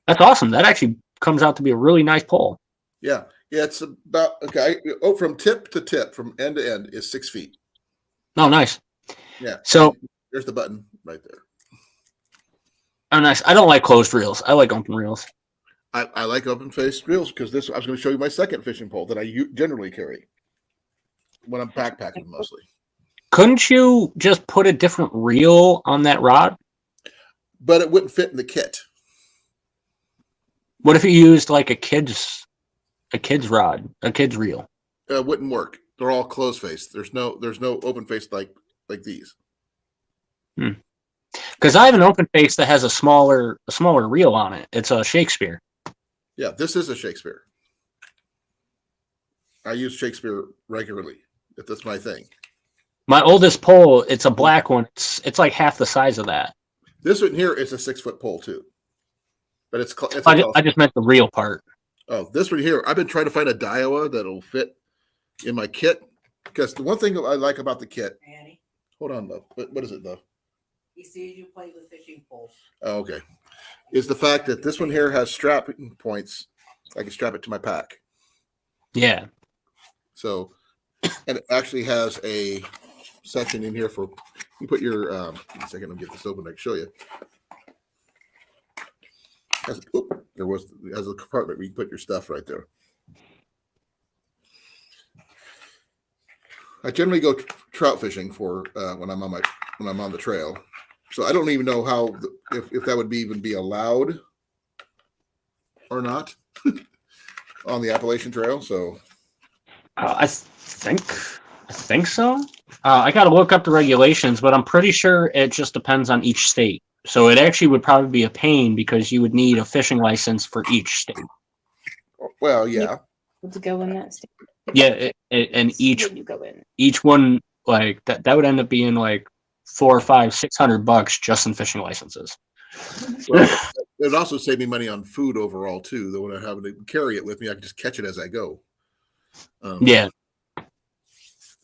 That's awesome. That actually comes out to be a really nice pole. Yeah. Yeah, it's about, okay, from tip to tip, from end to end, is 6 feet. Oh, nice. Yeah. So there's the button right there. Oh, nice. I don't like closed reels. I like open reels. I like open-faced reels because I was going to show you my second fishing pole that I generally carry when I'm backpacking mostly. Couldn't you just put a different reel on that rod? But it wouldn't fit in the kit. What if you used like a kid's rod, a kid's reel? It wouldn't work. They're all closed-faced. There's no open-faced like these. Because I have an open face that has a smaller reel on it. It's a Shakespeare. Yeah, this is a Shakespeare. I use Shakespeare regularly. That's my thing. My oldest pole, it's a black one. It's like half the size of that. This one here is a 6-foot pole too, but it's I just meant the reel part. Oh, this one here, I've been trying to find a Daiwa that'll fit in my kit because the one thing I like about the kit. Annie, Hold on, though. What is it though? he sees you play with fishing poles. Oh, okay. Is the fact that this one here has strapping points. I can strap it to my pack. Yeah. So, and it actually has a section in here for you put your. Give me a second, I'll get this open. I can show you. Has a compartment where you put your stuff right there. I generally go trout fishing for when I'm on the trail. So I don't even know how if that would even be allowed or not on the Appalachian Trail. So I think so. I got to look up the regulations, but I'm pretty sure it just depends on each state. So it actually would probably be a pain because you would need a fishing license for each state. well, yeah. To go in that state. Yeah, and each You go in. each one like that would end up being like $400, $500, $600 just in fishing licenses. Well, it would also save me money on food overall too. Though when I have to carry it with me, I can just catch it as I go. Yeah.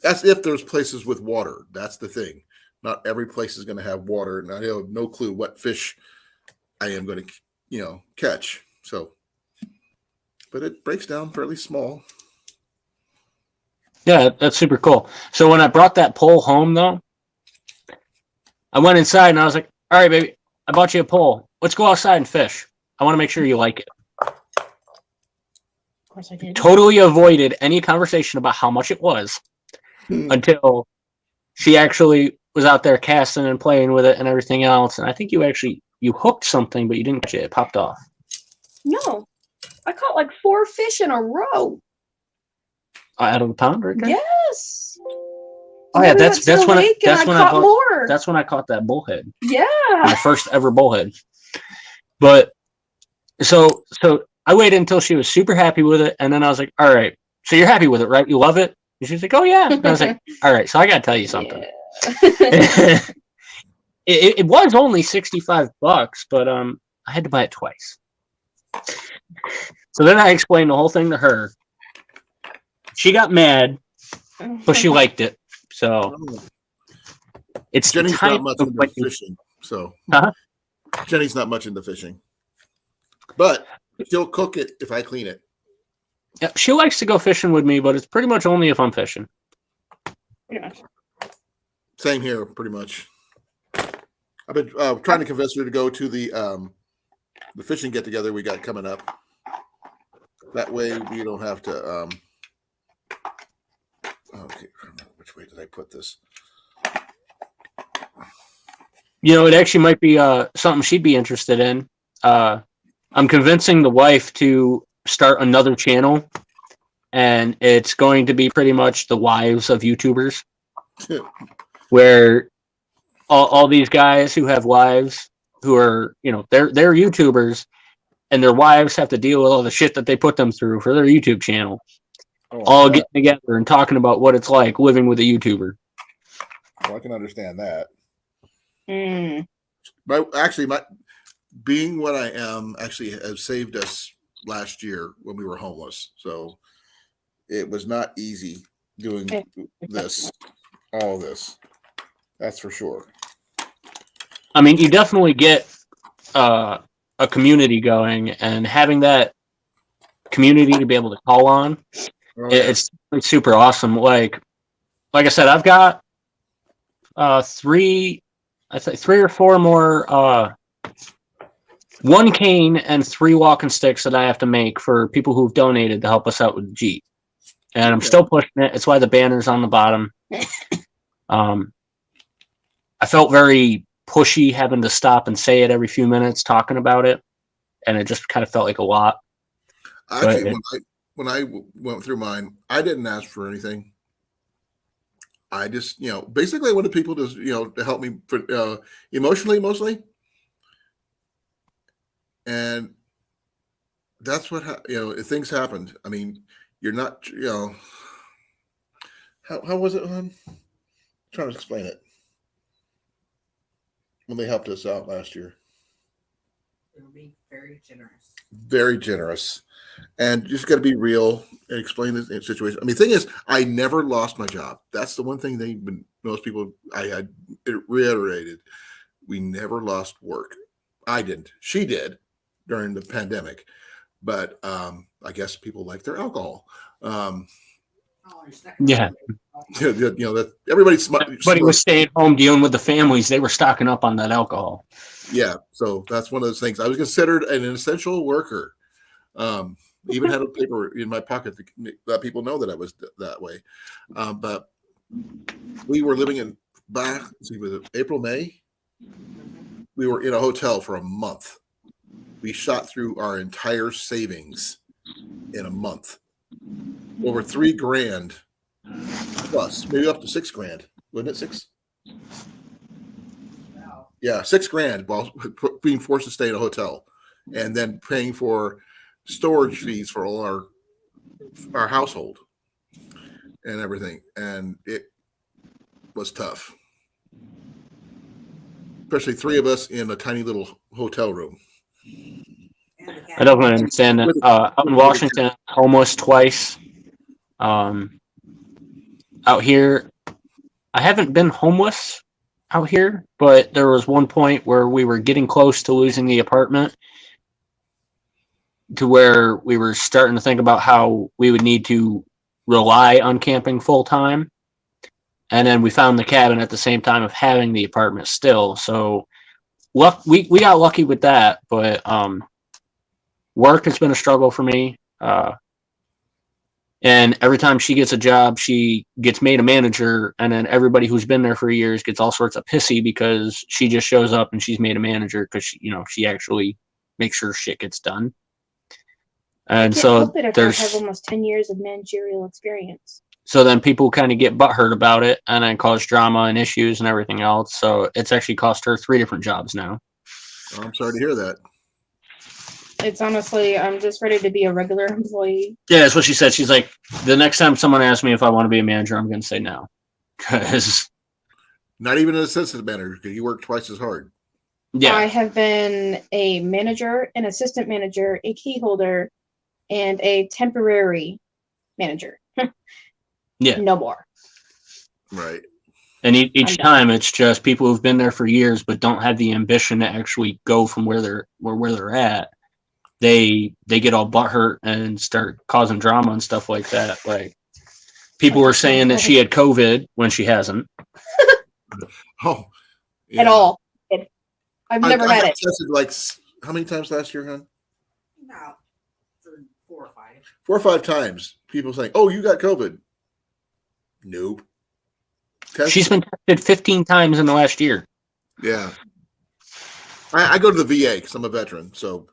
That's if there's places with water. That's the thing. Not every place is going to have water, and I have no clue what fish I am going to, catch. So, but it breaks down fairly small. Yeah, that's super cool. So when I brought that pole home, though, I went inside and I was like, all right, baby, I bought you a pole. Let's go outside and fish. I want to make sure you like it. Of course I did. Totally avoided any conversation about how much it was until she actually was out there casting and playing with it and everything else. And I think you hooked something, but you didn't catch it. It popped off. No, I caught like 4 fish in a row. Out of the pond, right there? Yes. Oh yeah, that's when more. That's when I caught that bullhead. Yeah. My first ever bullhead. But so I waited until she was super happy with it, and then I was like, all right, so you're happy with it, right? You love it? And she's like, oh yeah. And I was like, all right, so I gotta tell you something. Yeah. it was only $65, but I had to buy it twice. So then I explained the whole thing to her. She got mad, but she liked it. So it's Jenny's not much into fishing, so Jenny's not much into fishing, but she'll cook it if I clean it. Yeah, she likes to go fishing with me, but it's pretty much only if I'm fishing. Yeah. Same here, pretty much. I've been trying to convince her to go to the fishing get together we got coming up. That way we don't have to. Okay, which way did I put this? It actually might be something she'd be interested in. I'm convincing the wife to start another channel, and it's going to be pretty much the wives of YouTubers, where all these guys who have wives who are, they're YouTubers, and their wives have to deal with all the shit that they put them through for their YouTube channel. All getting together and talking about what it's like living with a YouTuber. Well, I can understand that. Mm. My being what I am actually has saved us last year when we were homeless. So it was not easy doing all this. That's for sure. I mean, you definitely get a community going, and having that community to be able to call on. It's super awesome. Like I said, I've got 3 or 4 more 1 cane and 3 walking sticks that I have to make for people who've donated to help us out with the Jeep. And I'm still pushing it. It's why the banner's on the bottom. I felt very pushy having to stop and say it every few minutes talking about it, and it just kind of felt like a lot. Actually, when I went through mine, I didn't ask for anything. I just, basically I wanted people to, to help me emotionally, mostly. And that's what, things happened. I mean, you're not, how was it? I'm trying to explain it. When they helped us out last year. It'll be very generous. Very generous. And you just got to be real and explain the situation. I mean, the thing is, I never lost my job. That's the one thing most people, I had reiterated. We never lost work. I didn't. She did during the pandemic. But I guess people like their alcohol. Yeah. That everybody was staying home dealing with the families. They were stocking up on that alcohol. Yeah. So that's one of those things. I was considered an essential worker. Even had a paper in my pocket to let people know that I was that way. But we were living was it April, May? We were in a hotel for a month. We shot through our entire savings in a month. Over $3,000 plus, maybe up to $6,000. Wasn't it 6? Wow. Yeah, $6,000 while being forced to stay in a hotel, and then paying for storage fees for all our household and everything. And it was tough, especially 3 of us in a tiny little hotel room. I definitely understand that. Up in Washington, homeless twice. Out here, I haven't been homeless out here, but there was one point where we were getting close to losing the apartment, to where we were starting to think about how we would need to rely on camping full time. And then we found the cabin at the same time of having the apartment still. So we got lucky with that, but work has been a struggle for me. And every time she gets a job, she gets made a manager, and then everybody who's been there for years gets all sorts of pissy because she just shows up and she's made a manager because she actually makes sure shit gets done. And so there's have almost 10 years of managerial experience. So then people kind of get butthurt about it and then cause drama and issues and everything else. So it's actually cost her 3 different jobs now. Oh, I'm sorry to hear that. It's honestly, I'm just ready to be a regular employee. Yeah, that's what she said. She's like, the next time someone asks me if I want to be a manager, I'm going to say no. Because not even an assistant manager, because you work twice as hard. Yeah. I have been a manager, an assistant manager, a key holder, and a temporary manager. Yeah. No more. Right. And each time it's just people who've been there for years but don't have the ambition to actually go from where they're at. They get all butthurt and start causing drama and stuff like that. Like people were saying that she had COVID when she hasn't. Oh, yeah. At all. I've never had it. Tested like how many times last year, hon? No, 4 or 5. 4 or 5 times. People saying, "Oh, you got COVID." Nope. She's been tested 15 times in the last year. Yeah. I go to the VA because I'm a veteran. So,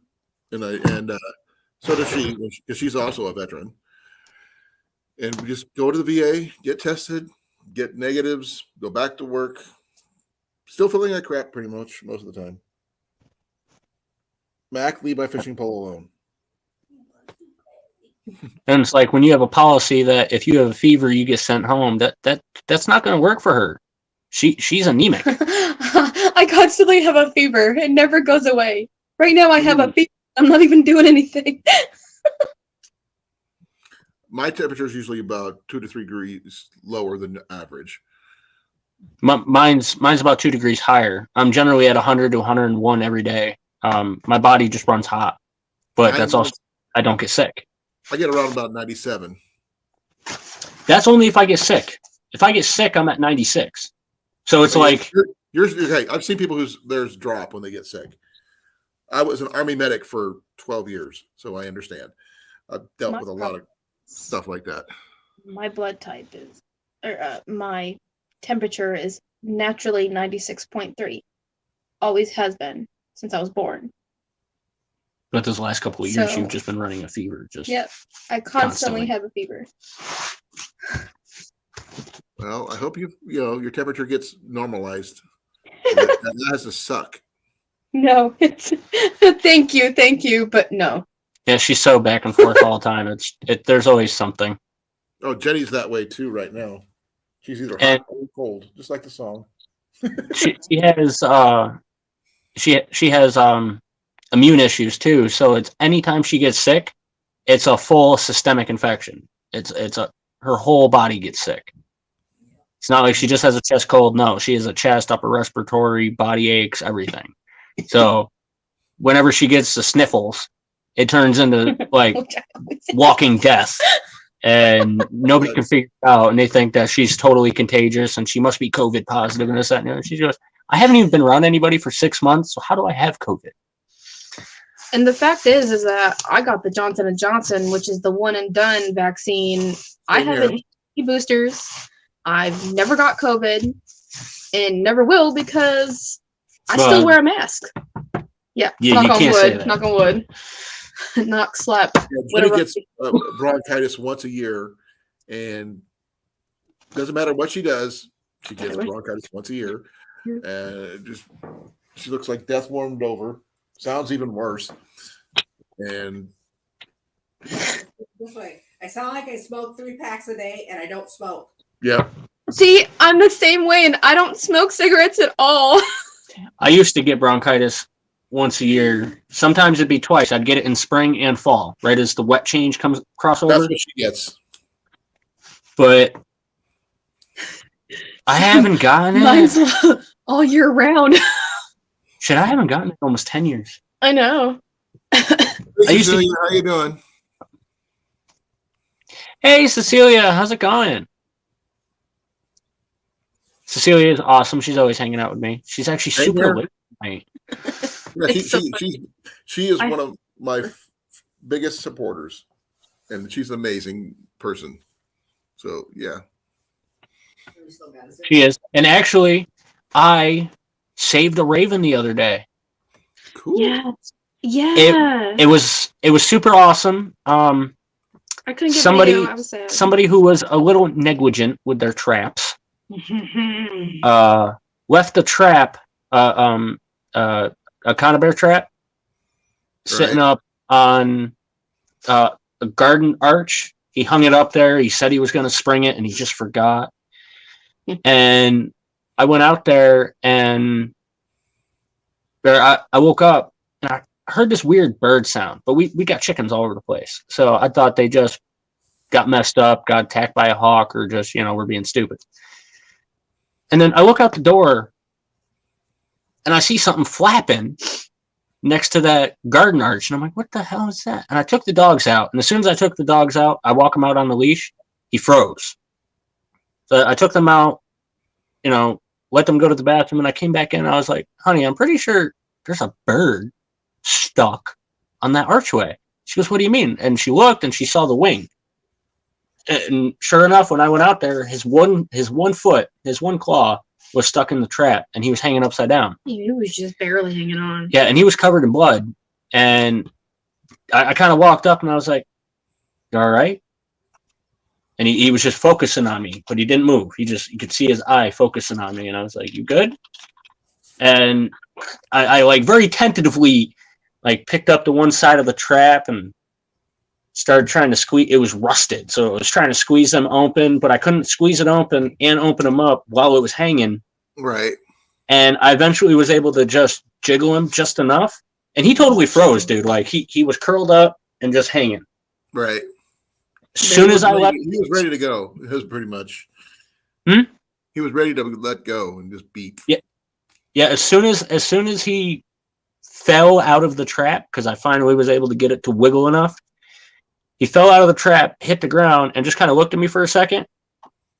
and so does she, because she's also a veteran. And we just go to the VA, get tested, get negatives, go back to work. Still feeling like crap pretty much most of the time. Mac, leave my fishing pole alone. And it's like when you have a policy that if you have a fever, you get sent home. That's not going to work for her. She's anemic. I constantly have a fever. It never goes away. Right now, I have a fever. I'm not even doing anything. My temperature is usually about 2 to 3 degrees lower than average. Mine's about 2 degrees higher. I'm generally at 100 to 101 every day. My body just runs hot, but that's also I don't get sick. I get around about 97. That's only if I get sick. If I get sick, I'm at 96. So it's like you're okay. I've seen people whose theirs drop when they get sick. I was an Army medic for 12 years, so I understand. I've dealt with a lot of stuff like that. My blood type is, my temperature is naturally 96.3. Always has been since I was born. But those last couple of years, you've just been running a fever. Yep, I constantly have a fever. Well, I hope your temperature gets normalized. That has to suck. No, it's thank you, but no. Yeah, she's so back and forth all the time. There's always something. Oh, Jenny's that way too right now. She's either hot or cold, just like the song. she has immune issues too. So it's anytime she gets sick, it's a full systemic infection. Her whole body gets sick. It's not like she just has a chest cold. No, she has a chest, upper respiratory, body aches, everything. So whenever she gets the sniffles, it turns into like walking death. And nobody can figure it out. And they think that she's totally contagious and she must be COVID positive and this, that, and the other. She goes, I haven't even been around anybody for 6 months. So how do I have COVID? And the fact is that I got the Johnson & Johnson, which is the one and done vaccine. I haven't had any boosters. I've never got COVID and never will because I still wear a mask. Yeah, knock on wood. Knock on wood. Knock, slap. Yeah, Jenny gets bronchitis once a year, and doesn't matter what she does, she gets bronchitis once a year, and she looks like death warmed over. Sounds even worse. And this way, I sound like I smoke 3 packs a day, and I don't smoke. Yeah. See, I'm the same way, and I don't smoke cigarettes at all. I used to get bronchitis once a year. Sometimes it'd be twice. I'd get it in spring and fall, right as the wet change comes crossover. That's what she gets. but I haven't gotten Mine's it. all year round. Shit, I haven't gotten it in almost 10 years. I know. Hey, used to- Cecilia, how you doing? Hey, Cecilia, how's it going? Cecilia is awesome. She's always hanging out with me. She's actually Same super here. late tonight. Yeah, It's so she is I- one of my biggest supporters, and she's an amazing person. So yeah, She is. And actually, I saved a raven the other day. cool. Yes. Yeah. It was super awesome. I couldn't get somebody- video. I was sad. Somebody who was a little negligent with their traps left the trap, a conibear trap, sitting up on a garden arch. He hung it up there. He said he was going to spring it, and he just forgot. And I went out there, and I woke up, and I heard this weird bird sound. But we got chickens all over the place, so I thought they just got messed up, got attacked by a hawk, or just we're being stupid. And then I look out the door, and I see something flapping next to that garden arch. And I'm like, what the hell is that? And I took the dogs out. And as soon as I took the dogs out, I walk him out on the leash. He froze. So I took them out, let them go to the bathroom. And I came back in. And I was like, honey, I'm pretty sure there's a bird stuck on that archway. She goes, what do you mean? And she looked and she saw the wing. And sure enough, when I went out there, his one foot, his one claw was stuck in the trap, and he was hanging upside down. He was just barely hanging on. Yeah, and he was covered in blood. And I kind of walked up, and I was like, "You all right?" And he was just focusing on me, but he didn't move. You could see his eye focusing on me, and I was like, "You good?" And I like very tentatively picked up the one side of the trap and started trying to squeeze. It was rusted, so it was trying to squeeze them open, but I couldn't squeeze it open and open them up while it was hanging. Right. And I eventually was able to just jiggle him just enough, and he totally froze, dude. Like he was curled up and just hanging. Right. As soon as I let, he was ready to go. It was pretty much. He was ready to let go and just beat. Yeah. As soon as he fell out of the trap, because I finally was able to get it to wiggle enough. He fell out of the trap, hit the ground, and just kind of looked at me for a second,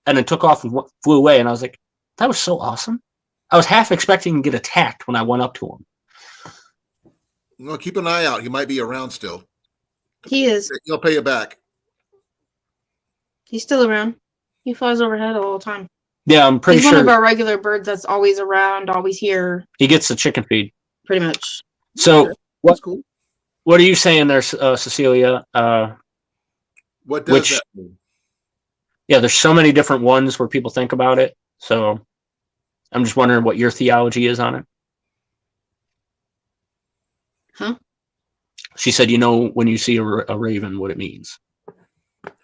and then took off and flew away. And I was like, that was so awesome. I was half expecting to get attacked when I went up to him. No, keep an eye out. He might be around still. He is. He'll pay you back. He's still around. He flies overhead all the time. Yeah, I'm pretty He's sure one of our regular birds that's always around, always here, he gets the chicken feed. pretty much. So That's cool. what are you saying there, Cecilia? What does which- that mean? Yeah, there's so many different ones where people think about it. So I'm just wondering what your theology is on it. Huh? She said, when you see a raven, what it means.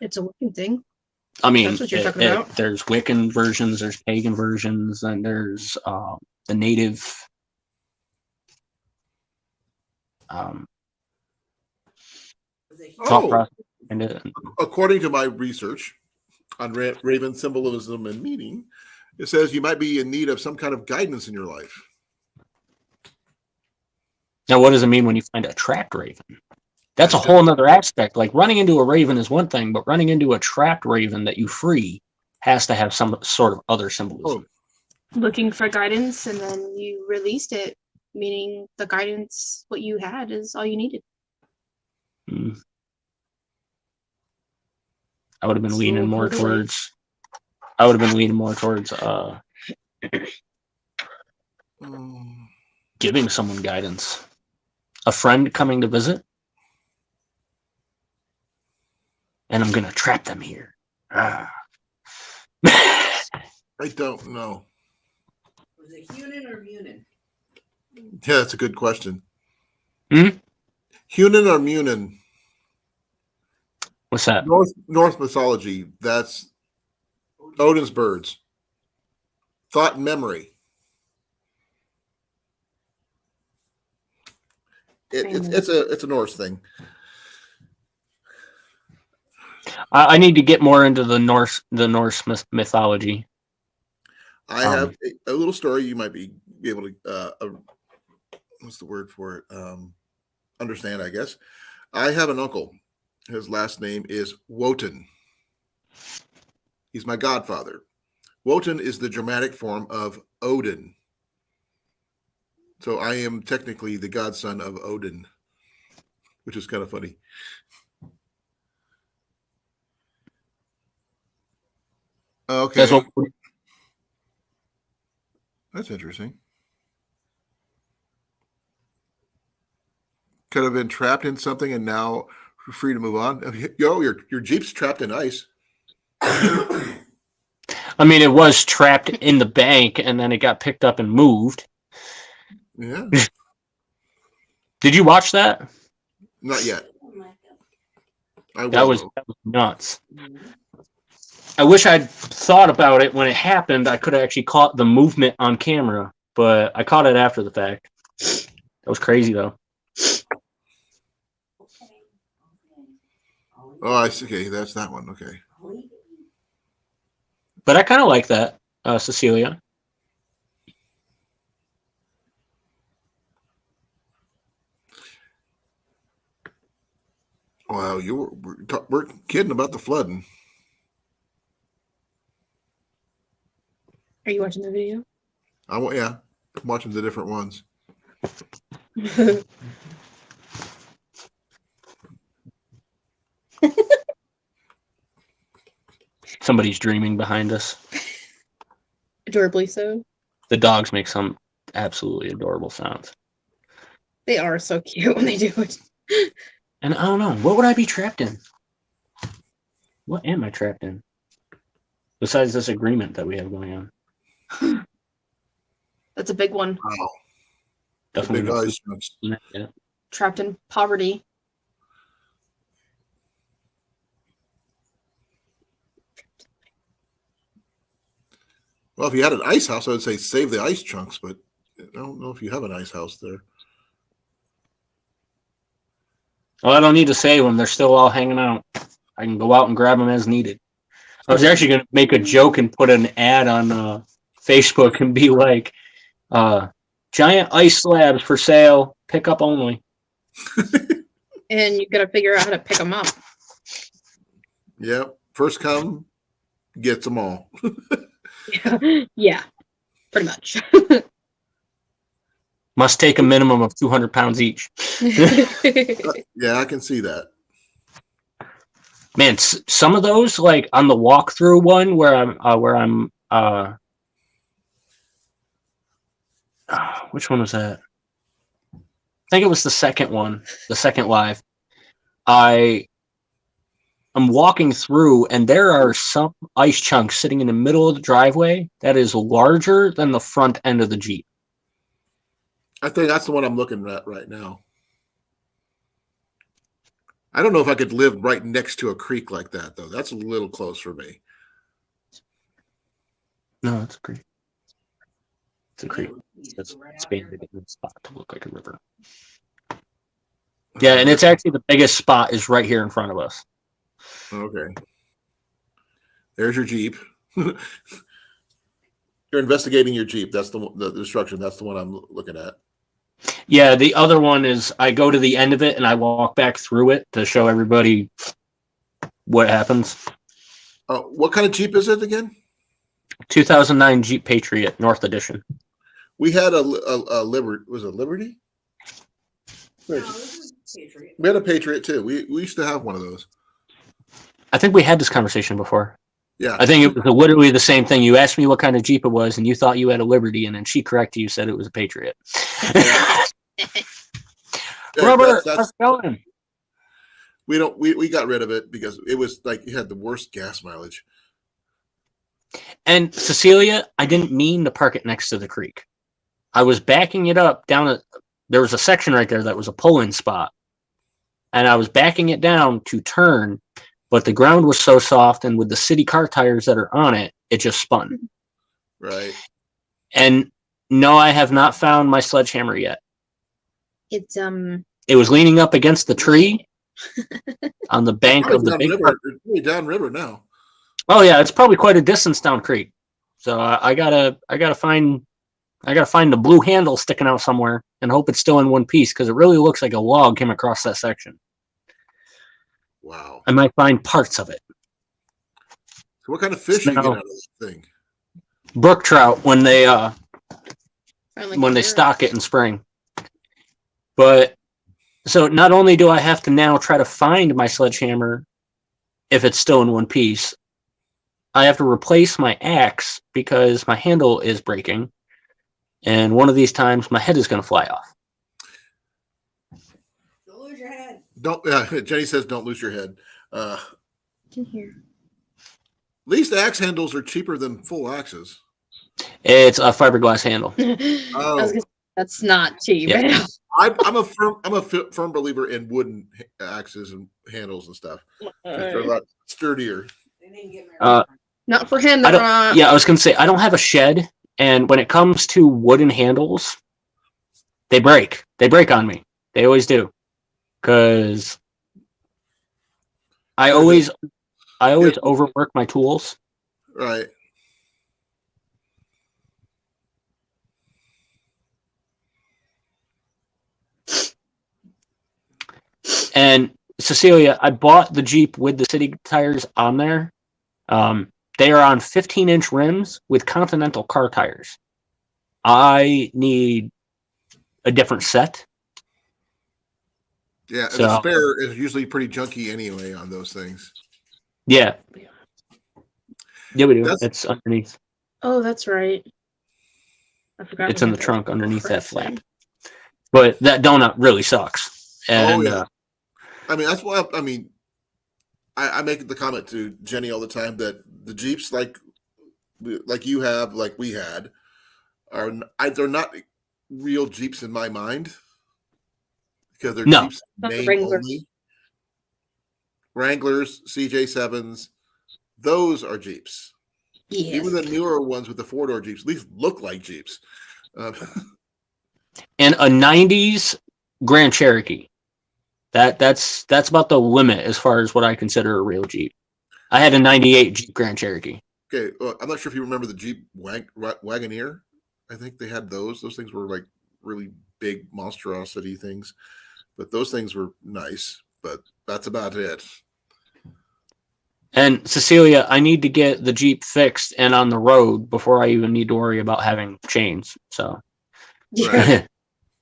It's a wicked thing. I mean, That's what you're talking about. There's Wiccan versions, there's pagan versions, and there's the native. Thought process behind it. According to my research on raven symbolism and meaning, it says you might be in need of some kind of guidance in your life. Now, what does it mean when you find a trapped raven? That's a whole nother aspect. Like running into a raven is one thing, but running into a trapped raven that you free has to have some sort of other symbolism. Looking for guidance, and then you released it, meaning the guidance, what you had, is all you needed. I would have been So leaning more put away. towards. I would have been leaning more towards giving someone guidance. A friend coming to visit, and I'm gonna trap them here. I don't know. Was it Hunan or Munin? Yeah, that's a good question. Hmm? Hunan or Munin? What's that? Norse mythology. That's Odin's birds. Thought and memory. It's a Norse thing. I need to get more into the Norse mythology. I have a little story you might be able to what's the word for it? Understand, I guess. I have an uncle. His last name is Wotan. He's my godfather. Wotan is the dramatic form of Odin. So I am technically the godson of Odin, which is kind of funny. Okay. That's interesting. Could have been trapped in something and now free to move on. Yo, your Jeep's trapped in ice. I mean, it was trapped in the bank and then it got picked up and moved. Yeah. Did you watch that? Not yet. That was nuts. I wish I'd thought about it when it happened. I could have actually caught the movement on camera, but I caught it after the fact. That was crazy, though. Oh, I see. Okay, that's that one. Okay. But I kind of like that, Cecilia. Wow, we're kidding about the flooding. Are you watching the video? Yeah, I'm watching the different ones. Somebody's dreaming behind us. Adorably so. The dogs make some absolutely adorable sounds. They are so cute when they do it. And I don't know, what would I be trapped in? What am I trapped in? Besides this agreement that we have going on. That's a big one. Wow. Definitely Big eyes. yeah. Trapped in poverty. Well, if you had an ice house, I would say save the ice chunks, but I don't know if you have an ice house there. Well, I don't need to save them. They're still all hanging out. I can go out and grab them as needed. I was actually going to make a joke and put an ad on Facebook and be like, giant ice slabs for sale, pickup only. And you got to figure out how to pick them up. Yep. First come, gets them all. Yeah, pretty much. Must take a minimum of 200 pounds each. Yeah, I can see that. Man, some of those, like on the walkthrough one where I'm which one was that? I think it was the second one, the second live. I'm walking through and there are some ice chunks sitting in the middle of the driveway that is larger than the front end of the Jeep. I think that's the one I'm looking at right now. I don't know if I could live right next to a creek like that, though. That's a little close for me. No, it's a creek. It's a creek. It's expanded in the spot to look like a river. Yeah, and it's actually the biggest spot is right here in front of us. Okay. There's your Jeep. You're investigating your Jeep. That's the destruction. That's the one I'm looking at. Yeah, the other one is I go to the end of it and I walk back through it to show everybody what happens. What kind of Jeep is it again? 2009 Jeep Patriot, North Edition. We had a Liberty. Was it Liberty? No, this is Patriot. We had a Patriot too. We used to have one of those. I think we had this conversation before. Yeah. I think it was literally the same thing. You asked me what kind of Jeep it was, and you thought you had a Liberty, and then she corrected you, said it was a Patriot. Robert, how's it going? We got rid of it because it was like it had the worst gas mileage. And Cecilia, I didn't mean to park it next to the creek. I was backing it up down. There was a section right there that was a pull-in spot, and I was backing it down to turn, but the ground was so soft, and with the city car tires that are on it, it just spun. Right. And no, I have not found my sledgehammer yet. It's It was leaning up against the tree, on the bank Probably of the big downriver. park. It's really downriver now. Oh yeah, it's probably quite a distance down creek. So I gotta find the blue handle sticking out somewhere and hope it's still in one piece because it really looks like a log came across that section. Wow. I might find parts of it. So what kind of fish you get Now- out of this thing? Brook trout when they Finally when they figure stock it in spring. But so not only do I have to now try to find my sledgehammer if it's still in one piece, I have to replace my axe because my handle is breaking. And one of these times my head is going to fly off. Don't lose your head. Don't Jenny says don't lose your head. At in here. least axe handles are cheaper than full axes. It's a fiberglass handle. I was Oh, gonna say, that's not cheap. Yeah. I'm a firm believer in wooden axes and handles and stuff. They're a lot sturdier. They didn't get Uh, married. Not for him. I don't, yeah, I was going to say, I don't have a shed. And when it comes to wooden handles, they break. They break on me. They always do. Because I always overwork my tools. Right. And Cecilia, I bought the Jeep with the city tires on there. They are on 15-inch rims with Continental car tires. I need a different set. Yeah, and So- the spare is usually pretty junky anyway on those things. Yeah. Yeah, we do. That's- It's underneath. Oh, that's right. I forgot. It's we in had the trunk underneath that crap flap. thing. But that donut really sucks. And yeah. I mean, that's why I make the comment to Jenny all the time that the Jeeps like you have, like we had, they're not real Jeeps in my mind because they're No. Jeeps Not the name Wrangler. only. Wranglers, CJ7s, those are Jeeps. Yes. Even the newer ones with the 4-door Jeeps at least look like Jeeps. and a 90s Grand Cherokee. That's about the limit as far as what I consider a real Jeep. I had a 98 Jeep Grand Cherokee. Okay, I'm not sure if you remember the Jeep Wagoneer. I think they had those. Those things were like really big monstrosity things, but those things were nice. But that's about it. And Cecilia, I need to get the Jeep fixed and on the road before I even need to worry about having chains. So Yeah.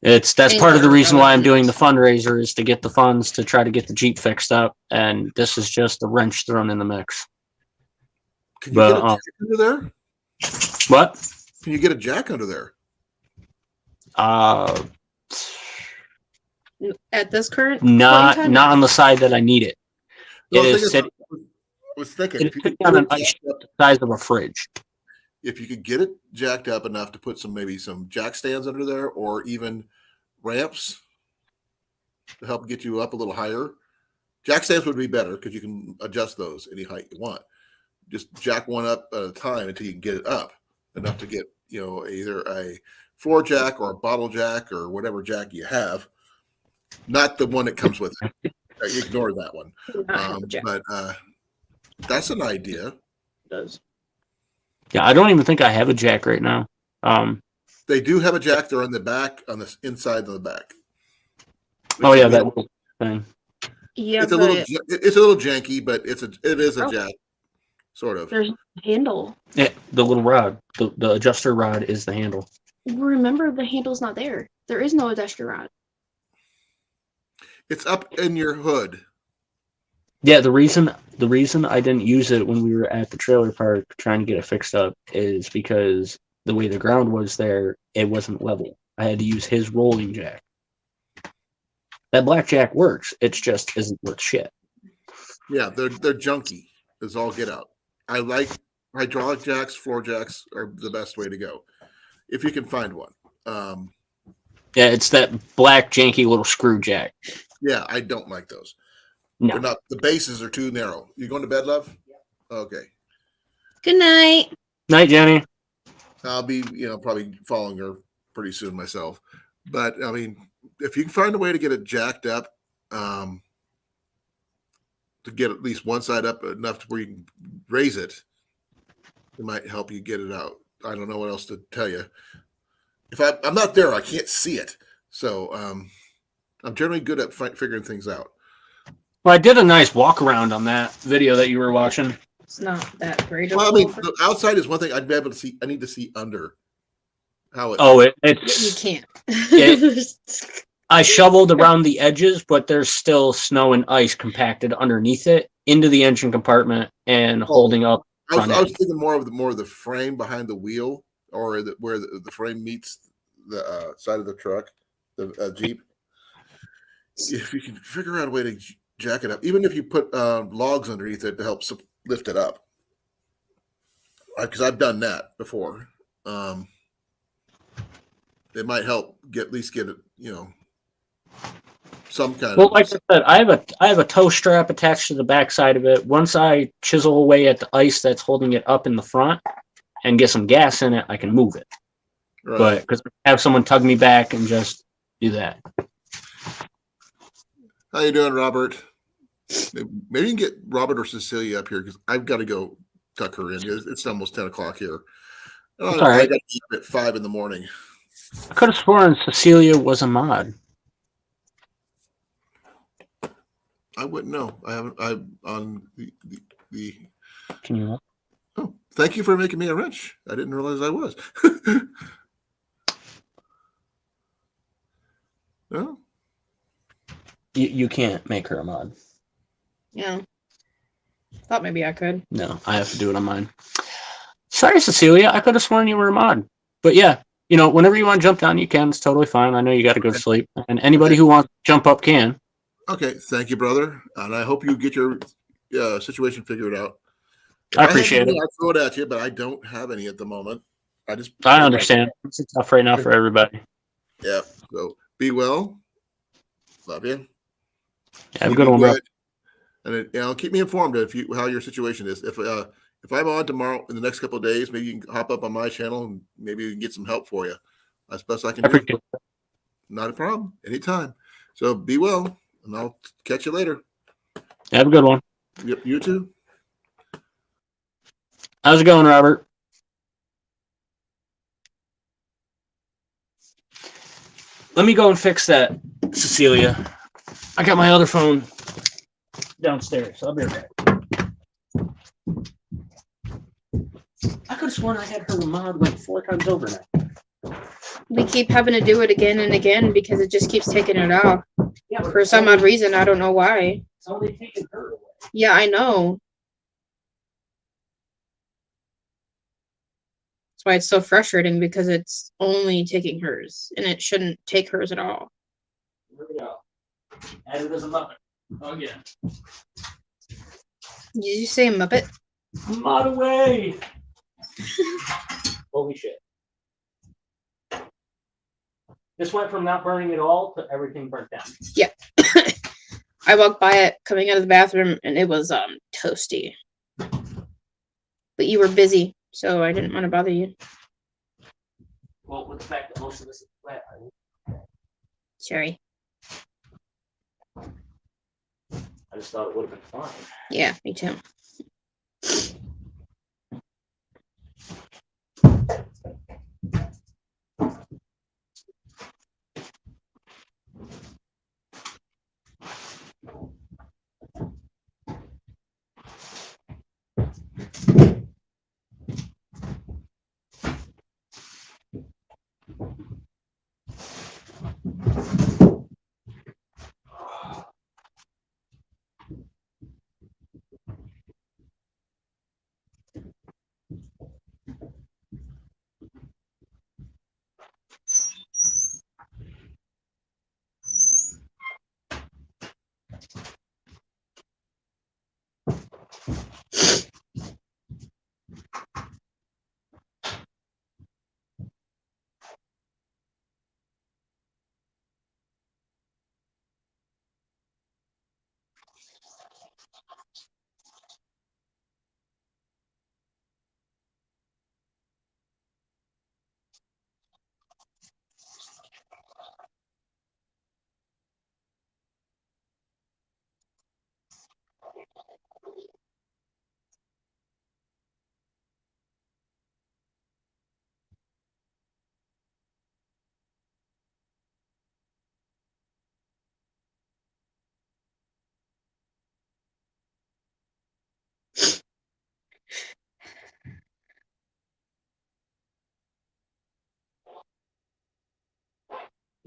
that's Chains part of the are reason why I'm relevant. doing the fundraiser is to get the funds to try to get the Jeep fixed up. And this is just a wrench thrown in the mix. Can you But, get a jack under there? What? Can you get a jack under there? At this current Not point in time, not on the side that I need it. No, It I is think sitting I was thinking it if you is could on get an it ice jacked up, the size of a fridge. if you could get it jacked up enough to put maybe some jack stands under there, or even ramps to help get you up a little higher. Jack stands would be better because you can adjust those any height you want. Just jack one up at a time until you can get it up enough to get, either a floor jack or a bottle jack or whatever jack you have. Not the one that comes with it. Ignore that one. do not have a jack. But that's an idea. Does. Yeah, I don't even think I have a jack right now. They do have a jack there on the back, on the inside of the back. Oh yeah, that little thing. Yeah, It's a little janky, but it is a Oh. jack, sort of. there's a handle. Yeah, the little rod, the adjuster rod is the handle. Remember, the handle's not there. There is no adjuster rod. It's up in your hood. Yeah, the reason I didn't use it when we were at the trailer park trying to get it fixed up is because the way the ground was there, it wasn't level. I had to use his rolling jack. That black jack works. It's just isn't worth shit. Yeah, they're junky. Is all get out. I like hydraulic jacks. Floor jacks are the best way to go if you can find one. Yeah, it's that black janky little screw jack. Yeah, I don't like those. No. They're not. The bases are too narrow. You going to bed, love? Okay. Good night. Night, Jenny. I'll be, probably following her pretty soon myself. But I mean, if you can find a way to get it jacked up, to get at least one side up enough to where you can raise it. It might help you get it out. I don't know what else to tell you. If I'm not there, I can't see it. So I'm generally good at figuring things out. Well, I did a nice walk around on that video that you were watching. It's not that great. Well, I mean, the outside is one thing. I'd be able to see. I need to see under how it's. Oh, You it's. can't. I shoveled around the edges, but there's still snow and ice compacted underneath it into the engine compartment and holding up. I was thinking more of the frame behind the wheel, or where the frame meets the side of the truck, the Jeep. If you can figure out a way to jack it up, even if you put logs underneath it to help lift it up, because I've done that before. It might help at least get it, some kind Well, of. like I said, I have a tow strap attached to the back side of it. Once I chisel away at the ice that's holding it up in the front and get some gas in it, I can move it. Right. But because I have someone tug me back and just do that. How you doing, Robert? Maybe you can get Robert or Cecilia up here because I've got to go tuck her in. It's almost 10 o'clock here. All right. I got to be up at 5 in the morning. I could have sworn Cecilia was a mod. I wouldn't know. I haven't. I'm on the. Can you? Oh, thank you for making me a wrench. I didn't realize I was. No. You can't make her a mod. Yeah. Thought maybe I could. No, I have to do it on mine. Sorry, Cecilia. I could have sworn you were a mod. But yeah, whenever you want to jump down, you can. It's totally fine. I know you got to go to sleep. And anybody who wants to jump up can. Okay. Thank you, brother. And I hope you get your situation figured out. If I appreciate it. I'll throw it at you, but I don't have any at the moment. I understand. It's tough right now for everybody. Yeah. So be well. Love you. Have a good one, bro. And keep me informed how your situation is. If I'm on tomorrow in the next couple of days, maybe you can hop up on my channel and maybe we can get some help for you. That's best I can do. Appreciate it. Not a problem. Anytime. So be well, and I'll catch you later. Have a good one. Yep, you too. How's it going, Robert? Let me go and fix that, Cecilia. I got my other phone downstairs. I'll be right back. I could have sworn I had her mod like 4 times over now. We keep having to do it again and again because it just keeps taking it off. Yeah, For some odd reason, I don't know why. It's only taking her away. Yeah, I know. That's why it's so frustrating because it's only taking hers and it shouldn't take hers at all. Here we go. Added as a Muppet. Again. Did you say Muppet? Mod away! Holy shit. This went from not burning at all to everything burnt down. Yeah. I walked by it coming out of the bathroom and it was toasty. But you were busy, so I didn't want to bother you. Well, with the fact that most of this is wet, Sorry. I just thought it would have been fine. Yeah, me too.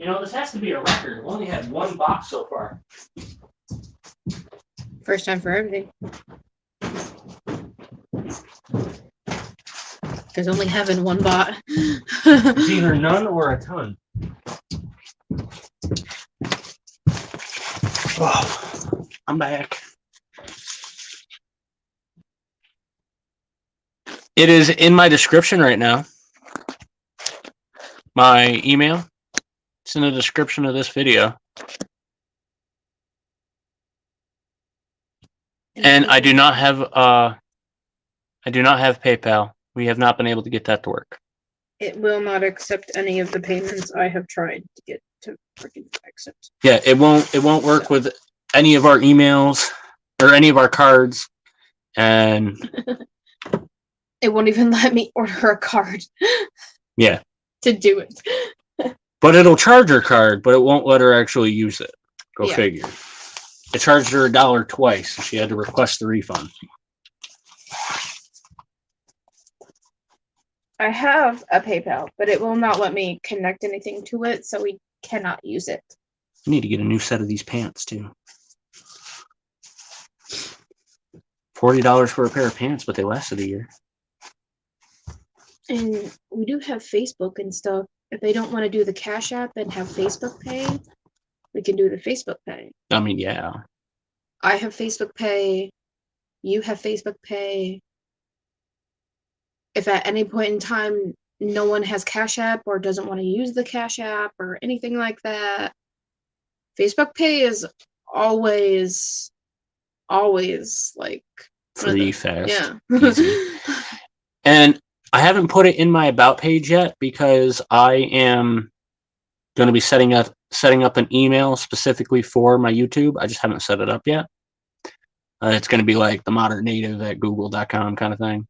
You know, this has to be a record. We only had one box so far. First time for everything. There's only having one bot. It's either none or a ton. Oh, I'm back. It is in my description right now. My email. It's in the description of this video. And I do not have PayPal. We have not been able to get that to work. It will not accept any of the payments I have tried to get to freaking accept. Yeah, it won't work with any of our emails or any of our cards. And it won't even let me order a card. Yeah. To do it. But it'll charge her card, but it won't let her actually use it. Go Yeah. figure. It charged her $1 twice. So she had to request the refund. I have a PayPal, but it will not let me connect anything to it, so we cannot use it. I need to get a new set of these pants too. $40 for a pair of pants, but they lasted a year. And we do have Facebook and stuff. If they don't want to do the Cash App and have Facebook Pay, we can do the Facebook Pay. I mean, yeah. I have Facebook Pay. You have Facebook Pay. If at any point in time no one has Cash App or doesn't want to use the Cash App or anything like that, Facebook Pay is always like Free, fast. Yeah. Easy. And I haven't put it in my about page yet because I am going to be setting up an email specifically for my YouTube. I just haven't set it up yet. It's going to be like the modern native at google.com kind of thing.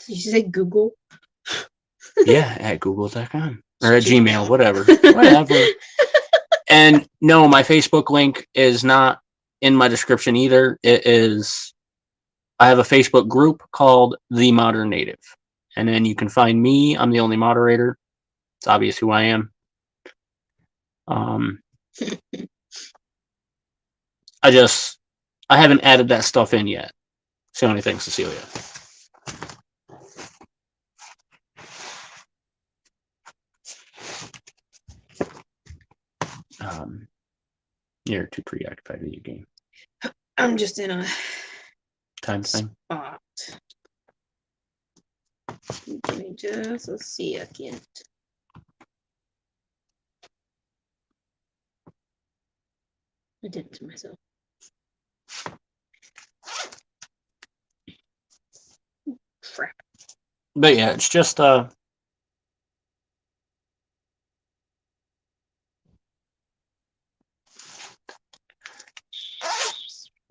Did you say Google? Yeah, at google.com or at Gmail, whatever. And no, my Facebook link is not in my description either. It is, I have a Facebook group called The Modern Native. And then you can find me. I'm the only moderator. It's obvious who I am. I haven't added that stuff in yet. It's the only thing, Cecilia. You're too preoccupied with your game. I'm just in a Time thing. spot. Give me just a second. I did it to myself. Crap. But yeah, it's just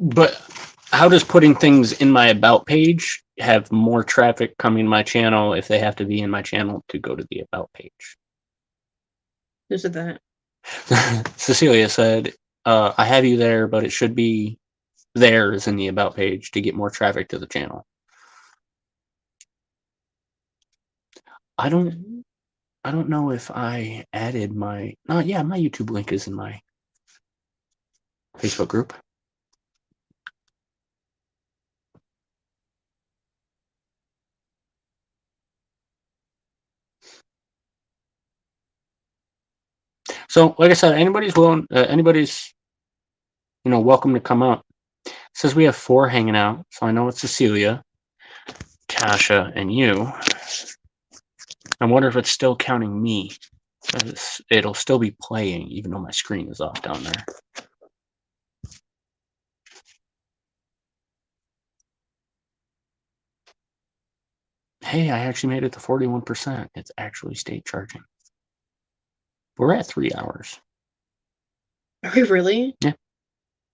but how does putting things in my about page have more traffic coming to my channel if they have to be in my channel to go to the about page? Who said that? Cecilia said, I have you there, but it should be theirs in the about page to get more traffic to the channel. I don't know if I added my my YouTube link is in my Facebook group. So, like I said, anybody's welcome to come up. It says we have 4 hanging out, so I know it's Cecilia, Tasha, and you. I wonder if it's still counting me. It'll still be playing, even though my screen is off down there. Hey, I actually made it to 41%. It's actually state charging. We're at 3 hours. Are we really? Yeah.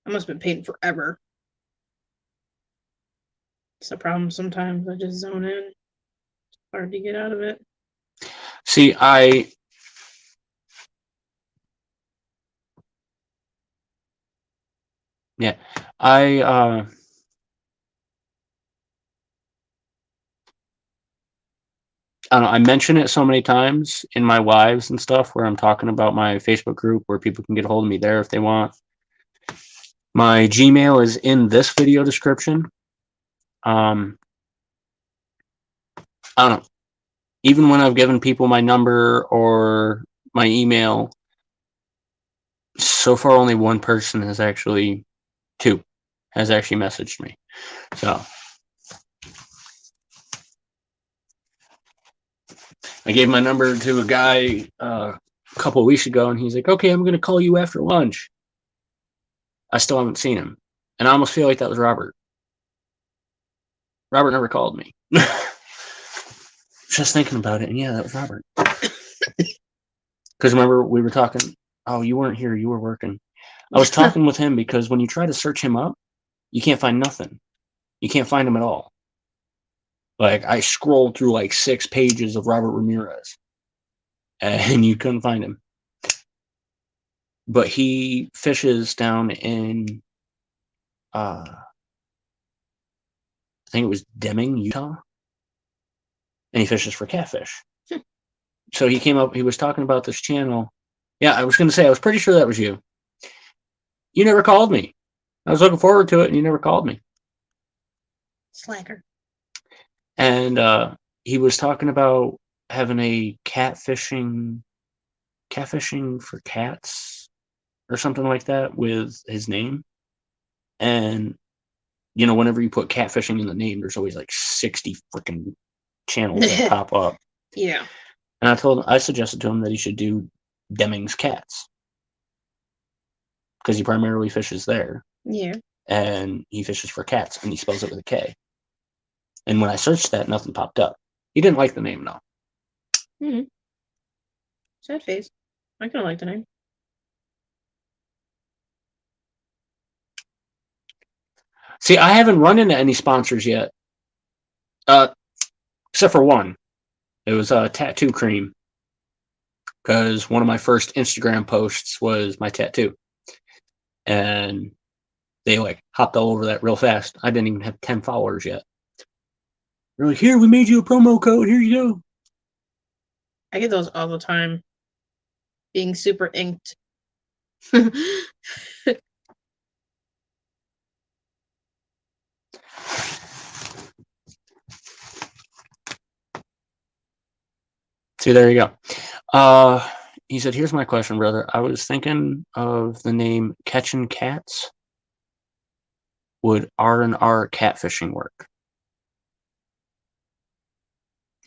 I must have been paying forever. It's a problem sometimes. I just zone in. It's hard to get out of it. See, I I don't know, I mention it so many times in my lives and stuff where I'm talking about my Facebook group where people can get a hold of me there if they want. My Gmail is in this video description. I don't know. Even when I've given people my number or my email, so far only one person has actually, two, has actually messaged me. So I gave my number to a guy a couple of weeks ago, and he's like, okay, I'm going to call you after lunch. I still haven't seen him. And I almost feel like that was Robert. Robert never called me. Just thinking about it, and yeah, that was Robert. Because remember, we were talking, oh, you weren't here, you were working. I was talking with him because when you try to search him up, you can't find nothing. You can't find him at all. Like, I scrolled through like 6 pages of Robert Ramirez, and you couldn't find him. But he fishes down in, I think it was Deming, Utah, and he fishes for catfish. So he came up, he was talking about this channel. Yeah, I was going to say, I was pretty sure that was you. You never called me. I was looking forward to it, and you never called me. Slacker. And he was talking about having a catfishing for cats or something like that with his name. And, you know, whenever you put catfishing in the name, there's always like 60 freaking channels that pop up. Yeah. And I suggested to him that he should do Deming's Cats. Because he primarily fishes there. Yeah. And he fishes for cats, and he spells it with a K. And when I searched that, nothing popped up. He didn't like the name, though. Mm-hmm. Sad face. I kind of like the name. See, I haven't run into any sponsors yet. Except for one. It was Tattoo Cream. Because one of my first Instagram posts was my tattoo. And they like hopped all over that real fast. I didn't even have 10 followers yet. They're like, here, we made you a promo code. Here you go. I get those all the time. Being super inked. See, there you go. He said, here's my question, brother. I was thinking of the name Catchin' Cats. Would R&R catfishing work?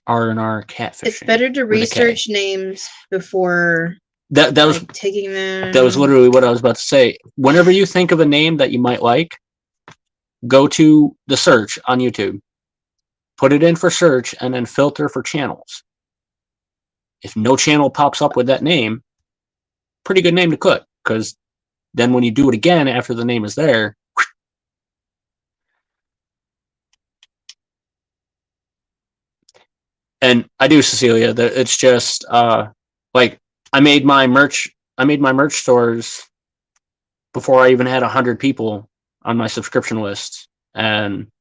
R&R catfishing. It's better to research names before that was like, taking them. That was literally what I was about to say. Whenever you think of a name that you might like, go to the search on YouTube. Put it in for search and then filter for channels. If no channel pops up with that name, pretty good name to click, because then when you do it again after the name is there, and I do, Cecilia, that it's just like I made my merch stores before I even had 100 people on my subscription list, and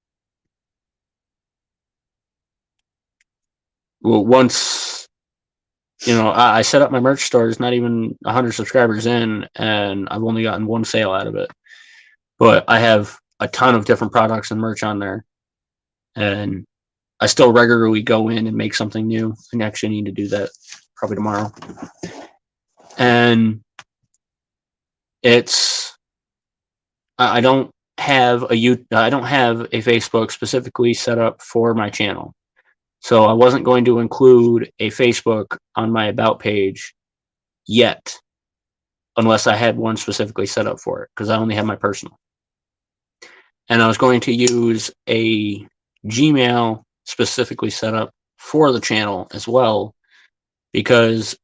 once I set up my merch stores, not even 100 subscribers in, and I've only gotten one sale out of it. But I have a ton of different products and merch on there, and I still regularly go in and make something new. I actually need to do that probably tomorrow. And I don't have a Facebook specifically set up for my channel. So I wasn't going to include a Facebook on my About page yet, unless I had one specifically set up for it, because I only have my personal. And I was going to use a Gmail specifically set up for the channel as well, because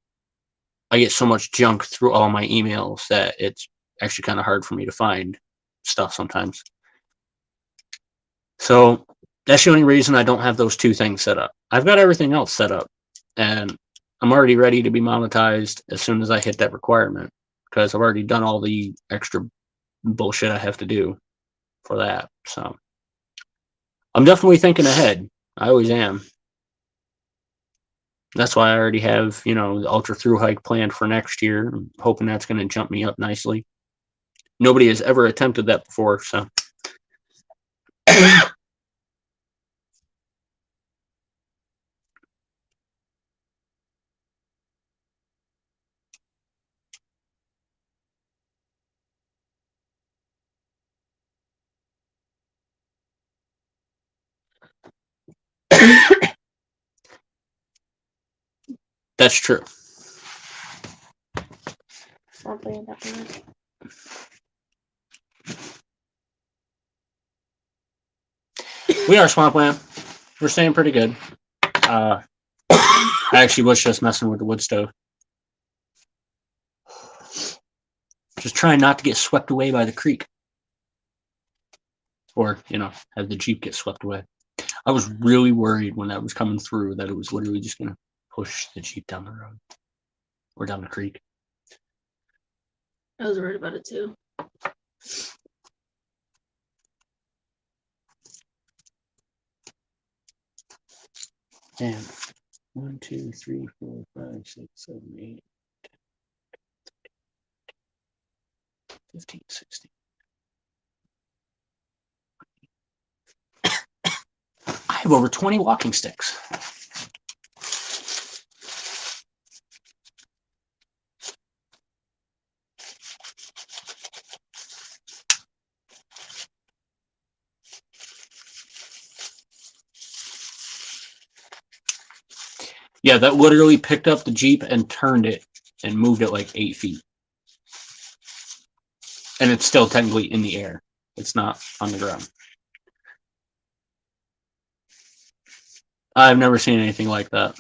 I get so much junk through all my emails that it's actually kind of hard for me to find stuff sometimes. So that's the only reason I don't have those two things set up. I've got everything else set up, and I'm already ready to be monetized as soon as I hit that requirement, because I've already done all the extra bullshit I have to do for that. So I'm definitely thinking ahead. I always am. That's why I already have, the ultra through hike planned for next year. I'm hoping that's going to jump me up nicely. Nobody has ever attempted that before, so. That's true. Swampland up there. We are Swampland. We're staying pretty good. I actually was just messing with the wood stove. Just trying not to get swept away by the creek. Or, have the Jeep get swept away. I was really worried when that was coming through that it was literally just going to push the Jeep down the road. Or down the creek. I was worried about it too. Damn. 1, 2, 3, 4, 5, 6, 7, 8, 15, 16. I have over 20 walking sticks. Yeah, that literally picked up the Jeep and turned it and moved it like 8 feet. And it's still technically in the air. It's not on the ground. I've never seen anything like that.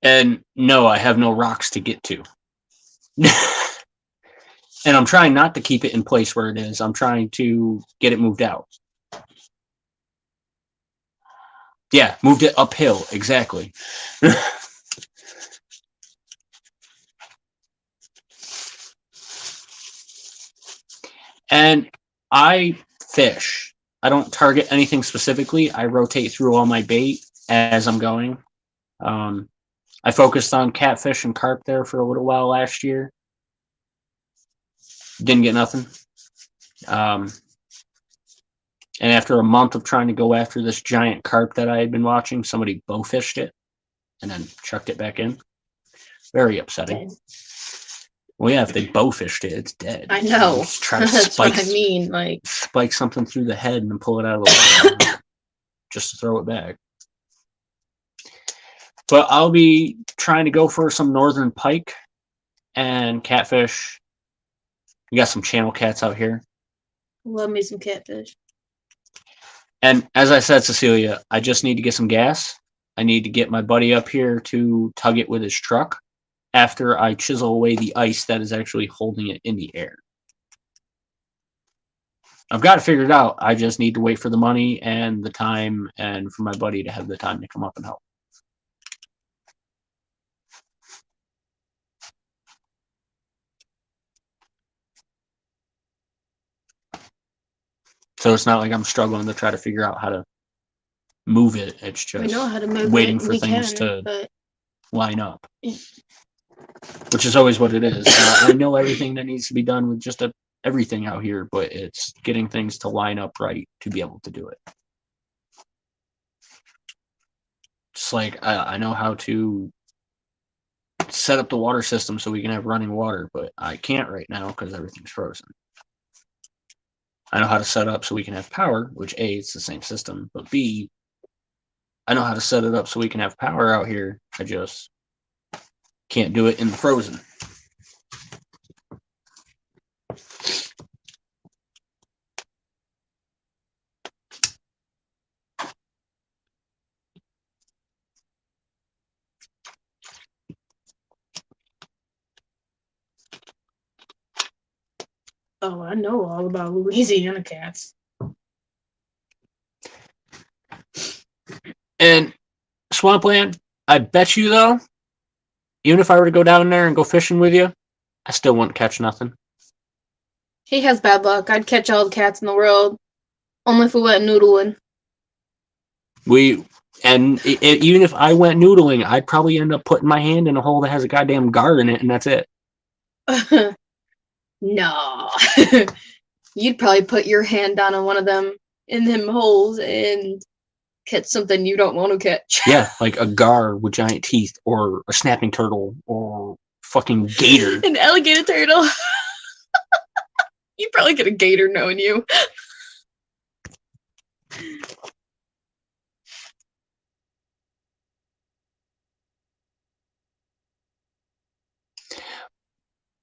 And no, I have no rocks to get to. And I'm trying not to keep it in place where it is. I'm trying to get it moved out. Yeah, moved it uphill. Exactly. And I fish. I don't target anything specifically. I rotate through all my bait as I'm going. I focused on catfish and carp there for a little while last year. Didn't get nothing. And after a month of trying to go after this giant carp that I had been watching, somebody bow fished it and then chucked it back in. Very upsetting. Dead. Well, yeah, if they bow fished it, it's dead. I know. Just try to That's what I mean. Like, spike something through the head and then pull it out of the water just to throw it back. But I'll be trying to go for some northern pike and catfish. We got some channel cats out here. love me some catfish. And as I said, Cecilia, I just need to get some gas. I need to get my buddy up here to tug it with his truck after I chisel away the ice that is actually holding it in the air. I've got it figured out. I just need to wait for the money and the time and for my buddy to have the time to come up and help. So it's not like I'm struggling to try to figure out how to move it. It's We just know how to move waiting it. for We things can, to but line up, Yeah. which is always what it is. I know everything that needs to be done with just everything out here, but it's getting things to line up right to be able to do it. Just like I know how to set up the water system so we can have running water, but I can't right now because everything's frozen. I know how to set up so we can have power, which A, it's the same system, but B, I know how to set it up so we can have power out here. I just can't do it in the frozen. oh, I know all about Louisiana cats. And Swampland, I bet you though, even if I were to go down there and go fishing with you, I still wouldn't catch nothing. He has bad luck. I'd catch all the cats in the world. Only if we went noodling. Even if I went noodling, I'd probably end up putting my hand in a hole that has a goddamn gar in it, and that's it. No. You'd probably put your hand down on one of them in them holes and catch something you don't want to catch. Yeah, like a gar with giant teeth, or a snapping turtle, or fucking gator. An alligator turtle. You'd probably get a gator knowing you.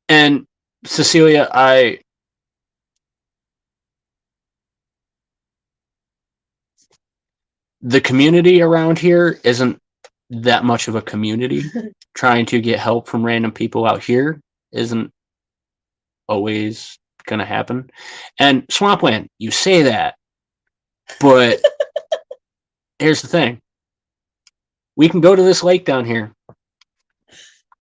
And Cecilia, the community around here isn't that much of a community. Trying to get help from random people out here isn't always going to happen. And Swampland, you say that, but here's the thing. We can go to this lake down here.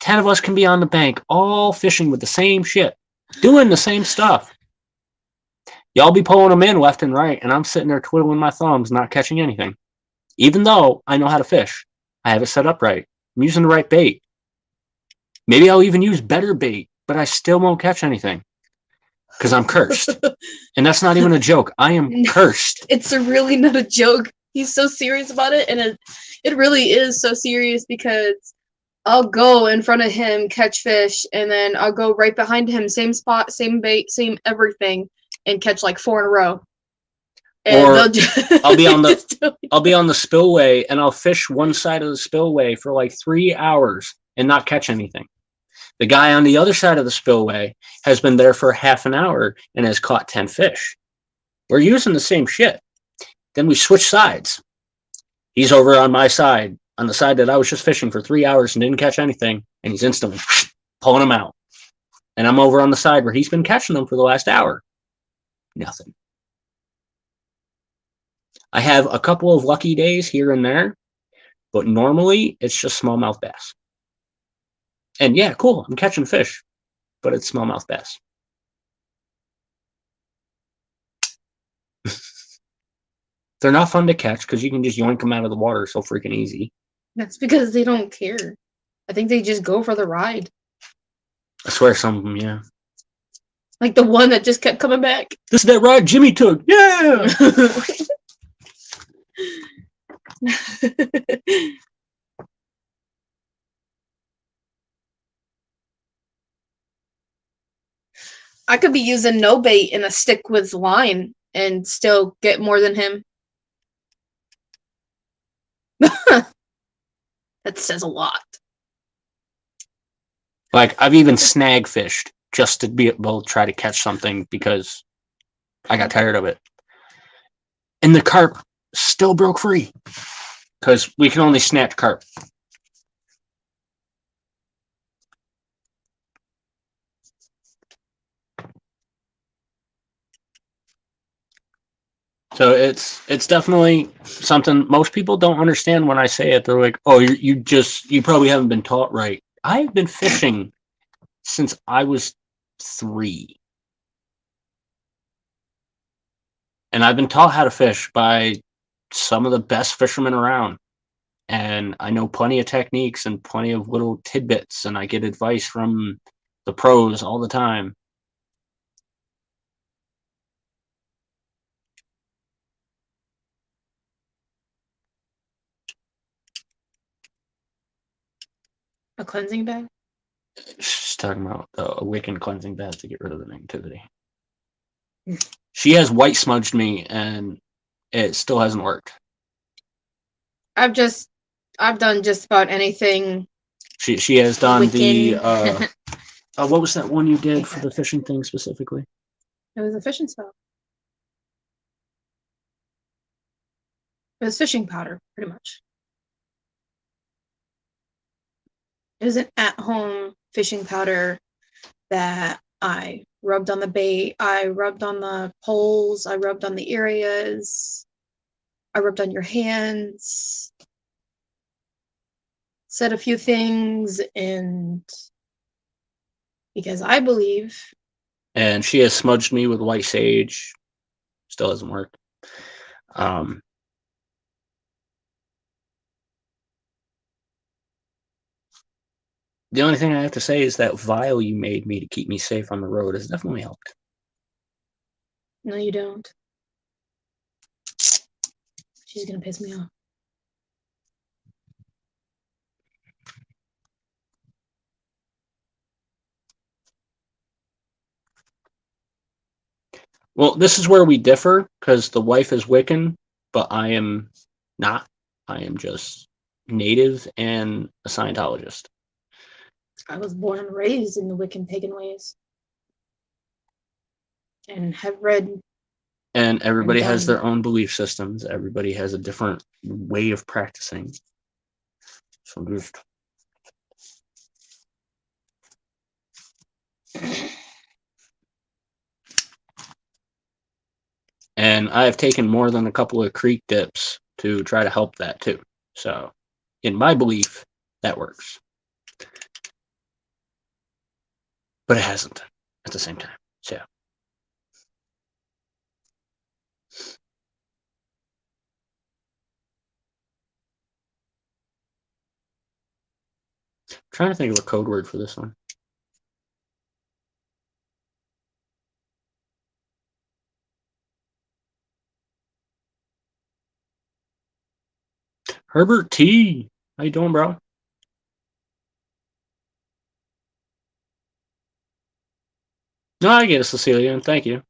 10 of us can be on the bank, all fishing with the same shit, doing the same stuff. Y'all be pulling them in left and right, and I'm sitting there twiddling my thumbs, not catching anything. Even though I know how to fish. I have it set up right. I'm using the right bait. Maybe I'll even use better bait, but I still won't catch anything. Because I'm cursed. And that's not even a joke. I am cursed. It's really not a joke. He's so serious about it, and it really is so serious because I'll go in front of him, catch fish, and then I'll go right behind him, same spot, same bait, same everything, and catch like 4 in a row. And or I'll be on the spillway, and I'll fish one side of the spillway for like 3 hours and not catch anything. The guy on the other side of the spillway has been there for half an hour and has caught 10 fish. We're using the same shit. Then we switch sides. He's over on my side, on the side that I was just fishing for 3 hours and didn't catch anything, and he's instantly pulling them out. And I'm over on the side where he's been catching them for the last hour. Nothing. I have a couple of lucky days here and there, but normally it's just smallmouth bass. And yeah, cool, I'm catching fish, but it's smallmouth bass. They're not fun to catch because you can just yoink them out of the water so freaking easy. That's because they don't care. I think they just go for the ride. I swear some of them, yeah. Like the one that just kept coming back. This is that ride Jimmy took. Yeah! I could be using no bait and a stick with line and still get more than him. That says a lot. Like, I've even snag fished just to be able to try to catch something because I got tired of it. And the carp still broke free because we can only snatch carp. So it's definitely something most people don't understand when I say it. They're like, "Oh, you probably haven't been taught right." I've been fishing since I was 3, and I've been taught how to fish by some of the best fishermen around. And I know plenty of techniques and plenty of little tidbits, and I get advice from the pros all the time. A cleansing bag? She's talking about a Wiccan cleansing bath to get rid of the negativity. She has white smudged me, and it still hasn't worked. I've done just about anything. She has done Wiccan. the what was that one you did for the fishing thing specifically? It was a fishing spell. It was fishing powder, pretty much. It was an at-home fishing powder that I rubbed on the bait, I rubbed on the poles, I rubbed on the areas, I rubbed on your hands, said a few things, and because I believe and she has smudged me with white sage. Still hasn't worked. The only thing I have to say is that vial you made me to keep me safe on the road has definitely helped. No, you don't. She's gonna piss me off. Well, this is where we differ, because the wife is Wiccan, but I am not. I am just native and a Scientologist. I was born and raised in the Wiccan pagan ways. And have read. And everybody has done. their own belief systems. Everybody has a different way of practicing. So just and I have taken more than a couple of creek dips to try to help that too. So, in my belief, that works. But it hasn't at the same time. So, I'm trying to think of a code word for this one. Herbert T. How you doing, bro? No, I get it, Cecilia, and thank you.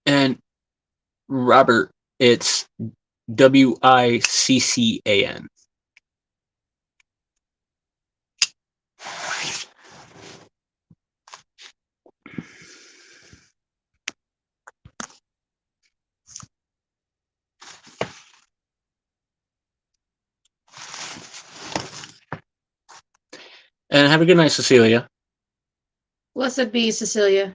And Robert, it's Wiccan. And have a good night, Cecilia. Blessed be Cecilia.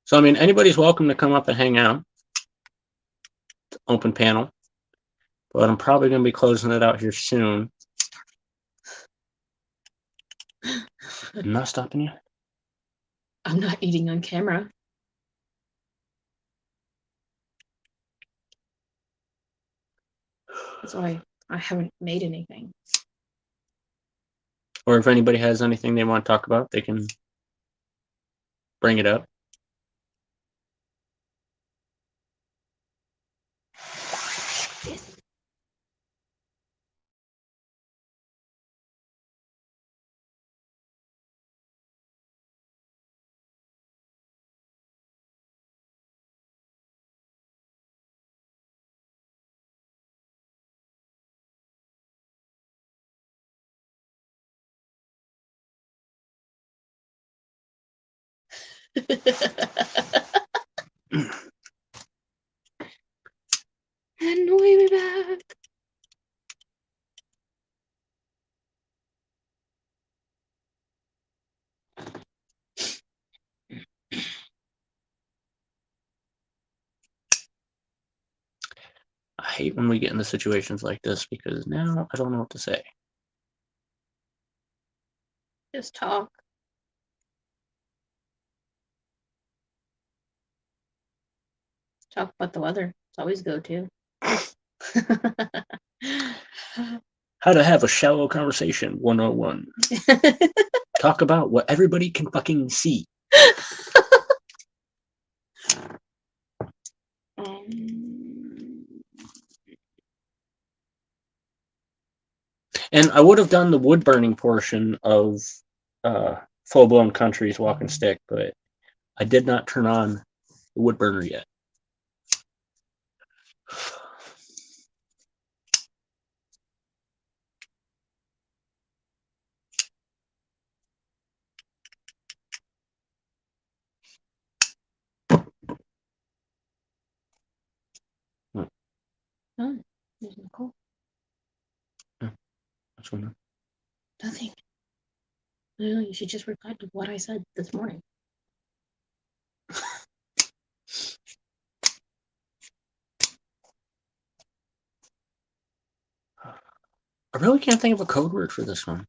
So I mean, anybody's welcome to come up and hang out. Open panel, but I'm probably going to be closing it out here soon. I'm not stopping you. I'm not eating on camera. That's why I haven't made anything. Or if anybody has anything they want to talk about, they can bring it up. And we'll be back. I hate when we get into situations like this because now I don't know what to say. Just talk. Talk about the weather. It's always go to. How to have a shallow conversation 101. Talk about what everybody can fucking see. And I would have done the wood burning portion of Full Blown Country's Walking Stick, but I did not turn on the wood burner yet. Oh, there's Nicole. What's going on? Nothing. Literally, she just replied to what I said this morning. I really can't think of a code word for this one.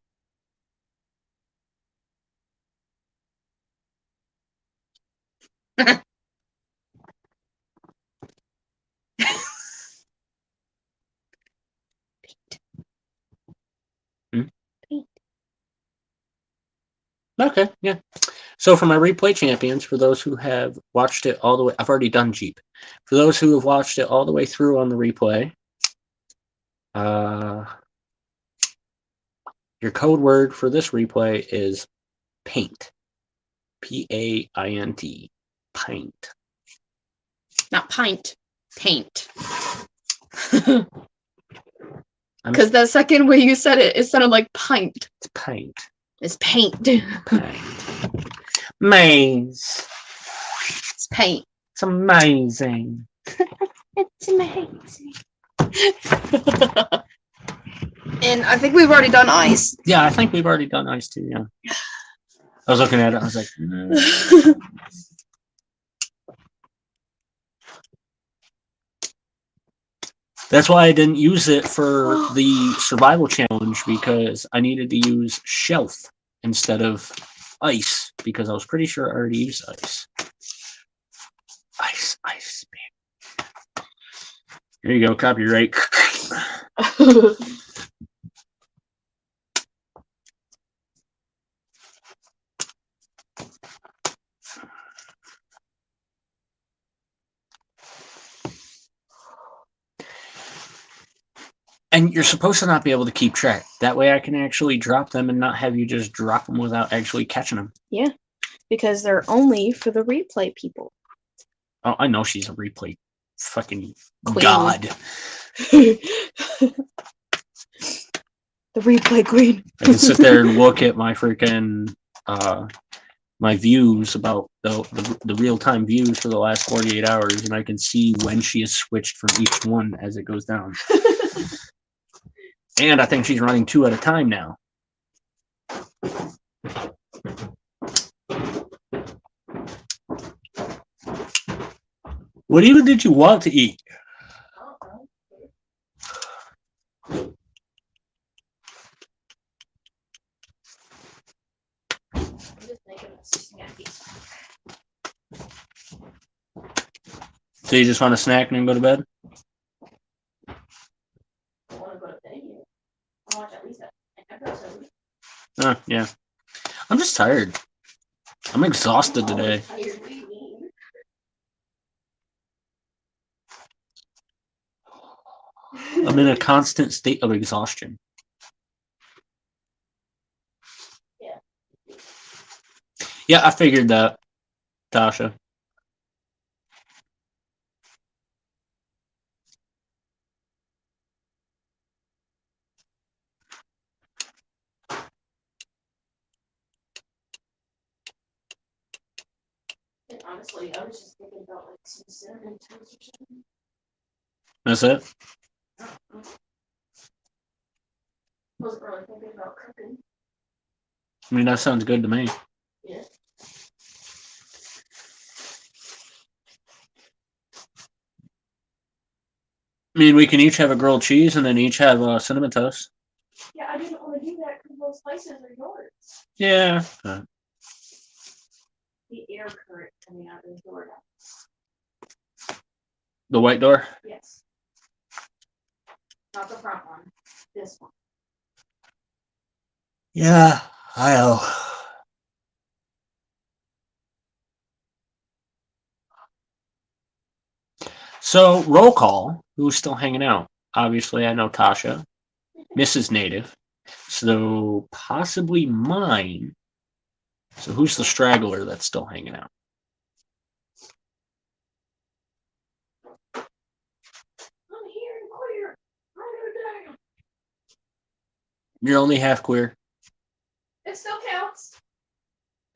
Okay, yeah. So for my replay champions, for those who have watched it all the way, I've already done Jeep. For those who have watched it all the way through on the replay, your code word for this replay is paint. P-A-I-N-T. Paint. Not pint. Paint. Because the second way you said it, it sounded like pint. It's paint. It's paint. Paint. Maze. It's paint. It's amazing. It's amazing. And I think we've already done ice. Yeah, I think we've already done ice too, yeah. I was looking at it, I was like, That's why I didn't use it for the survival challenge, because I needed to use shelf instead of ice, because I was pretty sure I already used ice. Ice. Here you go, copyright. And you're supposed to not be able to keep track. That way I can actually drop them and not have you just drop them without actually catching them. Yeah, because they're only for the replay people. Oh, I know she's a replay fucking Queen. god. The replay queen. I can sit there and look at my freaking my views about the real-time views for the last 48 hours, and I can see when she has switched from each one as it goes down. And I think she's running 2 at a time now. What even did you want to eat? I'm just thinking of snackies. So you just want a snack and then go to bed? I want to go to bed yet. I watch at least an episode. Yeah. I'm just tired. I'm exhausted today. Tired, what do you mean? I'm in a constant state of exhaustion. Yeah. Yeah, I figured that, Tasha. And honestly, I was just thinking about like some cinnamon toast or something. That's it? Wasn't really thinking about cooking. I mean, that sounds good to me. Yeah. I mean, we can each have a grilled cheese and then each have a cinnamon toast. Yeah, I didn't want to do that because those spices are yours. Yeah. The air current coming out of the door. The white door? Yes. Not the front one. This one. Yeah, I know. So, roll call. Who's still hanging out? Obviously, I know Tasha, Mrs. Native. So, possibly mine. So, who's the straggler that's still hanging out? I'm here and clear. I'm down. You're only half queer. It still counts.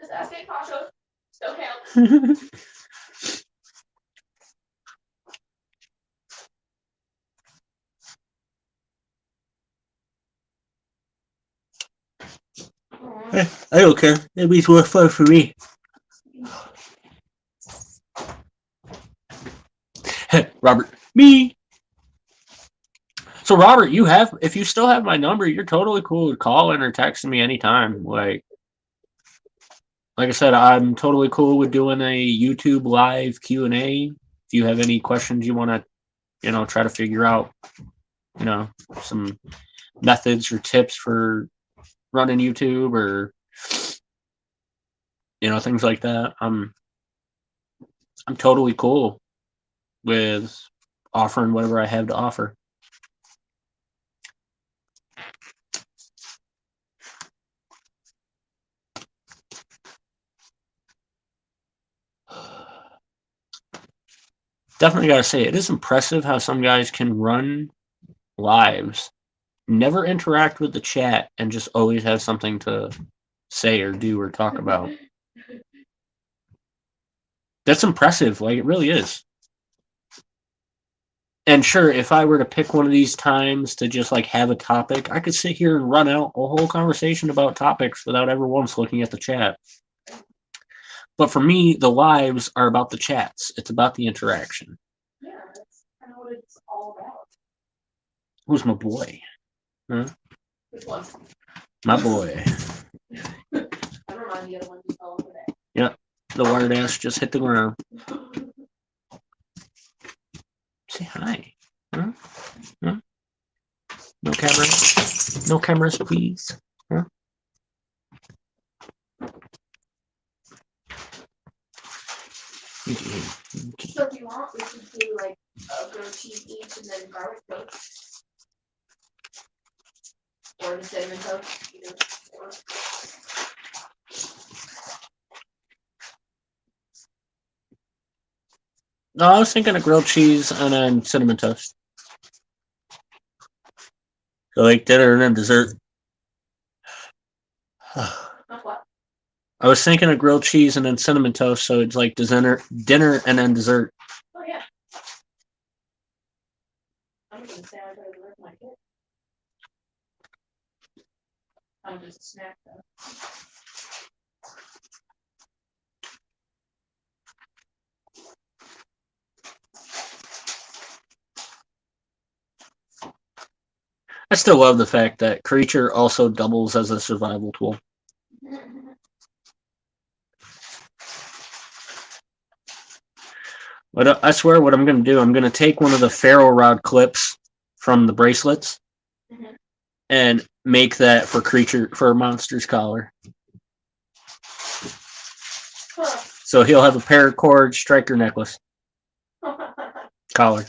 Just ask Aunt Pasha. Still counts. I don't care. That means more fun for me. Robert, me. So Robert, if you still have my number, you're totally cool with calling or texting me anytime. Like I said, I'm totally cool with doing a YouTube live Q&A. If you have any questions you want to, try to figure out, some methods or tips for running YouTube or things like that. I'm totally cool with offering whatever I have to offer. Definitely got to say, it is impressive how some guys can run lives, never interact with the chat, and just always have something to say or do or talk about. That's impressive. Like, it really is. And sure, if I were to pick one of these times to just like have a topic, I could sit here and run out a whole conversation about topics without ever once looking at the chat. But for me, the lives are about the chats. It's about the interaction. Yeah, that's kind of what it's all about. Who's my boy? Huh? Which one? My boy. Never mind, the other one just fell over there. Yeah, the wired ass just hit the ground. Say hi. Huh? Huh? No cameras. No cameras, please. Huh? So if you want, we could do like a grilled cheese each and then garlic toast. Or the cinnamon toast. Either or. No, I was thinking of grilled cheese and then cinnamon toast. So like dinner and then dessert. Not what? I was thinking of grilled cheese and then cinnamon toast, so it's like dinner and then dessert. Oh yeah. I'm gonna say I better work my kid. I'm just a snack though. I still love the fact that creature also doubles as a survival tool. But I swear what I'm going to do, I'm going to take one of the ferro rod clips from the bracelets and make that for monster's collar. So he'll have a paracord striker necklace collar.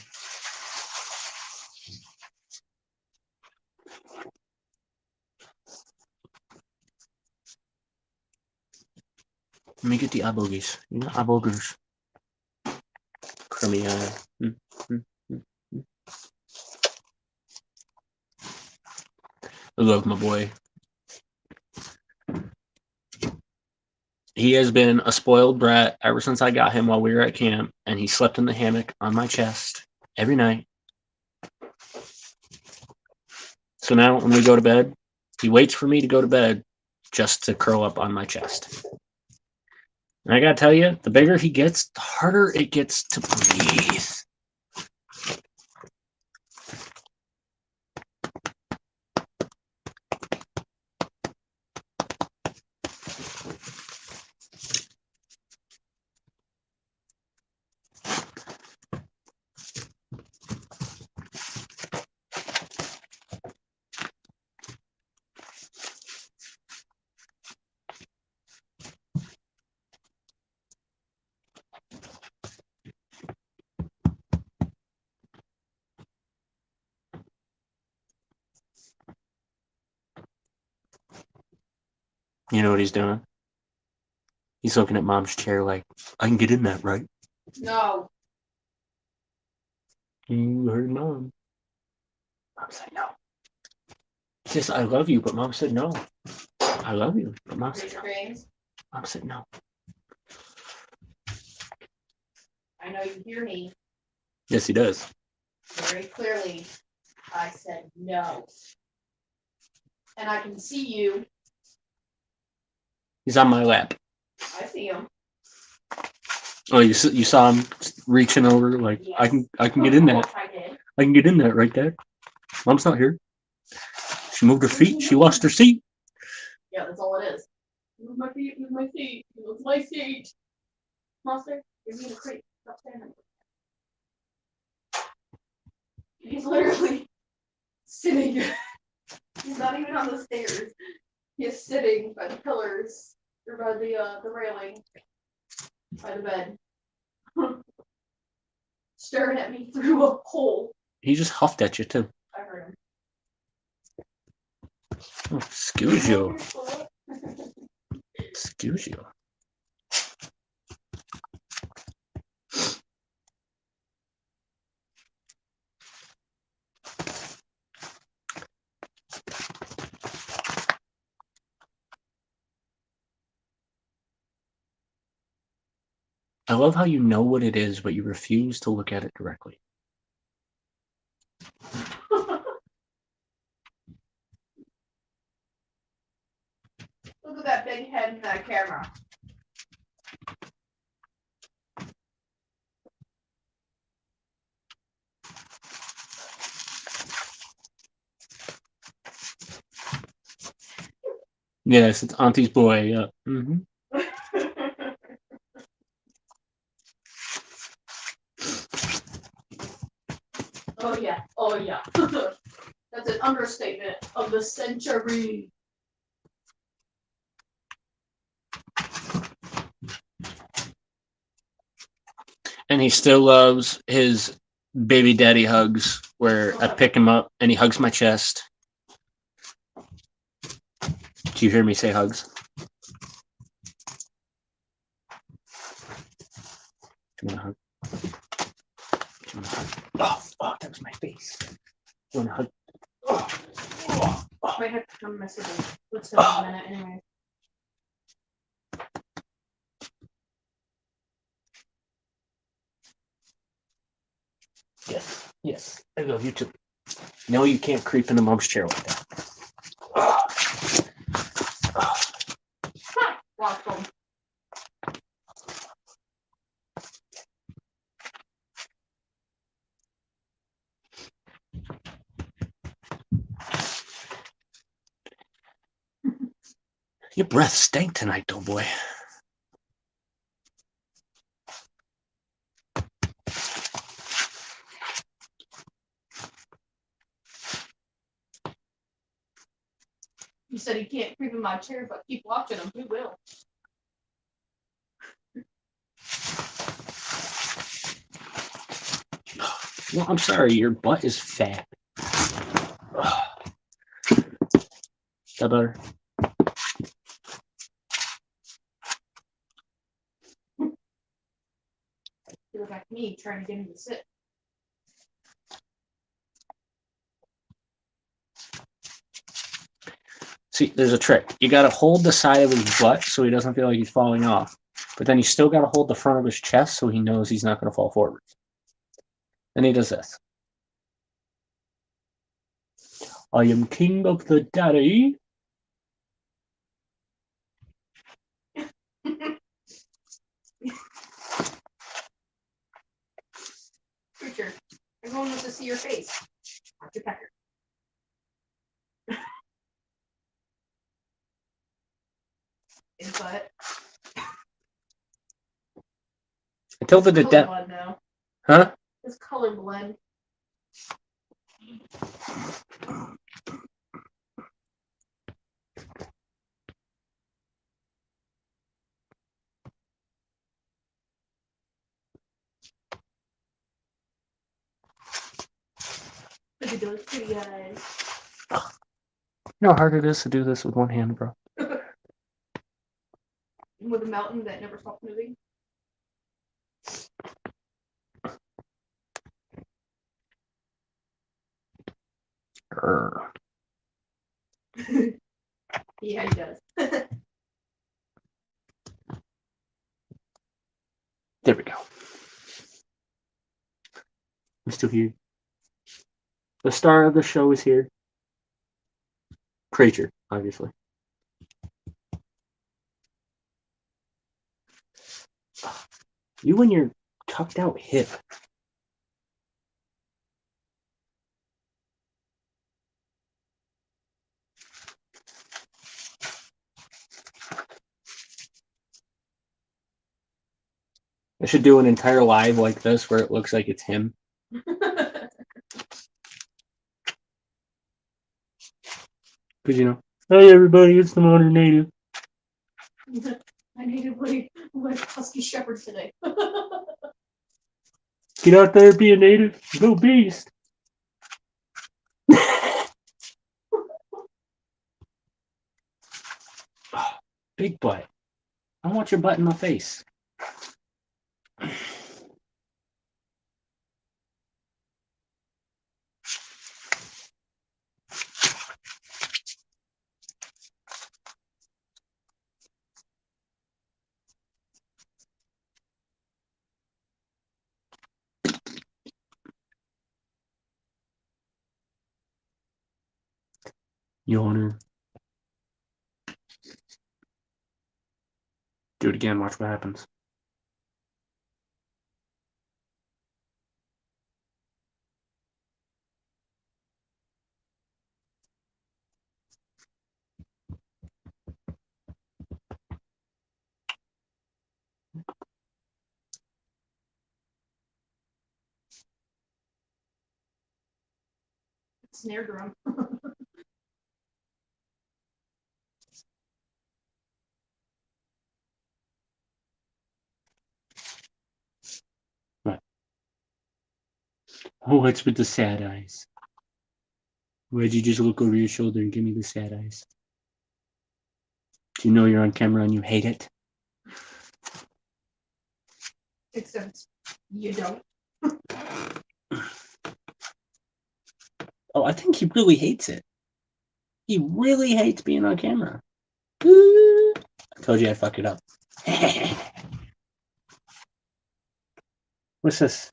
Let me get the abogies. You know, abogers. Crummy eye. I love my boy. He has been a spoiled brat ever since I got him while we were at camp, and he slept in the hammock on my chest every night. So now when we go to bed, he waits for me to go to bed just to curl up on my chest. And I gotta tell you, the bigger he gets, the harder it gets to breathe. You know what he's doing? He's looking at Mom's chair like, I can get in that, right? No. You heard Mom. Mom said no. He says, I love you, but Mom said no. I love you, but Mom said no. Mom said no. I know you hear me Yes, he does. very clearly. I said no. And I can see you. He's on my lap. I see him. Oh, you saw him reaching over like, Yes. I can get in that. I did. I can get in that right there. Mom's not here. She moved her feet. She lost her seat. Yeah, that's all it is. Move my feet, move my seat. Move my seat. Monster, give me the crate. Stop standing. He's literally sitting. He's not even on the stairs. He's sitting by the pillars or by the railing by the bed. Staring at me through a hole. He just huffed at you too. I heard him. Oh, excuse you. Excuse you. I love how you know what it is, but you refuse to look at it directly. Look at that big head in that camera. Yes, it's Auntie's boy. Yeah. Oh yeah, oh yeah. That's an understatement of the century. And he still loves his baby daddy hugs where I pick him up and he hugs my chest. Do you hear me say hugs? Do you want a hug? Do you want a hug? Oh, that was my face. You want a hug? Might have to come messaging. Let's go in a minute anyway. Yes, yes, I love you too. No, you can't creep into Mom's chair like that. Watch them. Your breath stank tonight, though, boy. You said he can't creep in my chair, but keep watching him. He will. Well, I'm sorry, your butt is fat. Is that better? You look like me trying to get him to sit. See, there's a trick. You got to hold the side of his butt so he doesn't feel like he's falling off. But then you still got to hold the front of his chest so he knows he's not going to fall forward. Then he does this. I am king of the daddy. Creature, everyone wants to see your face. Not your pecker. His butt. I told the dad. Colorblind now. Huh? It's colorblind. Look at those pretty eyes. You know how hard it is to do this with one hand, bro? With a mountain that never stops moving. Grr. Yeah, he does. There we go. I'm still here. The star of the show is here. Creature, obviously. You and your tucked out hip. I should do an entire live like this where it looks like it's him. Because, you know, hey everybody, it's the Modern Native. I natively went Husky Shepherd today. Get out there, be a native, go beast. Big butt. I want your butt in my face. Yawner. Do it again, watch what happens. Snare drum. Oh, what's with the sad eyes? Why'd you just look over your shoulder and give me the sad eyes? Do you know you're on camera and you hate it? Except you don't. Oh, I think he really hates it. He really hates being on camera. I told you I'd fuck it up. What's this?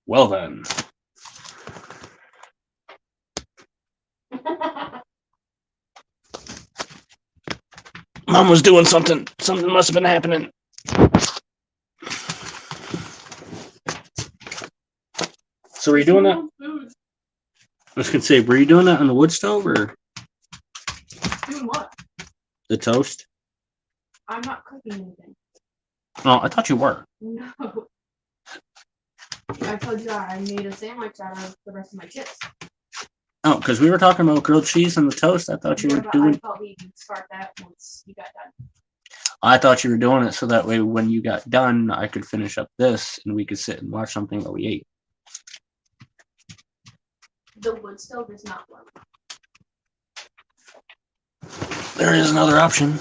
Well then. Mom was doing something. Something must have been happening. So are you doing that? was gonna say, were you doing that on the wood stove or Doing what? the toast? I'm not cooking anything. Oh, I thought you were. No. I told you I made a sandwich out of the rest of my chips. Oh, because we were talking about grilled cheese on the toast. I thought you Yeah, were but doing. I thought we could start that once you got done. I thought you were doing it so that way when you got done, I could finish up this and we could sit and watch something while we ate. The wood stove is not warm. There is another option.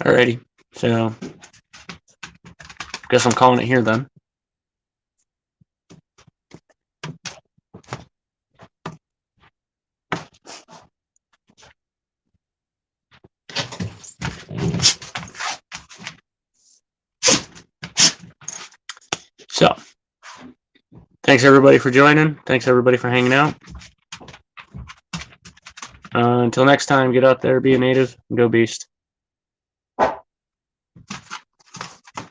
Alrighty, so guess I'm calling it here then. So, thanks everybody for joining. Thanks everybody for hanging out. Until next time, get out there, be a native, and go beast.